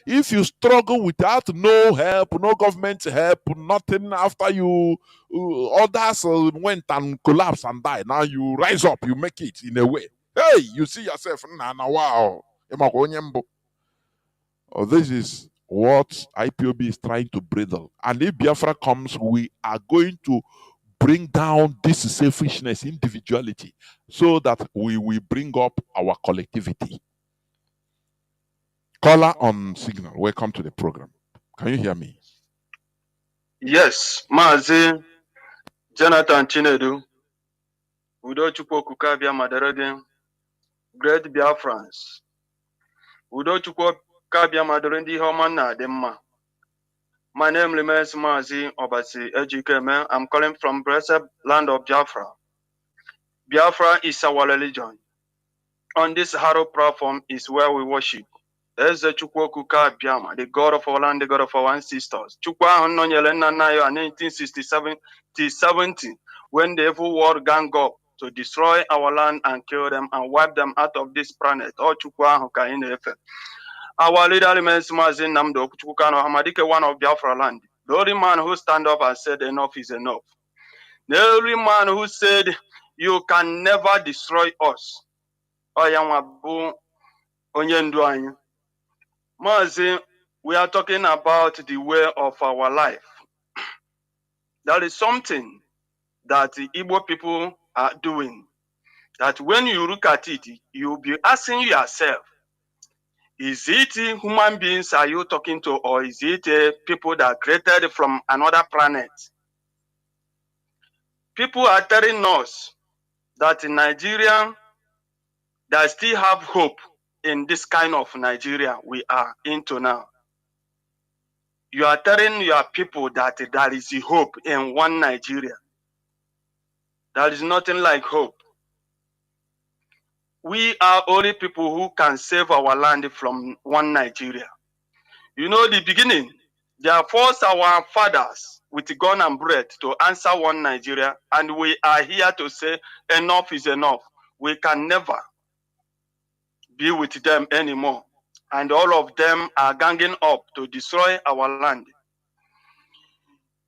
if you struggle without no help, no government help, nothing after you, others went and collapsed and died. Now you rise up, you make it in a way. Hey, you see yourself, wow. Oh, this is what IPOB is trying to bridle. And if Biafra comes, we are going to bring down this selfishness, individuality, so that we will bring up our collectivity. Caller on signal, welcome to the program. Can you hear me? Yes, Mazi, Jonathan Chinedu, Udo Chukwu Kabia Madarege, Great Biafrans, Udo Chukwu Kabia Madarendi Homana Demma. My name remains Mazi Obasi Ejikeme. I'm calling from blessed land of Biafra. Biafra is our religion. On this harrow platform is where we worship. Eze Chukwu Kabiama, the God of our land, the God of our ancestors. Chukwu Nonyele Nanayo in 1960-70, when the evil world gang up to destroy our land and kill them and wipe them out of this planet. Oh, Chukwu Kaine. Our leader remains Mazi Nnamdi Chukwu Kanu Hamadike, one of Biafra land. The only man who stand up and said enough is enough. The only man who said you can never destroy us. Oyamabu Onyenduanyu. Mazi, we are talking about the way of our life. That is something that the Igbo people are doing. That when you look at it, you'll be asking yourself, is it human beings are you talking to, or is it people that are created from another planet? People are telling us that in Nigeria, they still have hope in this kind of Nigeria we are into now. You are telling your people that there is a hope in one Nigeria. There is nothing like hope. We are only people who can save our land from one Nigeria. You know, the beginning, they are forced our fathers with gun and bread to answer one Nigeria, and we are here to say enough is enough. We can never be with them anymore. And all of them are ganging up to destroy our land.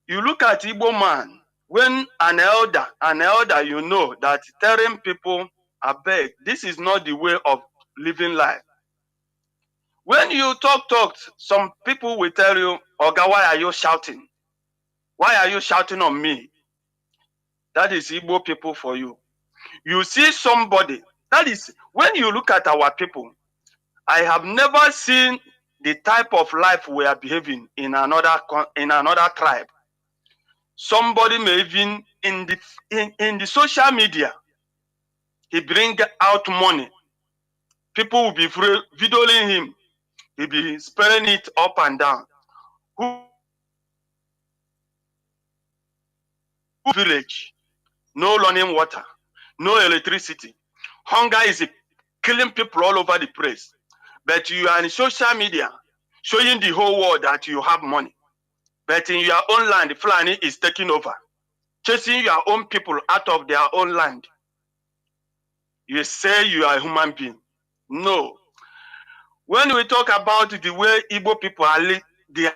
You look at Igbo man, when an elder, you know, that telling people, I beg, this is not the way of living life. When you talk, some people will tell you, Oga, why are you shouting? Why are you shouting on me? That is Igbo people for you. You see somebody, that is, when you look at our people, I have never seen the type of life we are behaving in another tribe. Somebody may even in the social media, he bring out money. People will be videoing him. He'll be spreading it up and down. Who village? No running water, no electricity. Hunger is killing people all over the place. But you are in social media showing the whole world that you have money. But in your own land, Fulani is taking over, chasing your own people out of their own land. You say you are a human being. No. When we talk about the way Igbo people are, the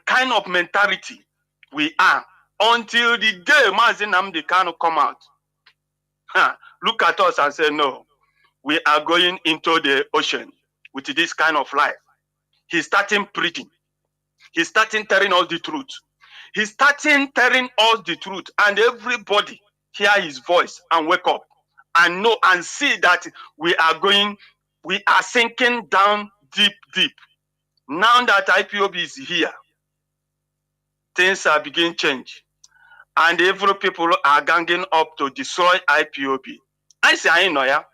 kind of mentality we are, until the day Mazi Nnamdi Kanu come out, look at us and say, no, we are going into the ocean with this kind of life. He's starting preaching. He's starting telling us the truth. He's starting telling us the truth, and everybody hear his voice and wake up and know and see that we are sinking down deep. Now that IPOB is here, things are beginning to change. And every people are ganging up to destroy IPOB. I say, I know,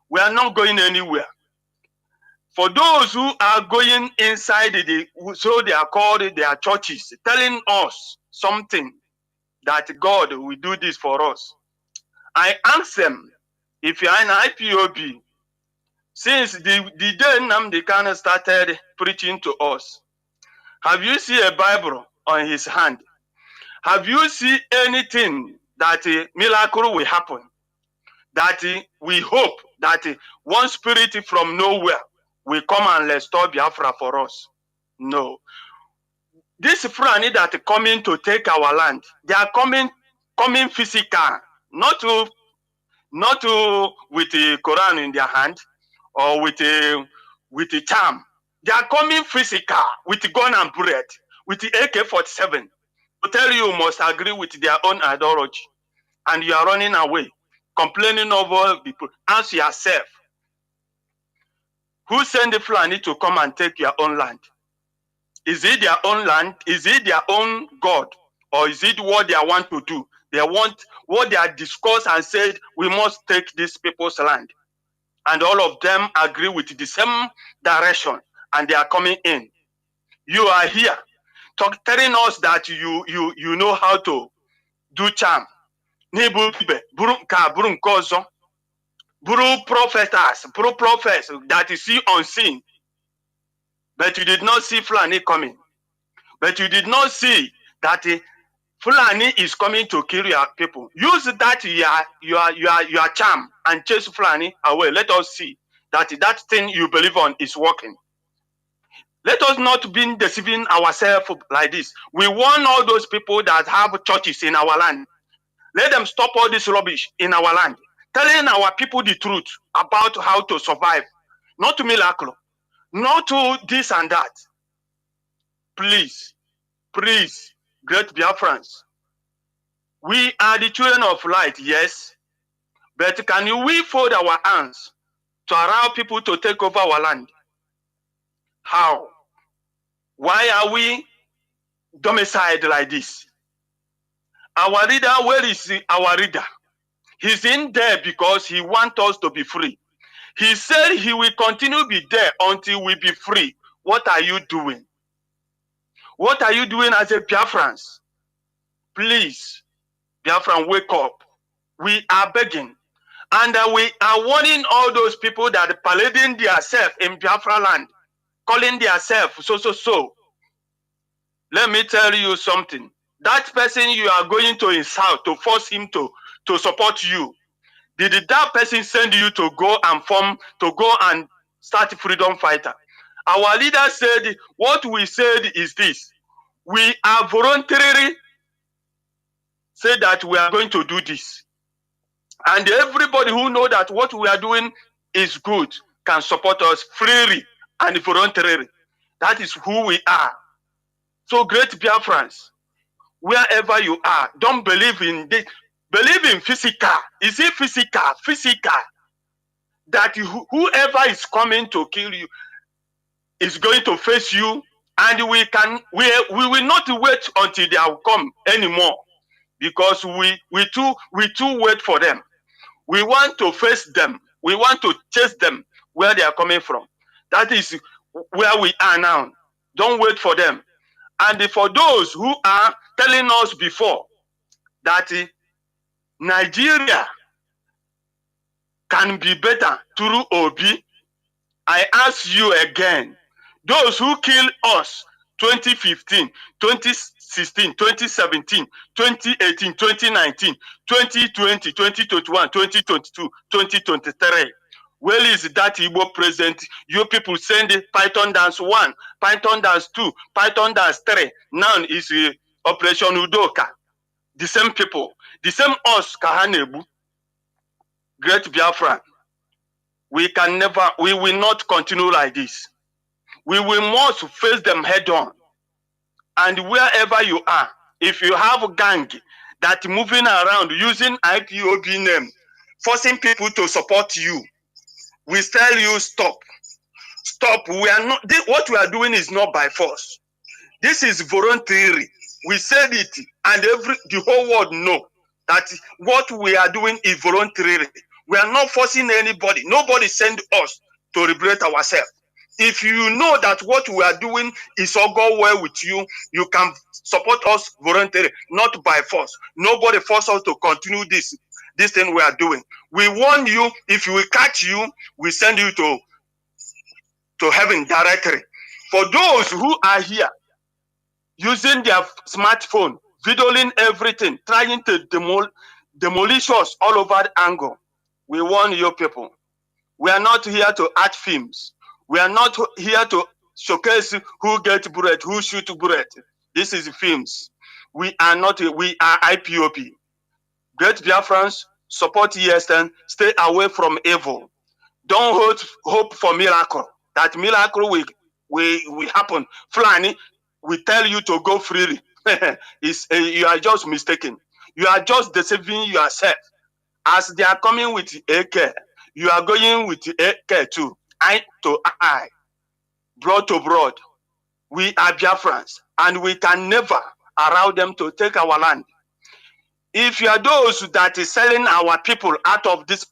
we are not going anywhere. For those who are going inside so they are called their churches, telling us something, that God will do this for us. I asked them, if you are an IPOB, since the day Nnamdi Kanu started preaching to us, have you seen a Bible on his hand? Have you seen anything that a miracle will happen? That we hope that one spirit from nowhere will come and restore Biafra for us? No. This Fulani that are coming to take our land, they are coming physical, not with a Quran in their hand or with a charm. They are coming physical with gun and bullet, with the AK-47. To tell you must agree with their own ideology, and you are running away, complaining over people. Ask yourself, who sent the Fulani to come and take your own land? Is it their own land? Is it their own God? Or is it what they want to do? They want what they are discussed and said, we must take these people's land. And all of them agree with the same direction, and they are coming in. You are here telling us that you know how to do charm. Buru prophets that you see unseen. But you did not see Fulani coming. But you did not see that Fulani is coming to kill your people. Use that your charm and chase Fulani away. Let us see that thing you believe on is working. Let us not be deceiving ourselves like this. We want all those people that have churches in our land. Let them stop all this rubbish in our land. Telling our people the truth about how to survive. Not to miracle. Not to this and that. Please, please, great Biafrans. We are the children of light, yes. But can we fold our hands to allow people to take over our land? How? Why are we domiciled like this? Our leader, where is our leader? He's in there because he wants us to be free. He said he will continue to be there until we be free. What are you doing? What are you doing as a Biafrans? Please, Biafran, wake up. We are begging. And we are warning all those people that are parading themselves in Biafra land, calling themselves so. Let me tell you something. That person you are going to insult, to force him to support you, did that person send you to go and start freedom fighter? Our leader said, what we said is this. We are voluntarily say that we are going to do this. And everybody who know that what we are doing is good can support us freely and voluntarily. That is who we are. So great Biafrans, wherever you are, don't believe in this. Believe in physical. Is it physical? Physical. That whoever is coming to kill you is going to face you, and we will not wait until they will come anymore, because we too wait for them. We want to face them. We want to chase them where they are coming from. That is where we are now. Don't wait for them. And for those who are telling us before that Nigeria can be better through Obi, I ask you again, those who killed us 2015, 2016, 2017, 2018, 2019, 2020, 2021, 2022, 2023. Where is that Igbo present? You people send Python Dance 1, Python Dance 2, Python Dance 3. Now is Operation Udoka. The same people, the same us, Kahanebu, great Biafra. We will not continue like this. We must face them head on. And wherever you are, if you have a gang that moving around using IPOB name, forcing people to support you, we tell you stop. Stop. We are not. What we are doing is not by force. This is voluntary. We said it, and the whole world know that what we are doing is voluntary. We are not forcing anybody. Nobody send us to liberate ourselves. If you know that what we are doing is all go well with you, you can support us voluntarily, not by force. Nobody force us to continue this thing we are doing. We warn you, if we catch you, we send you to heaven directly. For those who are here using their smartphone, videoing everything, trying to demolish us all over the angle, we warn you people. We are not here to act films. We are not here to showcase who gets bullet, who shoot bullet. This is films. We are not, we are IPOP. Great Biafrans, support ESN, stay away from evil. Don't hope for miracle. That miracle will happen. Fulani, we tell you to go freely. You are just mistaken. You are just deceiving yourself. As they are coming with AK, you are going with AK too. Eye to eye, broad to broad. We are Biafrans, and we can never allow them to take our land. If you are those that is selling our people out of this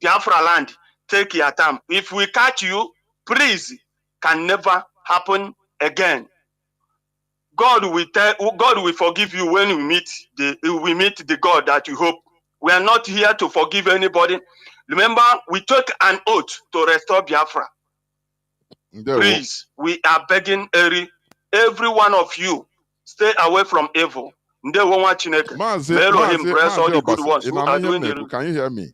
Biafra land, take your time. If we catch you, please, can never happen again. God will forgive you when we meet the God that you hope. We are not here to forgive anybody. Remember, we took an oath to restore Biafra. Please, we are begging every one of you, stay away from evil. Mazi, bless all the good ones who are doing the... Can you hear me?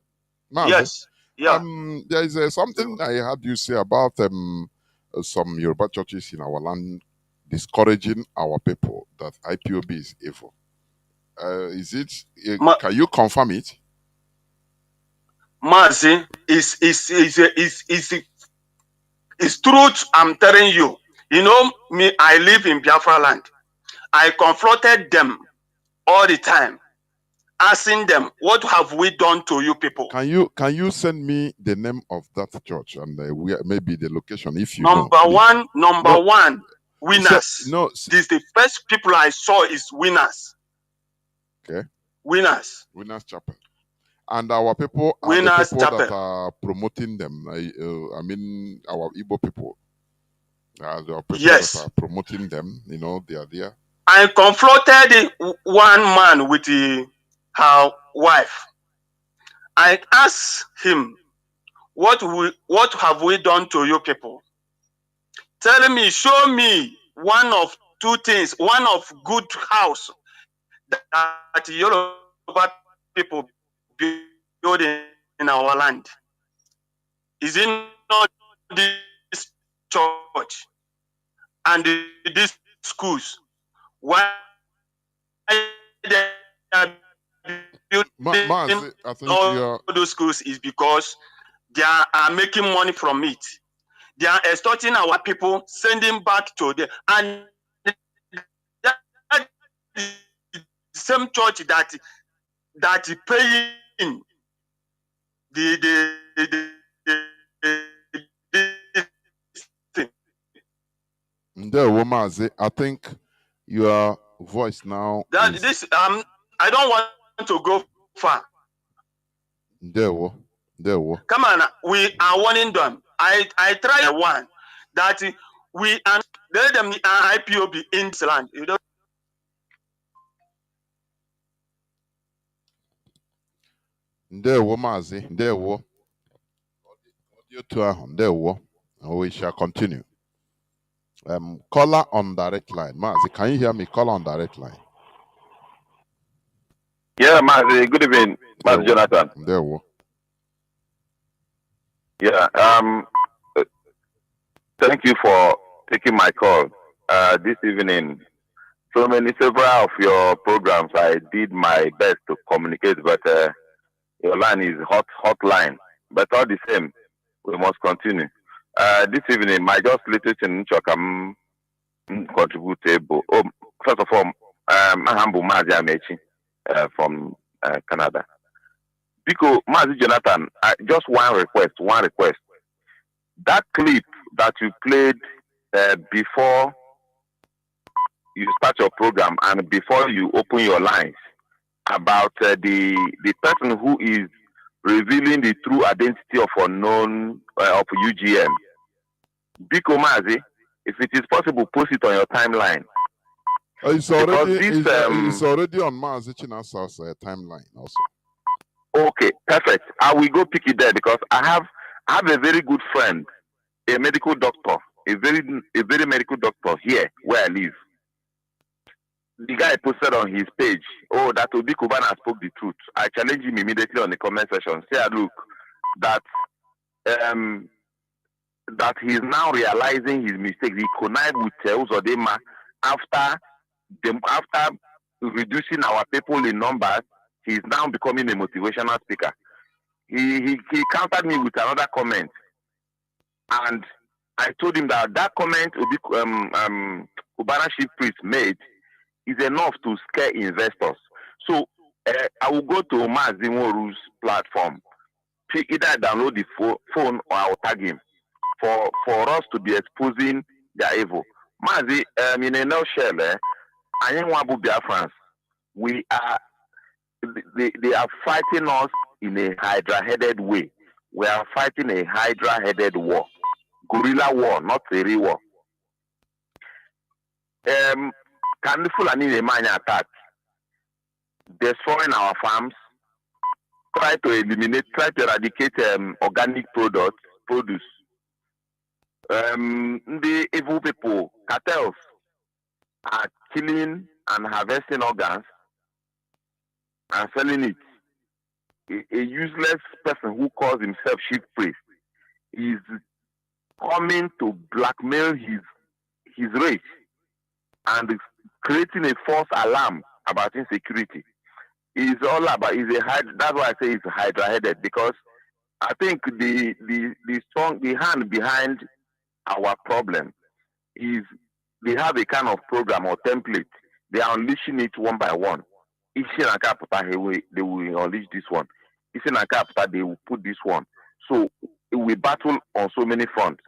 Mazi? Yes. Yeah. There is something I heard you say about some Yoruba churches in our land discouraging our people that IPOB is evil. Is it? Can you confirm it? Mazi, is truth. I'm telling you. You know me. I live in Biafra land. I confronted them all the time, asking them, "What have we done to you people?" Can you send me the name of that church and maybe the location if you Number know, one, winners. This is the first people I saw is winners. Okay. Winners Chapel. And our people are the people that are promoting them. I mean, our Igbo people. There are people that are promoting them. You know, they are there. I confronted one man with her wife. I asked him, what have we done to you people? Tell me, show me one of two things, one of good house that Yoruba people build in our land. Is it not this church and these schools? Why they are building all those schools is because they are making money from it. They are extorting our people, sending back to them, and that is the same church that paying the Mazi, I think your voice now. I don't want to go far. Come on, we are warning them. I try one that we are let them IPOB in this land. You don't. Mazi, we shall continue. Caller on direct line. Mazi, can you hear me? Caller on direct line. Yeah, Mazi, good evening, Mazi Jonathan. Yeah, thank you for taking my call this evening. Several of your programs, I did my best to communicate, but your line is hotline. But all the same, we must continue. This evening, my just little thing can contribute. Oh, first of all, Mahambu Mazi Amechi from Canada. Because Mazi Jonathan, just one request. That clip that you played before you start your program and before you open your lines about the person who is revealing the true identity of unknown of UGM. Biko Mazi, if it is possible, post it on your timeline. It's already on Mazi Chinasa's timeline also. Okay, perfect. I will go pick it there because I have a very good friend, a medical doctor, a very medical doctor here where I live. The guy posted on his page, oh, that Obi Kubana spoke the truth. I challenged him immediately on the comment section. Say, look, that he's now realizing his mistake. He connived with Uzodema after reducing our people in numbers. He's now becoming a motivational speaker. He countered me with another comment, and I told him that comment Kubana chief priest made is enough to scare investors. So I will go to Mazi Moru's platform. Either download the phone or I will tag him for us to be exposing their evil. Mazi, in a nutshell, I am Wabu Biafrans. We are. They are fighting us in a hydra-headed way. We are fighting a hydra-headed war, guerrilla war, not a real war. Can the Fulani attack, destroying our farms, try to eradicate organic produce. The evil people, cartels, are killing and harvesting organs and selling it. A useless person who calls himself chief priest is coming to blackmail his race and creating a false alarm about insecurity. That's why I say it's hydra-headed, because I think the hand behind our problem is they have a kind of program or template. They are unleashing it one by one. If they will unleash this one. If they will put this one. So we battle on so many fronts.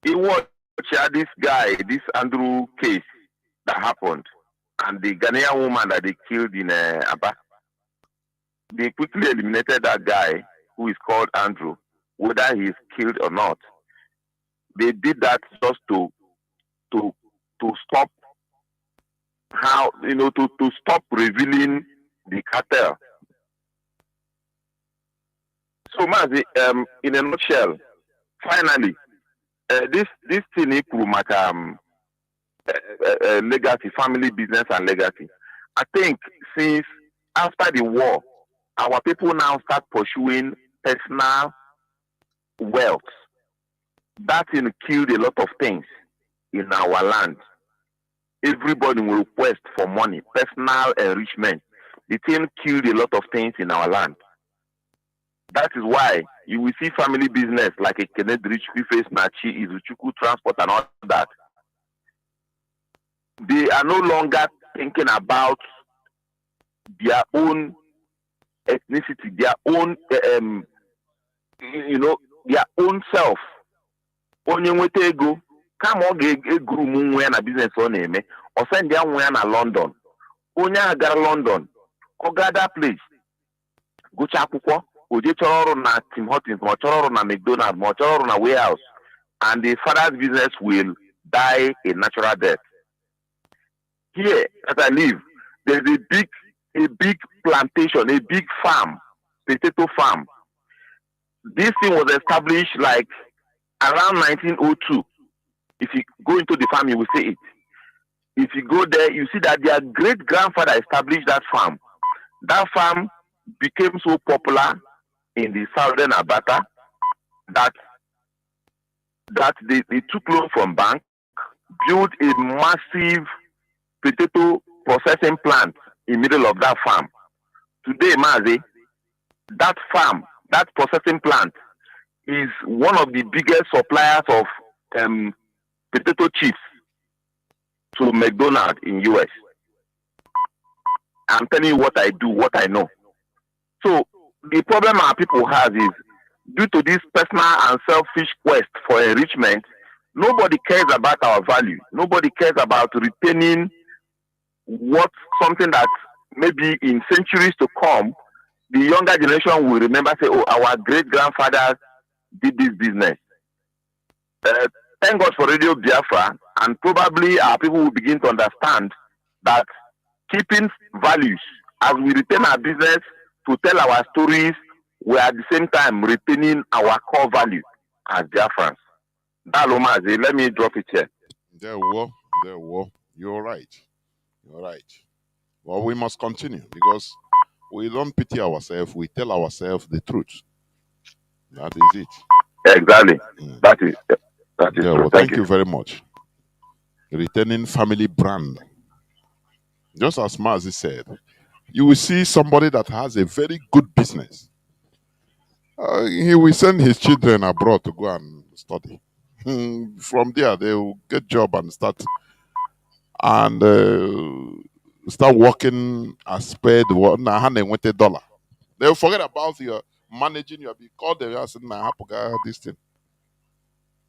This guy, this Andrew case that happened, and the Ghanaian woman that they killed in Aba, they quickly eliminated that guy who is called Andrew, whether he is killed or not. They did that just to stop to stop revealing the cartel. So Mazi, in a nutshell, finally, this thing equal legacy, family business and legacy. I think since after the war, our people now start pursuing personal wealth. That thing killed a lot of things in our land. Everybody will request for money, personal enrichment. The thing killed a lot of things in our land. That is why you will see family business like a Kennedy Rich, Face Nachi, Izuchuku Transport and all that. They are no longer thinking about their own ethnicity, their own, their own self. Onye nwete ego, kama ọ ga-eguru nwe ya na business ọ na-eme, ọ send ya nwe ya na London. Onye a gara London, ọ gara that place, gụcha akwụkwọ, o je chọrọ ọrụ na Tim Hortons, ma ọ chọrọ ọrụ na McDonald's, ma ọ chọrọ ọrụ na warehouse, and the father's business will die a natural death. Here, as I live, there's a big plantation, a big farm, potato farm. This thing was established like around 1902. If you go into the farm, you will see it. If you go there, you see that their great-grandfather established that farm. That farm became so popular in the southern Abata that they took loan from bank, built a massive potato processing plant in the middle of that farm. Today, Mazi, that farm, that processing plant, is one of the biggest suppliers of potato chips to McDonald's in US. I'm telling you what I do, what I know. So the problem our people have is, due to this personal and selfish quest for enrichment, nobody cares about our value. Nobody cares about retaining something that maybe in centuries to come, the younger generation will remember, say, oh, our great-grandfathers did this business. thank God for Radio Biafra, and probably our people will begin to understand that keeping values as we retain our business to tell our stories, we are at the same time retaining our core value as Biafrans. Mazi, let me drop it here. There were. You're right. You're right. Well, we must continue because we don't pity ourselves. We tell ourselves the truth. That is it. Exactly. That is yeah, well, thank you very much. Retaining family brand. Just as Mazi said, you will see somebody that has a very good business. He will send his children abroad to go and study. From there, they will get job and start working as paid. $1 They will forget about your managing your. Call them and say, "Nah, this thing."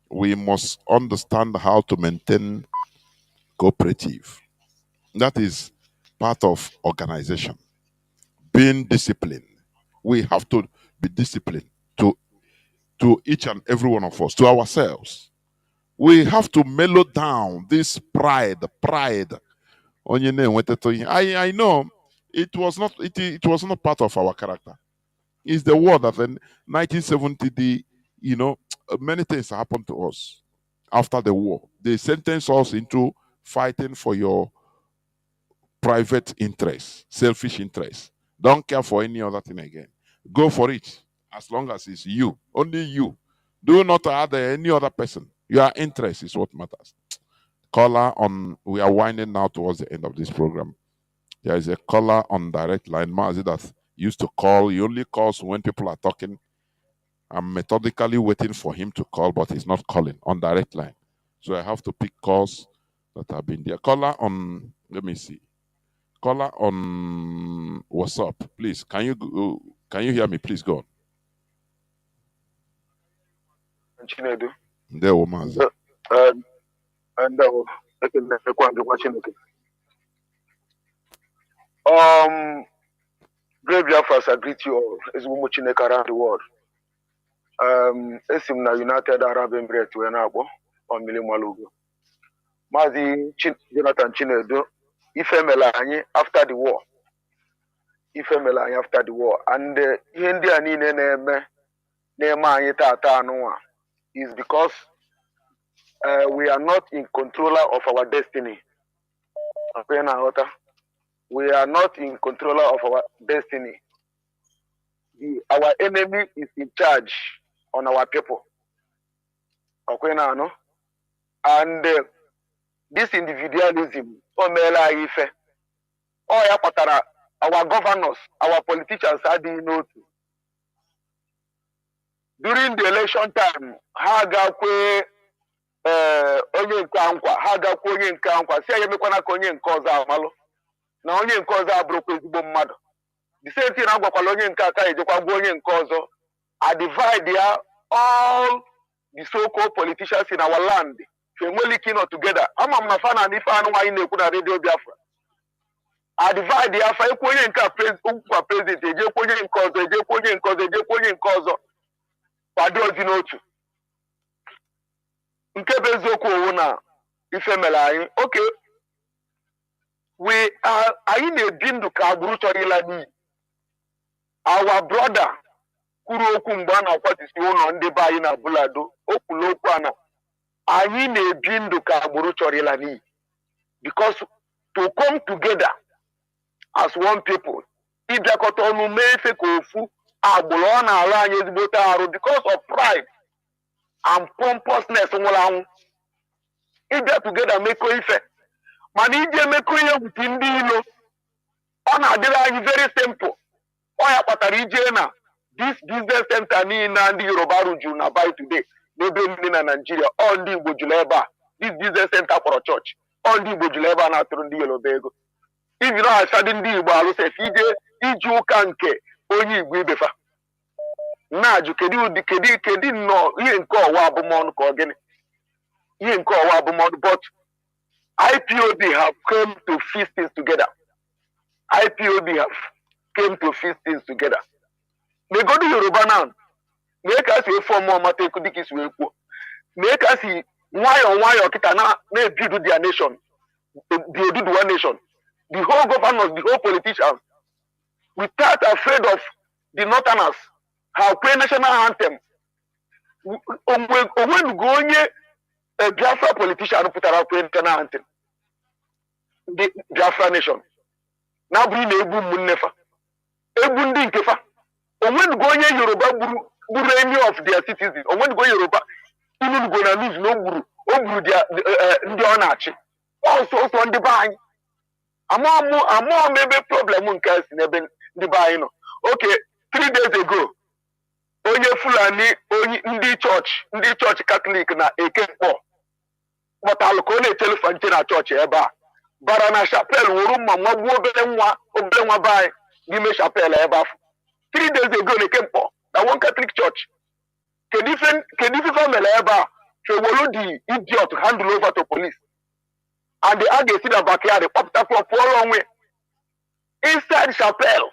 We must understand how to maintain cooperative. That is part of organization. Being disciplined. We have to be disciplined to each and every one of us, to ourselves. We have to mellow down this pride. I know it was not part of our character. It's the war that in 1970, many things happened to us after the war. They sentenced us into fighting for your private interest, selfish interest. Don't care for any other thing again. Go for it as long as it's you, only you. Do not add any other person. Your interest is what matters. Caller on, we are winding now towards the end of this program. There is a caller on direct line, Mazi, that used to call. He only calls when people are talking. I'm methodically waiting for him to call, but he's not calling on direct line. So I have to pick calls that have been there. Caller on, let me see. Caller on WhatsApp, please. Can you hear me? Please go on. Chinedu. There, Mazi. Brave Biafras, I greet you all. It's Chineke around the world. Esim na United Arab Emirates we na agbo on Milimalugo. Mazi Jonathan Chinedu, ifemela anyị after the war. Ifemela anyị after the war. And ihe ndị a niile na-eme anyị tata anụnwa is because we are not in control of our destiny. We are not in control of our destiny. Our enemy is in charge on our people. And this individualism, our governors, our politicians are doing nothing. During the election time, onye nke ankwa ha gakwa onye nke ankwa si ya mekwana ka onye nke ọzọ amalụ na onye nke ọzọ abụrụkwa ezigbo mmadụ. The same thing agwakwala onye nke aka ejekwa gwa onye nke ọzọ. I divide ya all the so-called politicians in our land family kin together. Ama m na fa na ife anụ anyị na-ekwu na Radio Biafra. I divide ya fa ekwu onye nke a president ejekwa onye nke ọzọ ejekwa onye nke ọzọ ejekwa onye nke ọzọ kwado ozi n'otu. Nke bụ eziokwu owu na ife mere anyị. Okay, anyị na-ebi ndụ ka agbụrụ chọrọ ịla n'iyi. Our brother kwuru okwu mgbe a na-akwatisi ụlọ ndị be anyị na Bulado. O kwuru okwu a na anyị na-ebi ndụ ka agbụrụ chọrọ ịla n'iyi. Because to come together as one people, ịbịakọta ọnụ mee ife ka ofu agbụrụ ọ na-ala anyị ezigbote arụ because of pride and pompousness nwụrụ anwụ. Ịbịa together mekọ ife mana ije mekọ ihe wuti ndị ilo ọ na-adịrị anyị very simple. Ọ ya kpatara ije na this business center niile ndị Yoruba rujuru na by today n'ebe ndị na Nigeria ọ ndị Igbo jụrụ ebe a. This business center kpọrọ church ọ ndị Igbo jụrụ ebe a na-atụrụ ndị Yoruba ego. Ibi na achadị ndị Igbo alụsef iji ụka nke onye Igbo ibefa na-ajụ kedu nnọọ ihe nke ọwa abụmọnụ ka ọ gịnị ihe nke ọwa abụmọnụ. But IPOB have come to fix things together. IPOB have came to fix things together. They go to Yoruba now. Make us a form more mateku dikis we kwuo. make us see why kita na build their nation, the one nation, the whole governors, the whole politicians, without afraid of the northerners, how play national anthem. When going a Biafra politician put out play national anthem, the Biafra nation. Now bring a boom munnefa, a bunding kefa. When going Yoruba buru any of their citizens, or when go Yoruba, even gonna lose no buru, buru their onachi. Also on the buying. Amo maybe problem in case the buying. Okay, 3 days ago, onye Fulani, onye ndị church Catholic na Ekekpo, but alcohol telephone na church eba. Barana chapel wuru mama obere nwa bai n'ime chapel eba. 3 days ago na Ekekpo, that one Catholic church. Kedu family eba, fewolu the idiot handle over to police. And the agent in the backyard, they popped up for a long way. Inside chapel,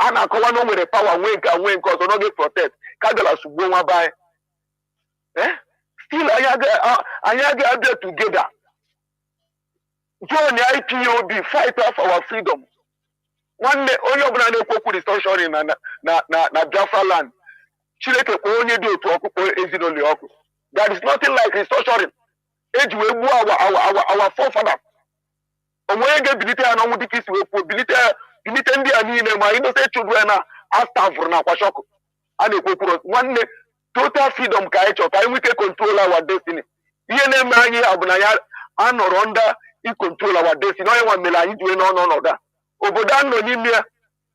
and I come on with the power wing because I don't get protect. Kagala should go by. Still, I there together. Join the IPOB, fight for our freedom. One day, all your brand new cook is showing na Biafra land. Chileke only do to occupy Ezino. There is nothing like restoring. Our forefather. When get bilite and on the kiss we bilite ndi ani ne ma innocent children after for na kwashoko. And e one total freedom ka echo ka we can control our destiny. Ihe na eme anyị abuna ya anọrọ under I control our destiny. No one mela anyị do no da. Obodo anọ n'ime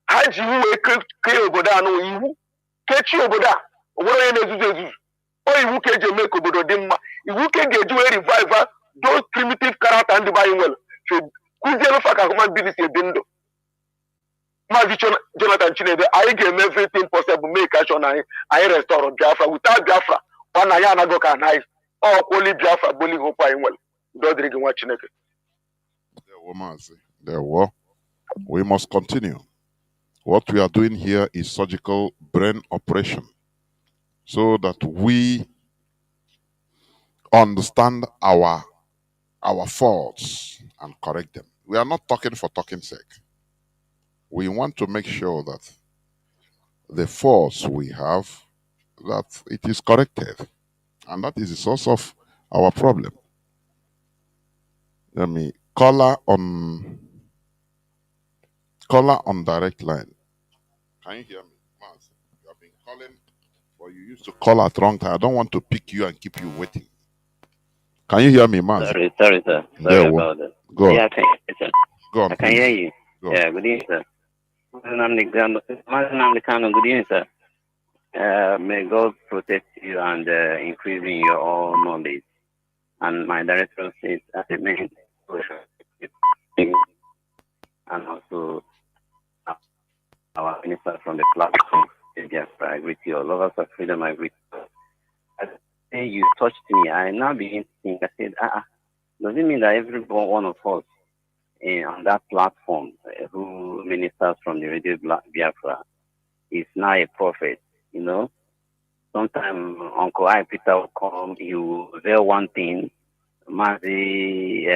ha ji we ke obodo anọ iwu. Kechi obodo a. Obodo ya na-ezuzu. O iwu ke je make obodo dị mma. Iwu ke ga-eji we revive those primitive character and divine well. So kuzelo faka human beings ebindo. Mazi Jonathan Chinede, I give everything possible make action I restore Biafra. Without Biafra, one I na go can I or only Biafra bully hope I well. Dodrig watching it. There were Mazi. There were. We must continue. What we are doing here is surgical brain operation so that we understand our faults and correct them. We are not talking for talking sake. We want to make sure that the faults we have, that it is corrected. And that is the source of our problem. Let me caller on direct line. Can you hear me? Mazi, you have been calling, but you used to call at wrong time. I don't want to pick you and keep you waiting. Can you hear me, Mazi? Sorry, sir. Sorry about that. Go on. Yeah, I can hear you. Go Yeah, good evening, sir. Nnamdi Kanu, good evening, sir. May God protect you and increase in your own knowledge. And my director says, as a main and also our minister from the platform, Biafra, I agree to you. Lovers of freedom, I agree to you. Say you touched me, I now begin to think. I said, does it mean that every one of us on that platform who ministers from the Radio Biafra is now a prophet? You know, sometimes Uncle I Peter will come, he will veil one thing. Mazi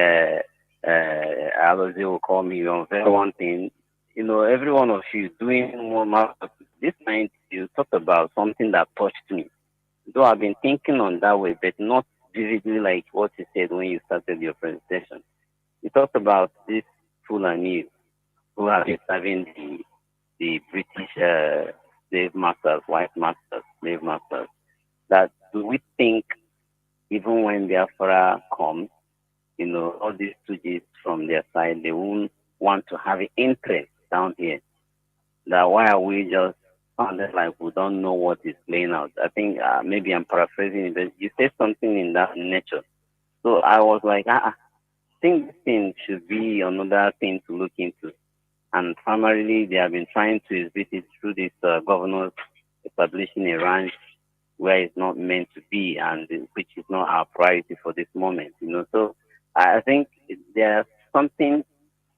Alozi will call me, you unveil one thing. You know, every one of you doing more. This night you talked about something that touched me. Though I've been thinking on that way, but not vividly like what you said when you started your presentation. You talked about this Fulani who have been serving the British slave masters, white masters, slave masters. That do we think even when Biafra comes, you know, all these stooges from their side, they won't want to have an interest down here? That why are we just sounded like we don't know what is playing out? I think maybe I'm paraphrasing it, but you said something in that nature. So I was like, I think this thing should be another thing to look into. And primarily, they have been trying to exhibit it through this governors establishing a ranch where it's not meant to be, and which is not our priority for this moment. You know, so I think there's something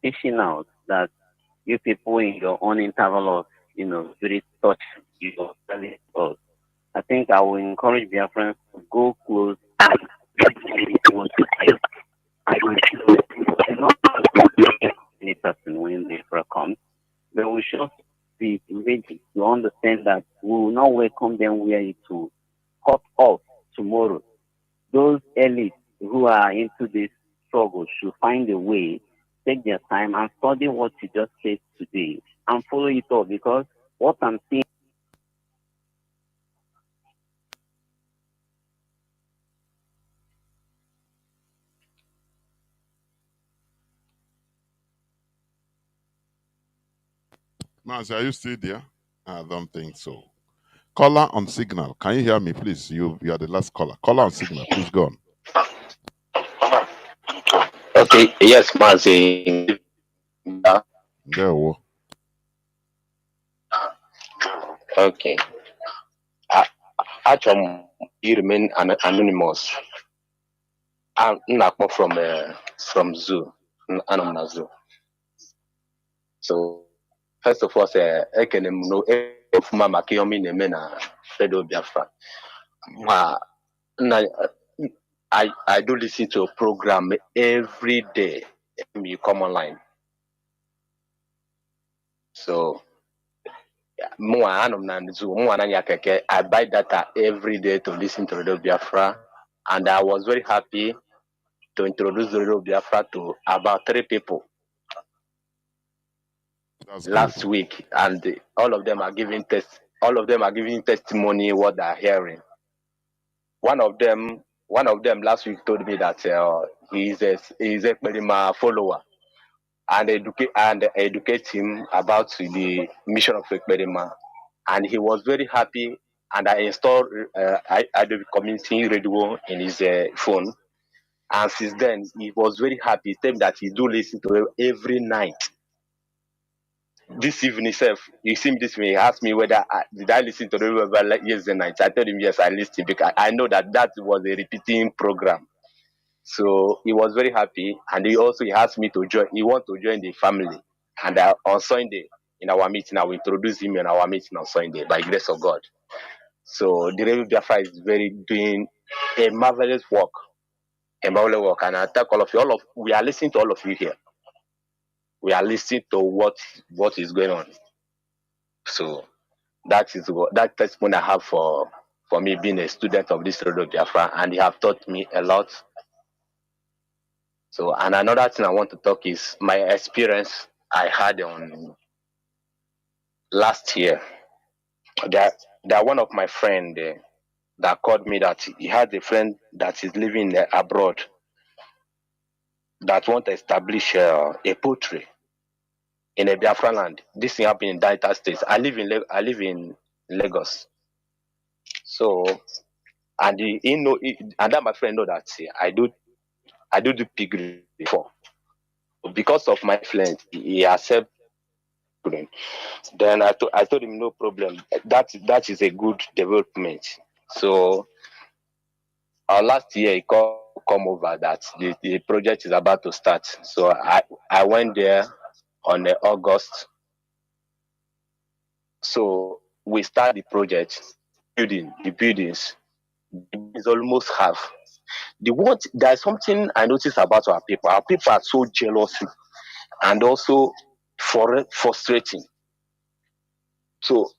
fishing out that you people in your own interval of, you know, spirit touch you us. I think I will encourage Biafrans to go close and get ready to fire. I will not any person when Biafra comes, but we should be ready to understand that we will not welcome them where it will cut off tomorrow. Those elites who are into this struggle should find a way, take their time and study what you just said today and follow it up, because what I'm seeing. Mazi, are you still there? I don't think so. Caller on signal. Can you hear me, please? You are the last caller. Caller on signal. Please go on. Okay, yes, Mazi. There we go. Okay. Actually, you remain anonymous. I'm not from Zoo. I'm not Zoo. So, first of all, I can know if Mama Kiyomi Nemena Fedo Biafra. I do listen to a program every day when you come online. So, I buy data every day to listen to Radio Biafra, and I was very happy to introduce Radio Biafra to about 3 people last week, and all of them are giving testimony what they're hearing. One of them last week told me that he's a Perima follower and educate him about the mission of Ekperima. And he was very happy, and I installed Adobe Community Radio in his phone. And since then, he was very happy. He said that he do listen to it every night. This evening, you see me this way. He asked me whether did I listen to the radio yesterday night. I told him yes, I listened, because I know that was a repeating program. So he was very happy, and he asked me to join. He want to join the family, and on Sunday in our meeting, I will introduce him in our meeting on Sunday by grace of God. So the Radio Biafra is doing a marvelous work, and I thank all of you. We are listening to all of you here. We are listening to what is going on. So that testimony I have for me being a student of this Radio Biafra, and they have taught me a lot. So, and another thing I want to talk is my experience I had on last year. That one of my friend that called me that he had a friend that is living abroad that want to establish a poultry in a Biafra land. This thing happened in Delta States. I live in Lagos. So, and and that my friend know that I do pig before. Because of my friend, he accept. Then I told him no problem. That is a good development. So last year he come over that the project is about to start. So I went there on August. So we start the project, the buildings is almost half. There's something I noticed about our people. Our people are so jealous and also frustrating. So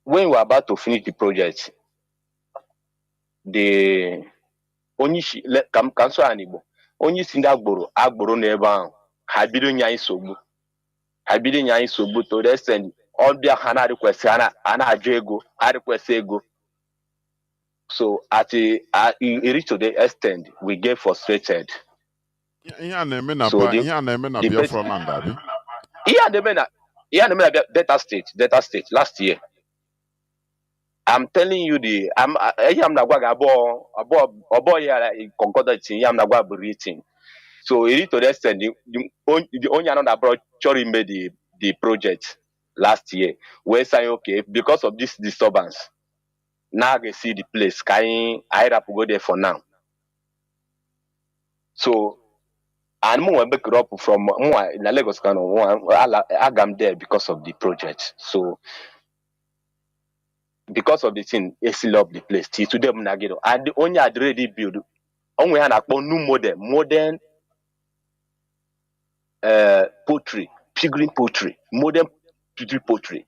when we were about to finish the project, the onye isi ka m so ya n'Igbo, onye isi ndị agboro n'ebe ahụ ha bido nye anyị nsogbu to the extent ọbịa ha na-request a na-ajụ ego, ha request ego. So at it reached to the extent we get frustrated. Ihe a na-eme na Biafra land, abi? Ihe a na-eme na Delta State last year. I'm telling you I'm not going to so it is to the extent the only another abroad made the project last year. We're saying okay, because of this disturbance, now I can see the place. I have to go there for now. So and more back up from more in Lagos Kanu, I am there because of the project. So because of the thing, they seal up the place. Till today, Munagiro. And the only had already built. Only had a new modern poetry, pilgrim poetry, modern pilgrim poetry.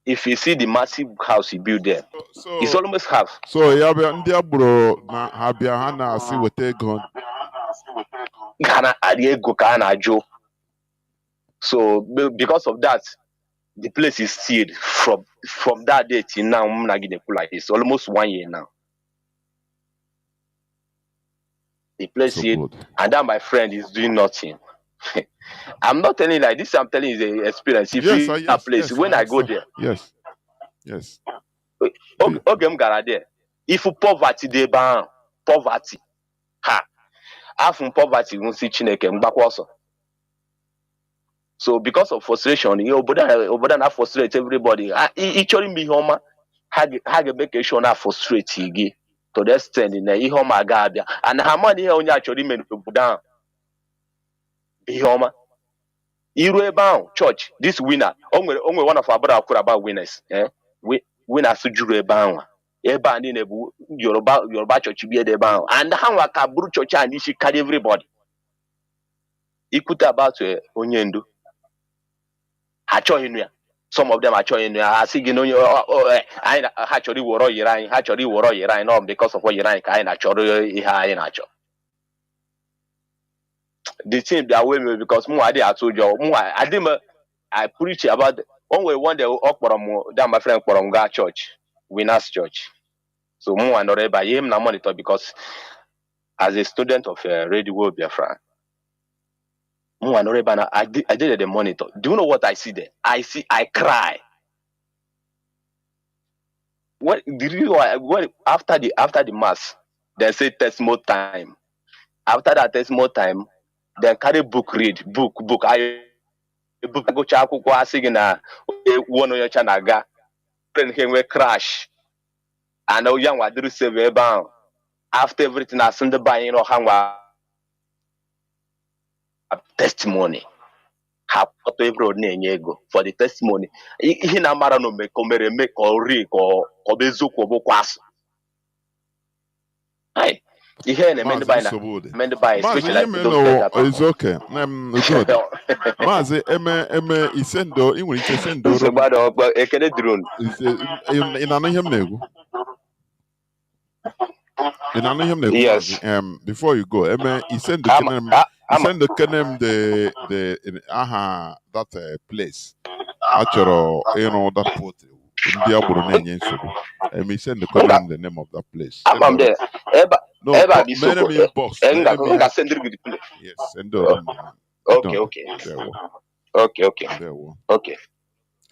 If you see the massive house he built there, it's almost half. So ya bịa ndị agboro na ha bịa ha na-asị weta ego. Ghana Ariego Ghana Joe. So because of that, the place is sealed from that day till now. Like it's almost 1 year now. The place So sealed, and that my friend is doing nothing. I'm not telling you like this. I'm telling you the experience. If Yes, you yes, that place, yes, when I go understand. there, Yes. okay, I'm gonna there. If poverty they ban poverty, ha, half poverty won't see Chineke mbakwaso. So because of frustration, you obodo na frustrate everybody. Each only me homa, hag make sure na frustrate igi to the extent in ihe ọma aga abịa. And how many ihe onye achọrọ ime n'obodo ihe ọma. Iru ebe ahụ church this winner onwe one of our brother kwuru about winners winners juru ebe ahụ ebe a niile bụ Yoruba church bi ebe ahụ and ha nwa ka buru church and isi carry everybody ikwute about onye ndu ha chọghị ịnụ ya some of them achọghị ịnụ ya ha sị gị na onye anyị ha chọrọ iworo yiri anyị ha chọrọ iworo yiri anyị no because of what yiri anyị ka anyị na-achọrọ ihe anyị na-achọ. The thing they are with me because I told you I preach about only one day that my friend Poromga church, Winners Church. So I not by him na monitor because as a student of Radio Biafra, I did the monitor. Do you know what I see there? I cry. What the reason why after the mass, they say testimony time. After that testimony time, then carry book read book I book go akwụkwọ asị gị na one onye ọcha na-aga then he will crash and onye nwa dịrị save ebe ahụ after everything asị ndị be anyị ha nwa testimony ha kpọtọ every na-enye ego for the testimony ihe na mara na o mere eme ka ọ ri ka ọ bụ eziokwu ọbụkwa asị ihe na-eme ndị by especially like it's okay. Good. Mazi eme isendo I nwere ike sendo ekele drone ị na-anụ ihe m na-ekwu ị na-anụ ihe m na-ekwu yes before you go isendo kenem the that place achọrọ ịrụ that poetry ndị agboro na-enye nsogbu isendo kenem the name of that place no, send me inbox. Yes, send them. Okay.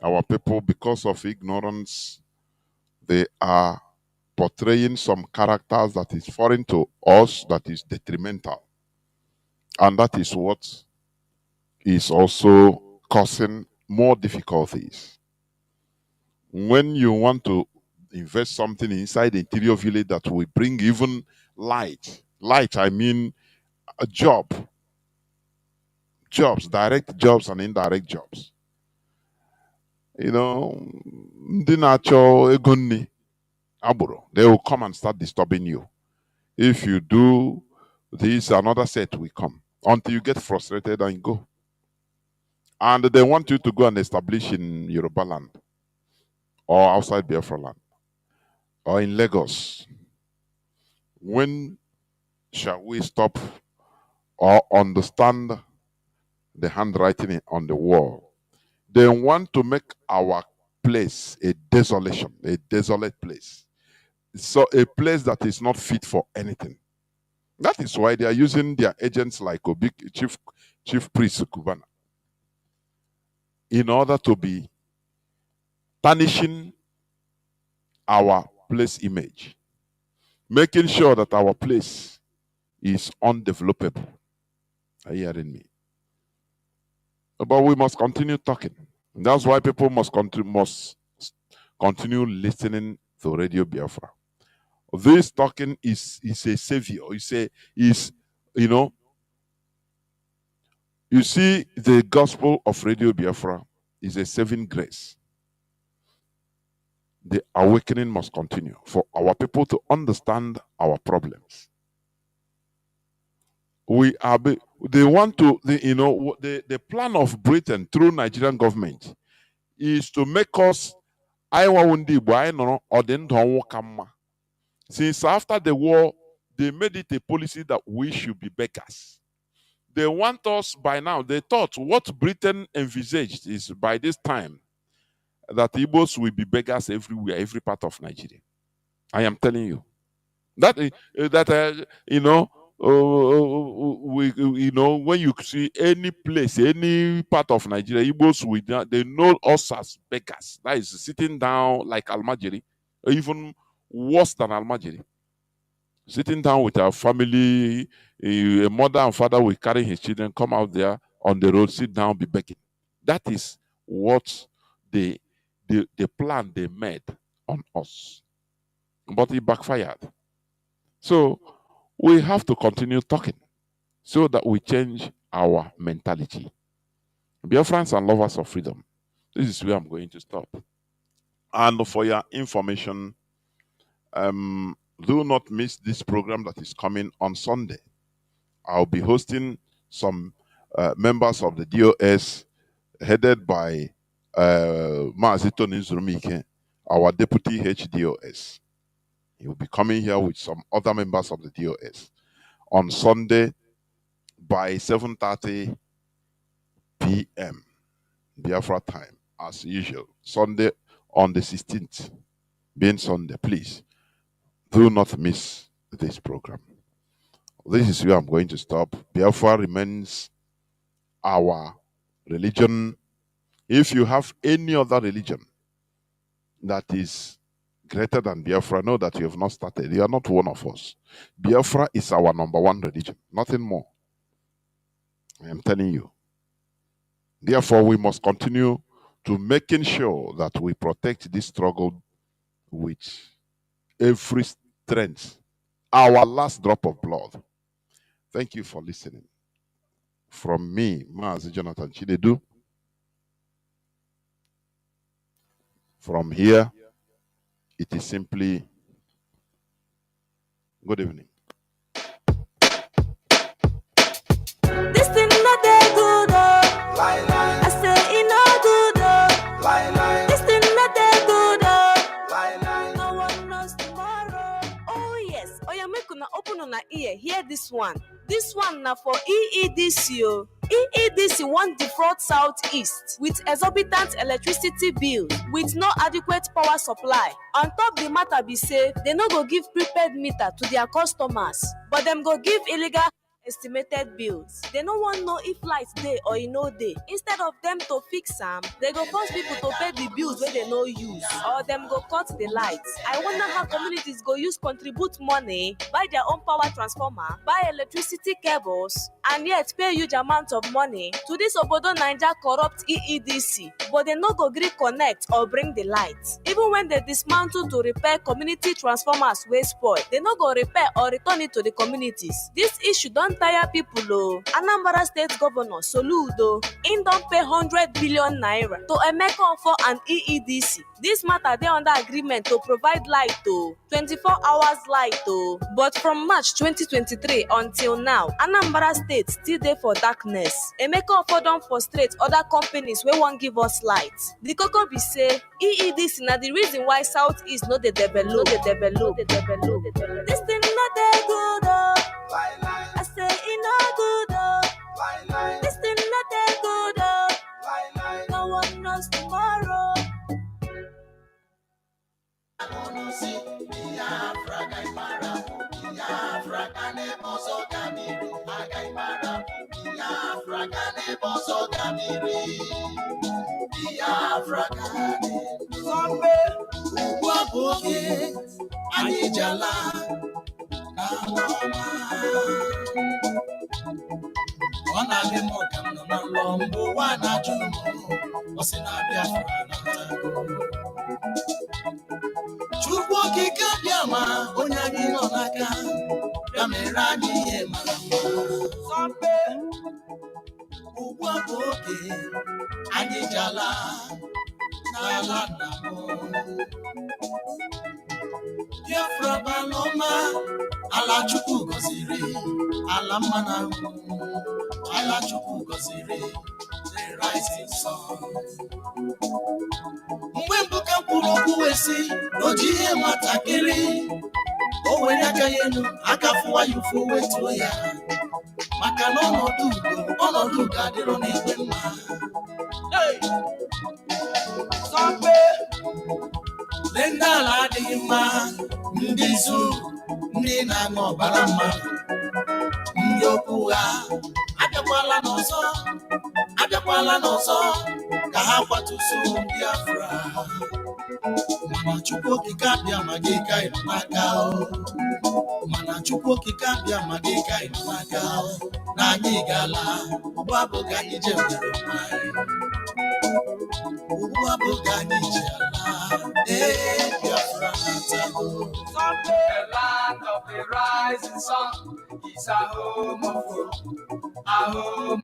Our people, because of ignorance, they are portraying some characters that is foreign to us, that is detrimental. And that is what is also causing more difficulties. When you want to invest something inside the interior village that will bring even light, I mean a jobs, direct jobs and indirect jobs. You know, they will come and start disturbing you. If you do this, another set will come until you get frustrated and go. And they want you to go and establish in Yoruba land or outside Biafra land or in Lagos. When shall we stop or understand the handwriting on the wall? They want to make our place a desolate place. So a place that is not fit for anything. That is why they are using their agents like Chief Priest Kubana in order to be tarnishing our place image, making sure that our place is undevelopable. Are you hearing me? But we must continue talking. And that's why people must continue listening to Radio Biafra. This talking is a savior. You see, the gospel of Radio Biafra is a saving grace. the awakening must continue for our people to understand our problems. They want to, the plan of Britain through Nigerian government is to make us since after the war, they made it a policy that we should be beggars. They want us by now. They thought what Britain envisaged is by this time that Igbos will be beggars everywhere, every part of Nigeria. I am telling you that when you see any place, any part of Nigeria, Igbos they know us as beggars. That is sitting down like Almajiri, or even worse than Almajiri. Sitting down with our family, a mother and father will carry his children, come out there on the road, sit down, be begging. That is what the plan they made on us. But it backfired. So we have to continue talking so that we change our mentality. Biafrans and lovers of freedom, this is where I'm going to stop. And for your information, do not miss this program that is coming on Sunday. I'll be hosting some members of the DOS headed by Mazi Nzurumike, our deputy HDOS. He will be coming here with some other members of the DOS on Sunday by 7:30 p.m. Biafra time, as usual. Sunday on the 16th, being Sunday, please do not miss this program. This is where I'm going to stop. Biafra remains our religion. If you have any other religion that is greater than Biafra, know that you have not started. You are not one of us. Biafra is our number one religion, nothing more. I am telling you. Therefore, we must continue to making sure that we protect this struggle with every strength, our last drop of blood. Thank you for listening. From me, Mazi Jonathan Chinedu. From here, it is simply good evening. This thing not that good, oh. I say it not good, oh. This thing not that good, oh. No one knows tomorrow. Oh yes, oh yeah, make una open una ear. Hear this one. This one now for EEDC, oh. EEDC want defraud Southeast with exorbitant electricity bill with no adequate power supply. On top the matter be say, they no go give prepaid meter to their customers, but them go give illegal estimated bills. They no want know if light dey or e no dey. Instead of them to fix am, they go force people to pay the bills wey they no use, or them go cut the lights. I wonder how communities go use contribute money, buy their own power transformer, buy electricity cables, and yet pay huge amount of money to this obodo Naija corrupt EEDC, but they no go gree connect or bring the lights. Even when they dismantle to repair community transformers wey spoil, they no go repair or return it to the communities. This issue don tire people o. Anambra State Governor Soludo, im don pay 100 billion naira to Emeka Offor and EEDC. This matter dey under agreement to provide light o, 24 hours light o. But from March 2023 until now, Anambra State still dey for darkness. Emeka Offor don frustrate other companies wey wan give us light. The koko be say EEDC na the reason why Southeast no dey develop. This thing no dey good o. I say e no good oh. This thing no dey good oh. No one knows tomorrow. Chukwu okike abịama onye anyị nọ n'aka ya mere anyị ihe mara mma. Ugbu a bụ oge anyị ji ala n'ala nna m. Biafra baloma, ala Chukwu gọziri, ala mmanụ ahụ, ala Chukwu gọziri, the rising sun. Mgbe mbụ ka mkpụrụ okwu wee sị na o ji ihe nwatakịrị, o were aka ya elu, aka fụwa ya ụfụ wetuo ya, maka na ọnọdụ udo adịrọ n'igwe mma. Lee ndị ala adịghị mma, ndị izu, ndị na-aṅụ ọbara mmadụ, ndị okwu ha abịakwala n'ọzọ ka ha kwatuso Biafra. Mana Chukwu okike abịa ma gị ka ịnọ n'aka o. Mana Chukwu okike abịa ma gị ka ịnọ n'aka o. Na anyị ga-ala, ugbu abụghị anyị je nwere onwe anyị. Ugbu abụghị anyị ji ala. Biafra na-atago. The land of the rising sun is a home of hope, a home.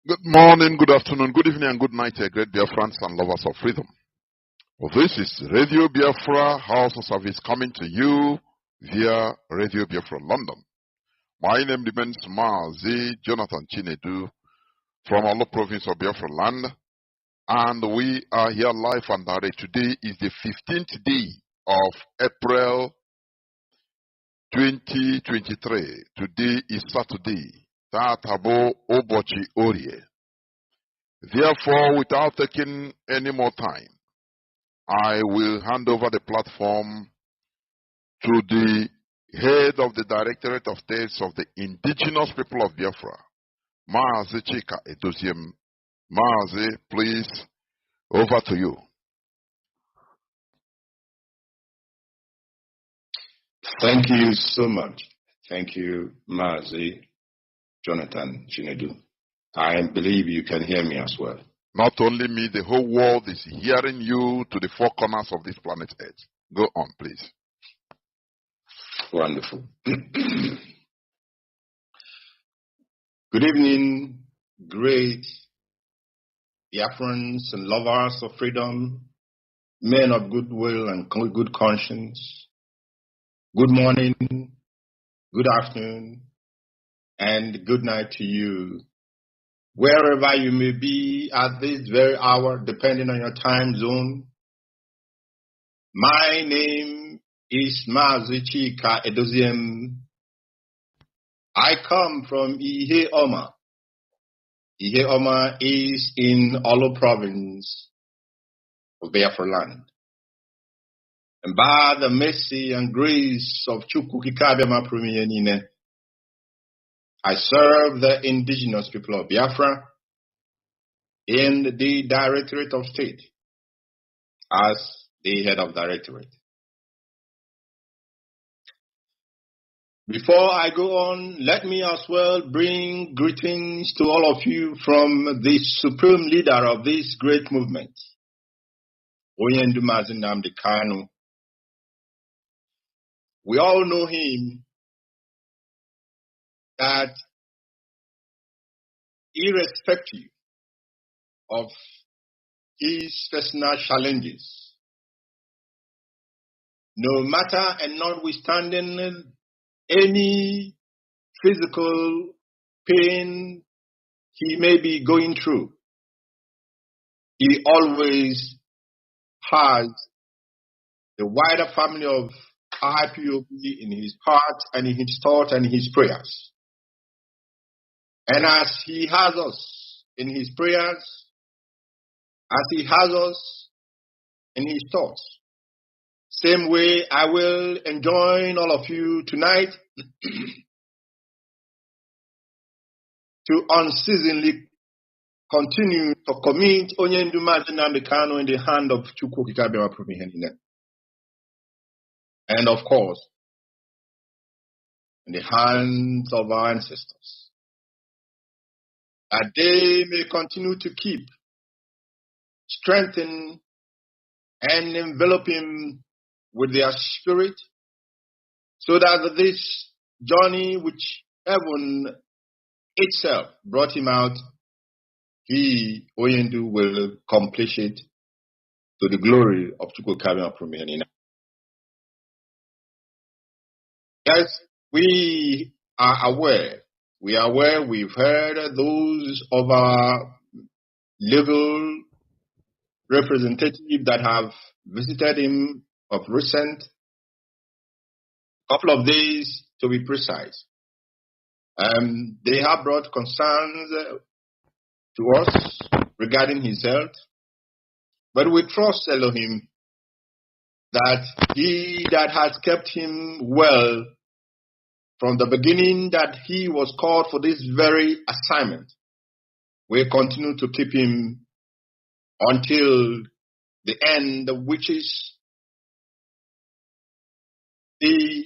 Good morning, good afternoon, good evening, and good night, great Biafrans and lovers of freedom. Well, this is Radio Biafra House of Service coming to you via Radio Biafra London. My name remains Mazi Jonathan Chinedu from Olo province of Biafra land, and we are here live and direct. Today is the 15th day of April 2023. Today is Saturday. Tatabo Obochi Orie. Therefore, without taking any more time, I will hand over the platform to the head of the Directorate of States of the Indigenous People of Biafra, Mazi Chika Edoziem. Mazi, please, over to you. Thank you so much. Thank you, Mazi Jonathan Chinedu. I believe you can hear me as well. Not only me, the whole world is hearing you to the four corners of this planet Earth. Go on, please. Wonderful. Good evening, great Biafrans and lovers of freedom, men of goodwill and good conscience. Good morning, good afternoon, and good night to you, wherever you may be at this very hour, depending on your time zone. My name is Mazi Chika Edoziem. I come from Ihe Oma. Ihe Oma is in Olo province of Biafra land. And by the mercy and grace of Chukwu Kikabiyama Prumiyenine, I serve the indigenous people of Biafra in the Directorate of State as the head of directorate. Before I go on, let me as well bring greetings to all of you from the supreme leader of this great movement, Mazi Nnamdi Kanu. We all know him that irrespective of his personal challenges, no matter and notwithstanding any physical pain he may be going through, he always has the wider family of IPOB in his heart and in his thought and his prayers. And as he has us in his prayers, as he has us in his thoughts, same way I will enjoin all of you tonight to unceasingly continue to commit Onyendu Mazi Nnamdi Kanu in the hand of Chukwu Kikabiama Prumihenine. And of course, in the hands of our ancestors, that they may continue to keep, strengthen, and envelop him with their spirit, so that this journey which heaven itself brought him out, he, Oyendu, will accomplish it to the glory of Chukwu Kikabiama Prumihenine. Yes, we are aware. We've heard those of our legal representatives that have visited him of recent, couple of days to be precise. They have brought concerns to us regarding his health, but we trust Elohim that he that has kept him well from the beginning that he was called for this very assignment will continue to keep him until the end, which is the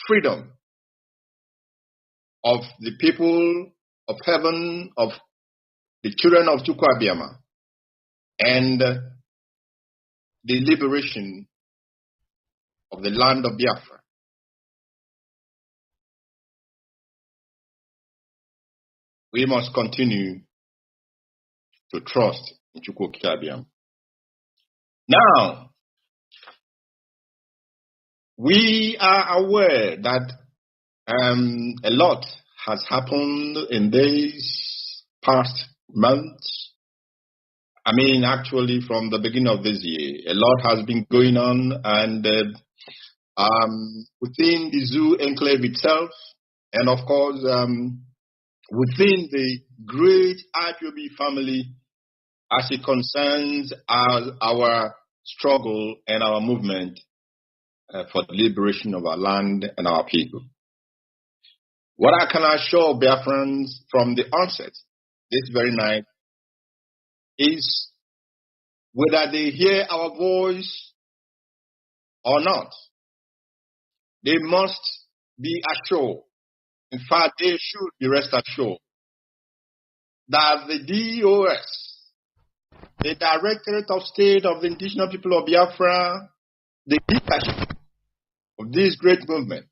freedom of the people of heaven, of the children of Chukwu Abiyama, and the liberation of the land of Biafra. We must continue to trust in Chukwu Abiyama. Now, we are aware that a lot has happened in these past months. I mean, actually, from the beginning of this year, a lot has been going on, and within the Zoo enclave itself, and of course, within the great IPOB family, as it concerns our struggle and our movement for the liberation of our land and our people. What I can assure Biafrans from the onset this very night is whether they hear our voice or not, they must be assured, in fact, they should be rest assured, that the DOS, the Directorate of State of the Indigenous People of Biafra, the leadership of this great movement,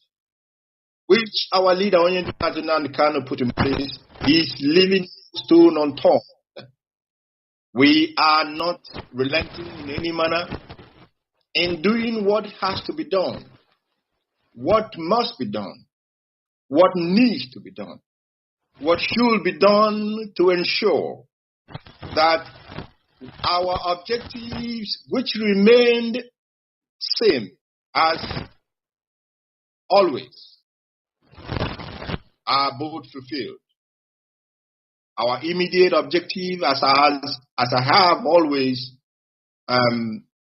which our leader Onyendu Mazi Nnamdi Kanu put in place, is living stone unturned. We are not relenting in any manner in doing what has to be done, what must be done, what needs to be done, what should be done to ensure that our objectives, which remained same as always, are both fulfilled. Our immediate objective, as I have always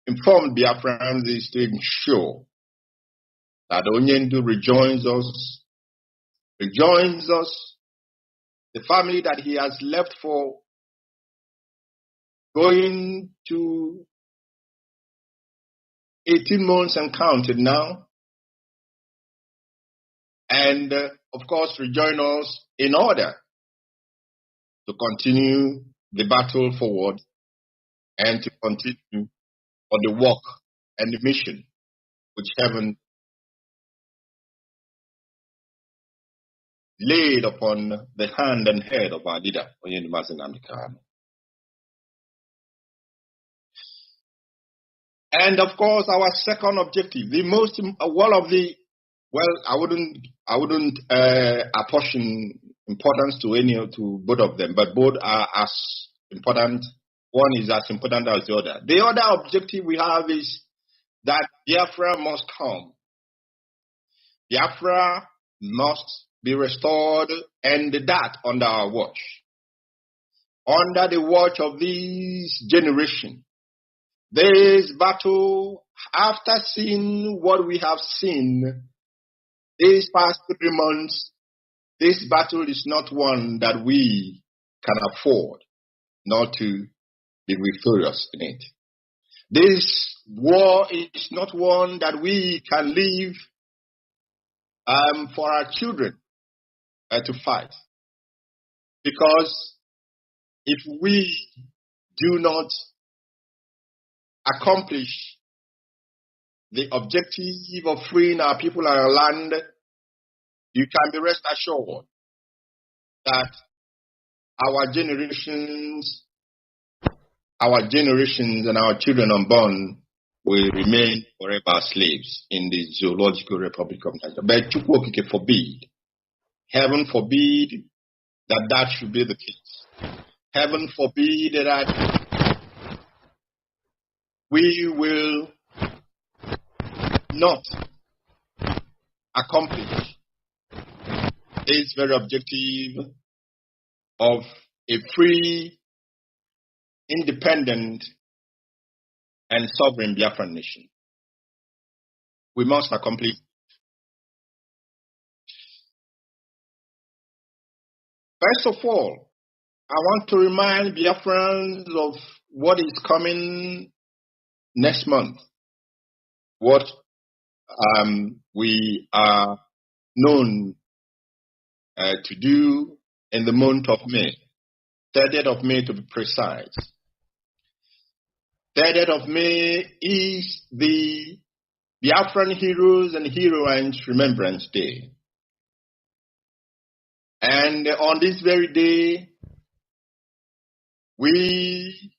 informed Biafrans, is to ensure that Onyendu rejoins us, the family that he has left for going to 18 months and counted now, and of course rejoin us in order to continue the battle forward and to continue on the work and the mission which heaven laid upon the hand and head of our leader, Onyendu Mazi Nnamdi Kanu. And of course, our second objective, the most one of the, well, I wouldn't apportion importance to both of them, but both are as important. One is as important as the other. The other objective we have is that Biafra must come. Biafra must be restored, and that under our watch. Under the watch of this generation. This battle, after seeing what we have seen these past 3 months, this battle is not one that we can afford not to be victorious in it. This war is not one that we can leave for our children to fight. Because if we do not accomplish the objective of freeing our people and our land, you can be rest assured that our generations and our children unborn will remain forever slaves in the zoological republic of Nigeria. But Chukwokike forbid, heaven forbid that should be the case. Heaven forbid that we will not accomplish this very objective of a free, independent, and sovereign Biafran nation. We must accomplish. First of all, I want to remind Biafrans of what is coming next month. What we are known to do in the month of May, 30th of May to be precise. 30th of May is the Biafran Heroes and Heroines Remembrance Day. And on this very day, we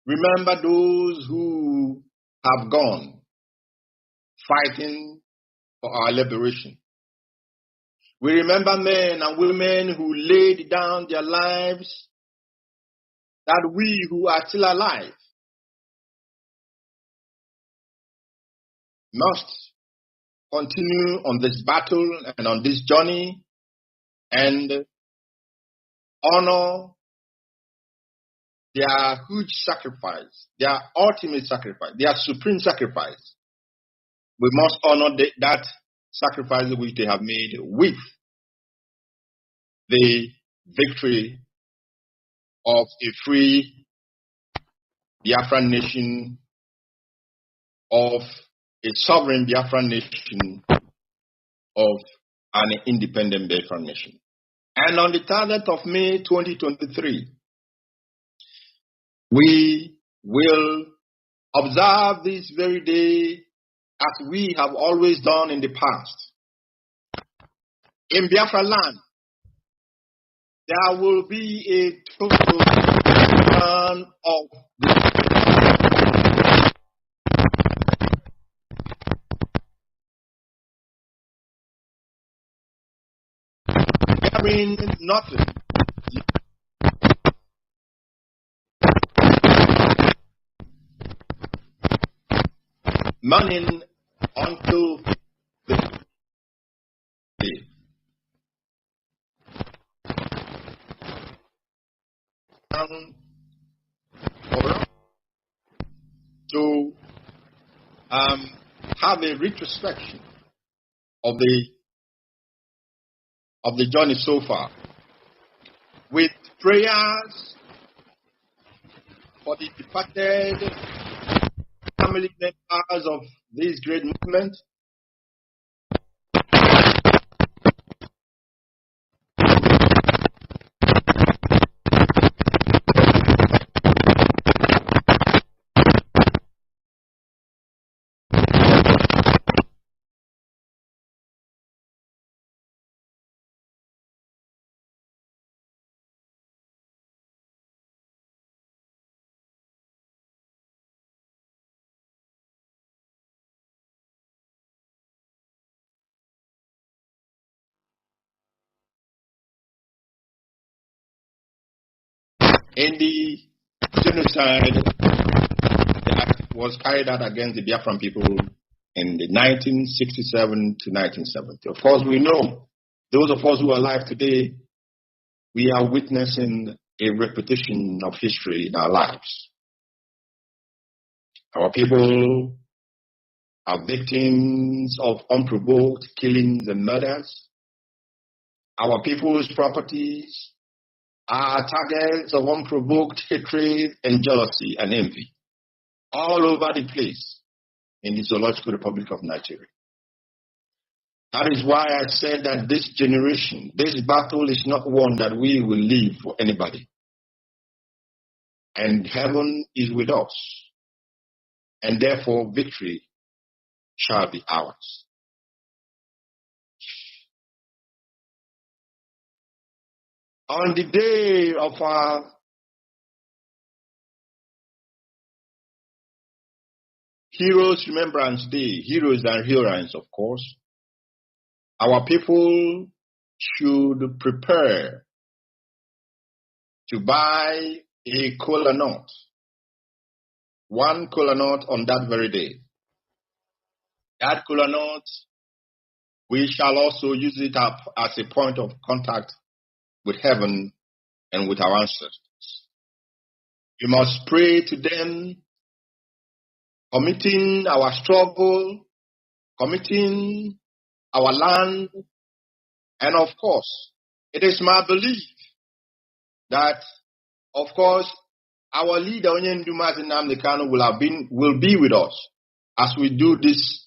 remember those who have gone fighting for our liberation. We remember men and women who laid down their lives that we who are still alive must continue on this battle and on this journey and honor their huge sacrifice, their ultimate sacrifice, their supreme sacrifice. We must honor that sacrifice which they have made with the victory of a free Biafran nation, of a sovereign Biafran nation, of an independent Biafran nation. And on the 30th of May 2023, we will observe this very day as we have always done in the past. In Biafra land, there will be a total return of bearing nothing. Manning until the day. To have a retrospection of the journey so far, with prayers for the departed family members of this great movement, in the genocide that was carried out against the Biafran people in the 1967 to 1970. Of course, we know, those of us who are alive today, we are witnessing a repetition of history in our lives. Our people are victims of unprovoked killings and murders. Our people's properties are targets of unprovoked hatred and jealousy and envy all over the place in the Zoological Republic of Nigeria. That is why I said that this generation, this battle is not one that we will leave for anybody. And heaven is with us. And therefore victory shall be ours. On the day of our Heroes Remembrance Day, heroes and heroines, of course, our people should prepare to buy a kola nut, one kola nut on that very day. That kola nut, we shall also use it up as a point of contact with heaven and with our ancestors. We must pray to them, committing our struggle, committing our land, and of course, it is my belief that, of course, our leader, Mazi Nnamdi Kanu, will be with us as we do this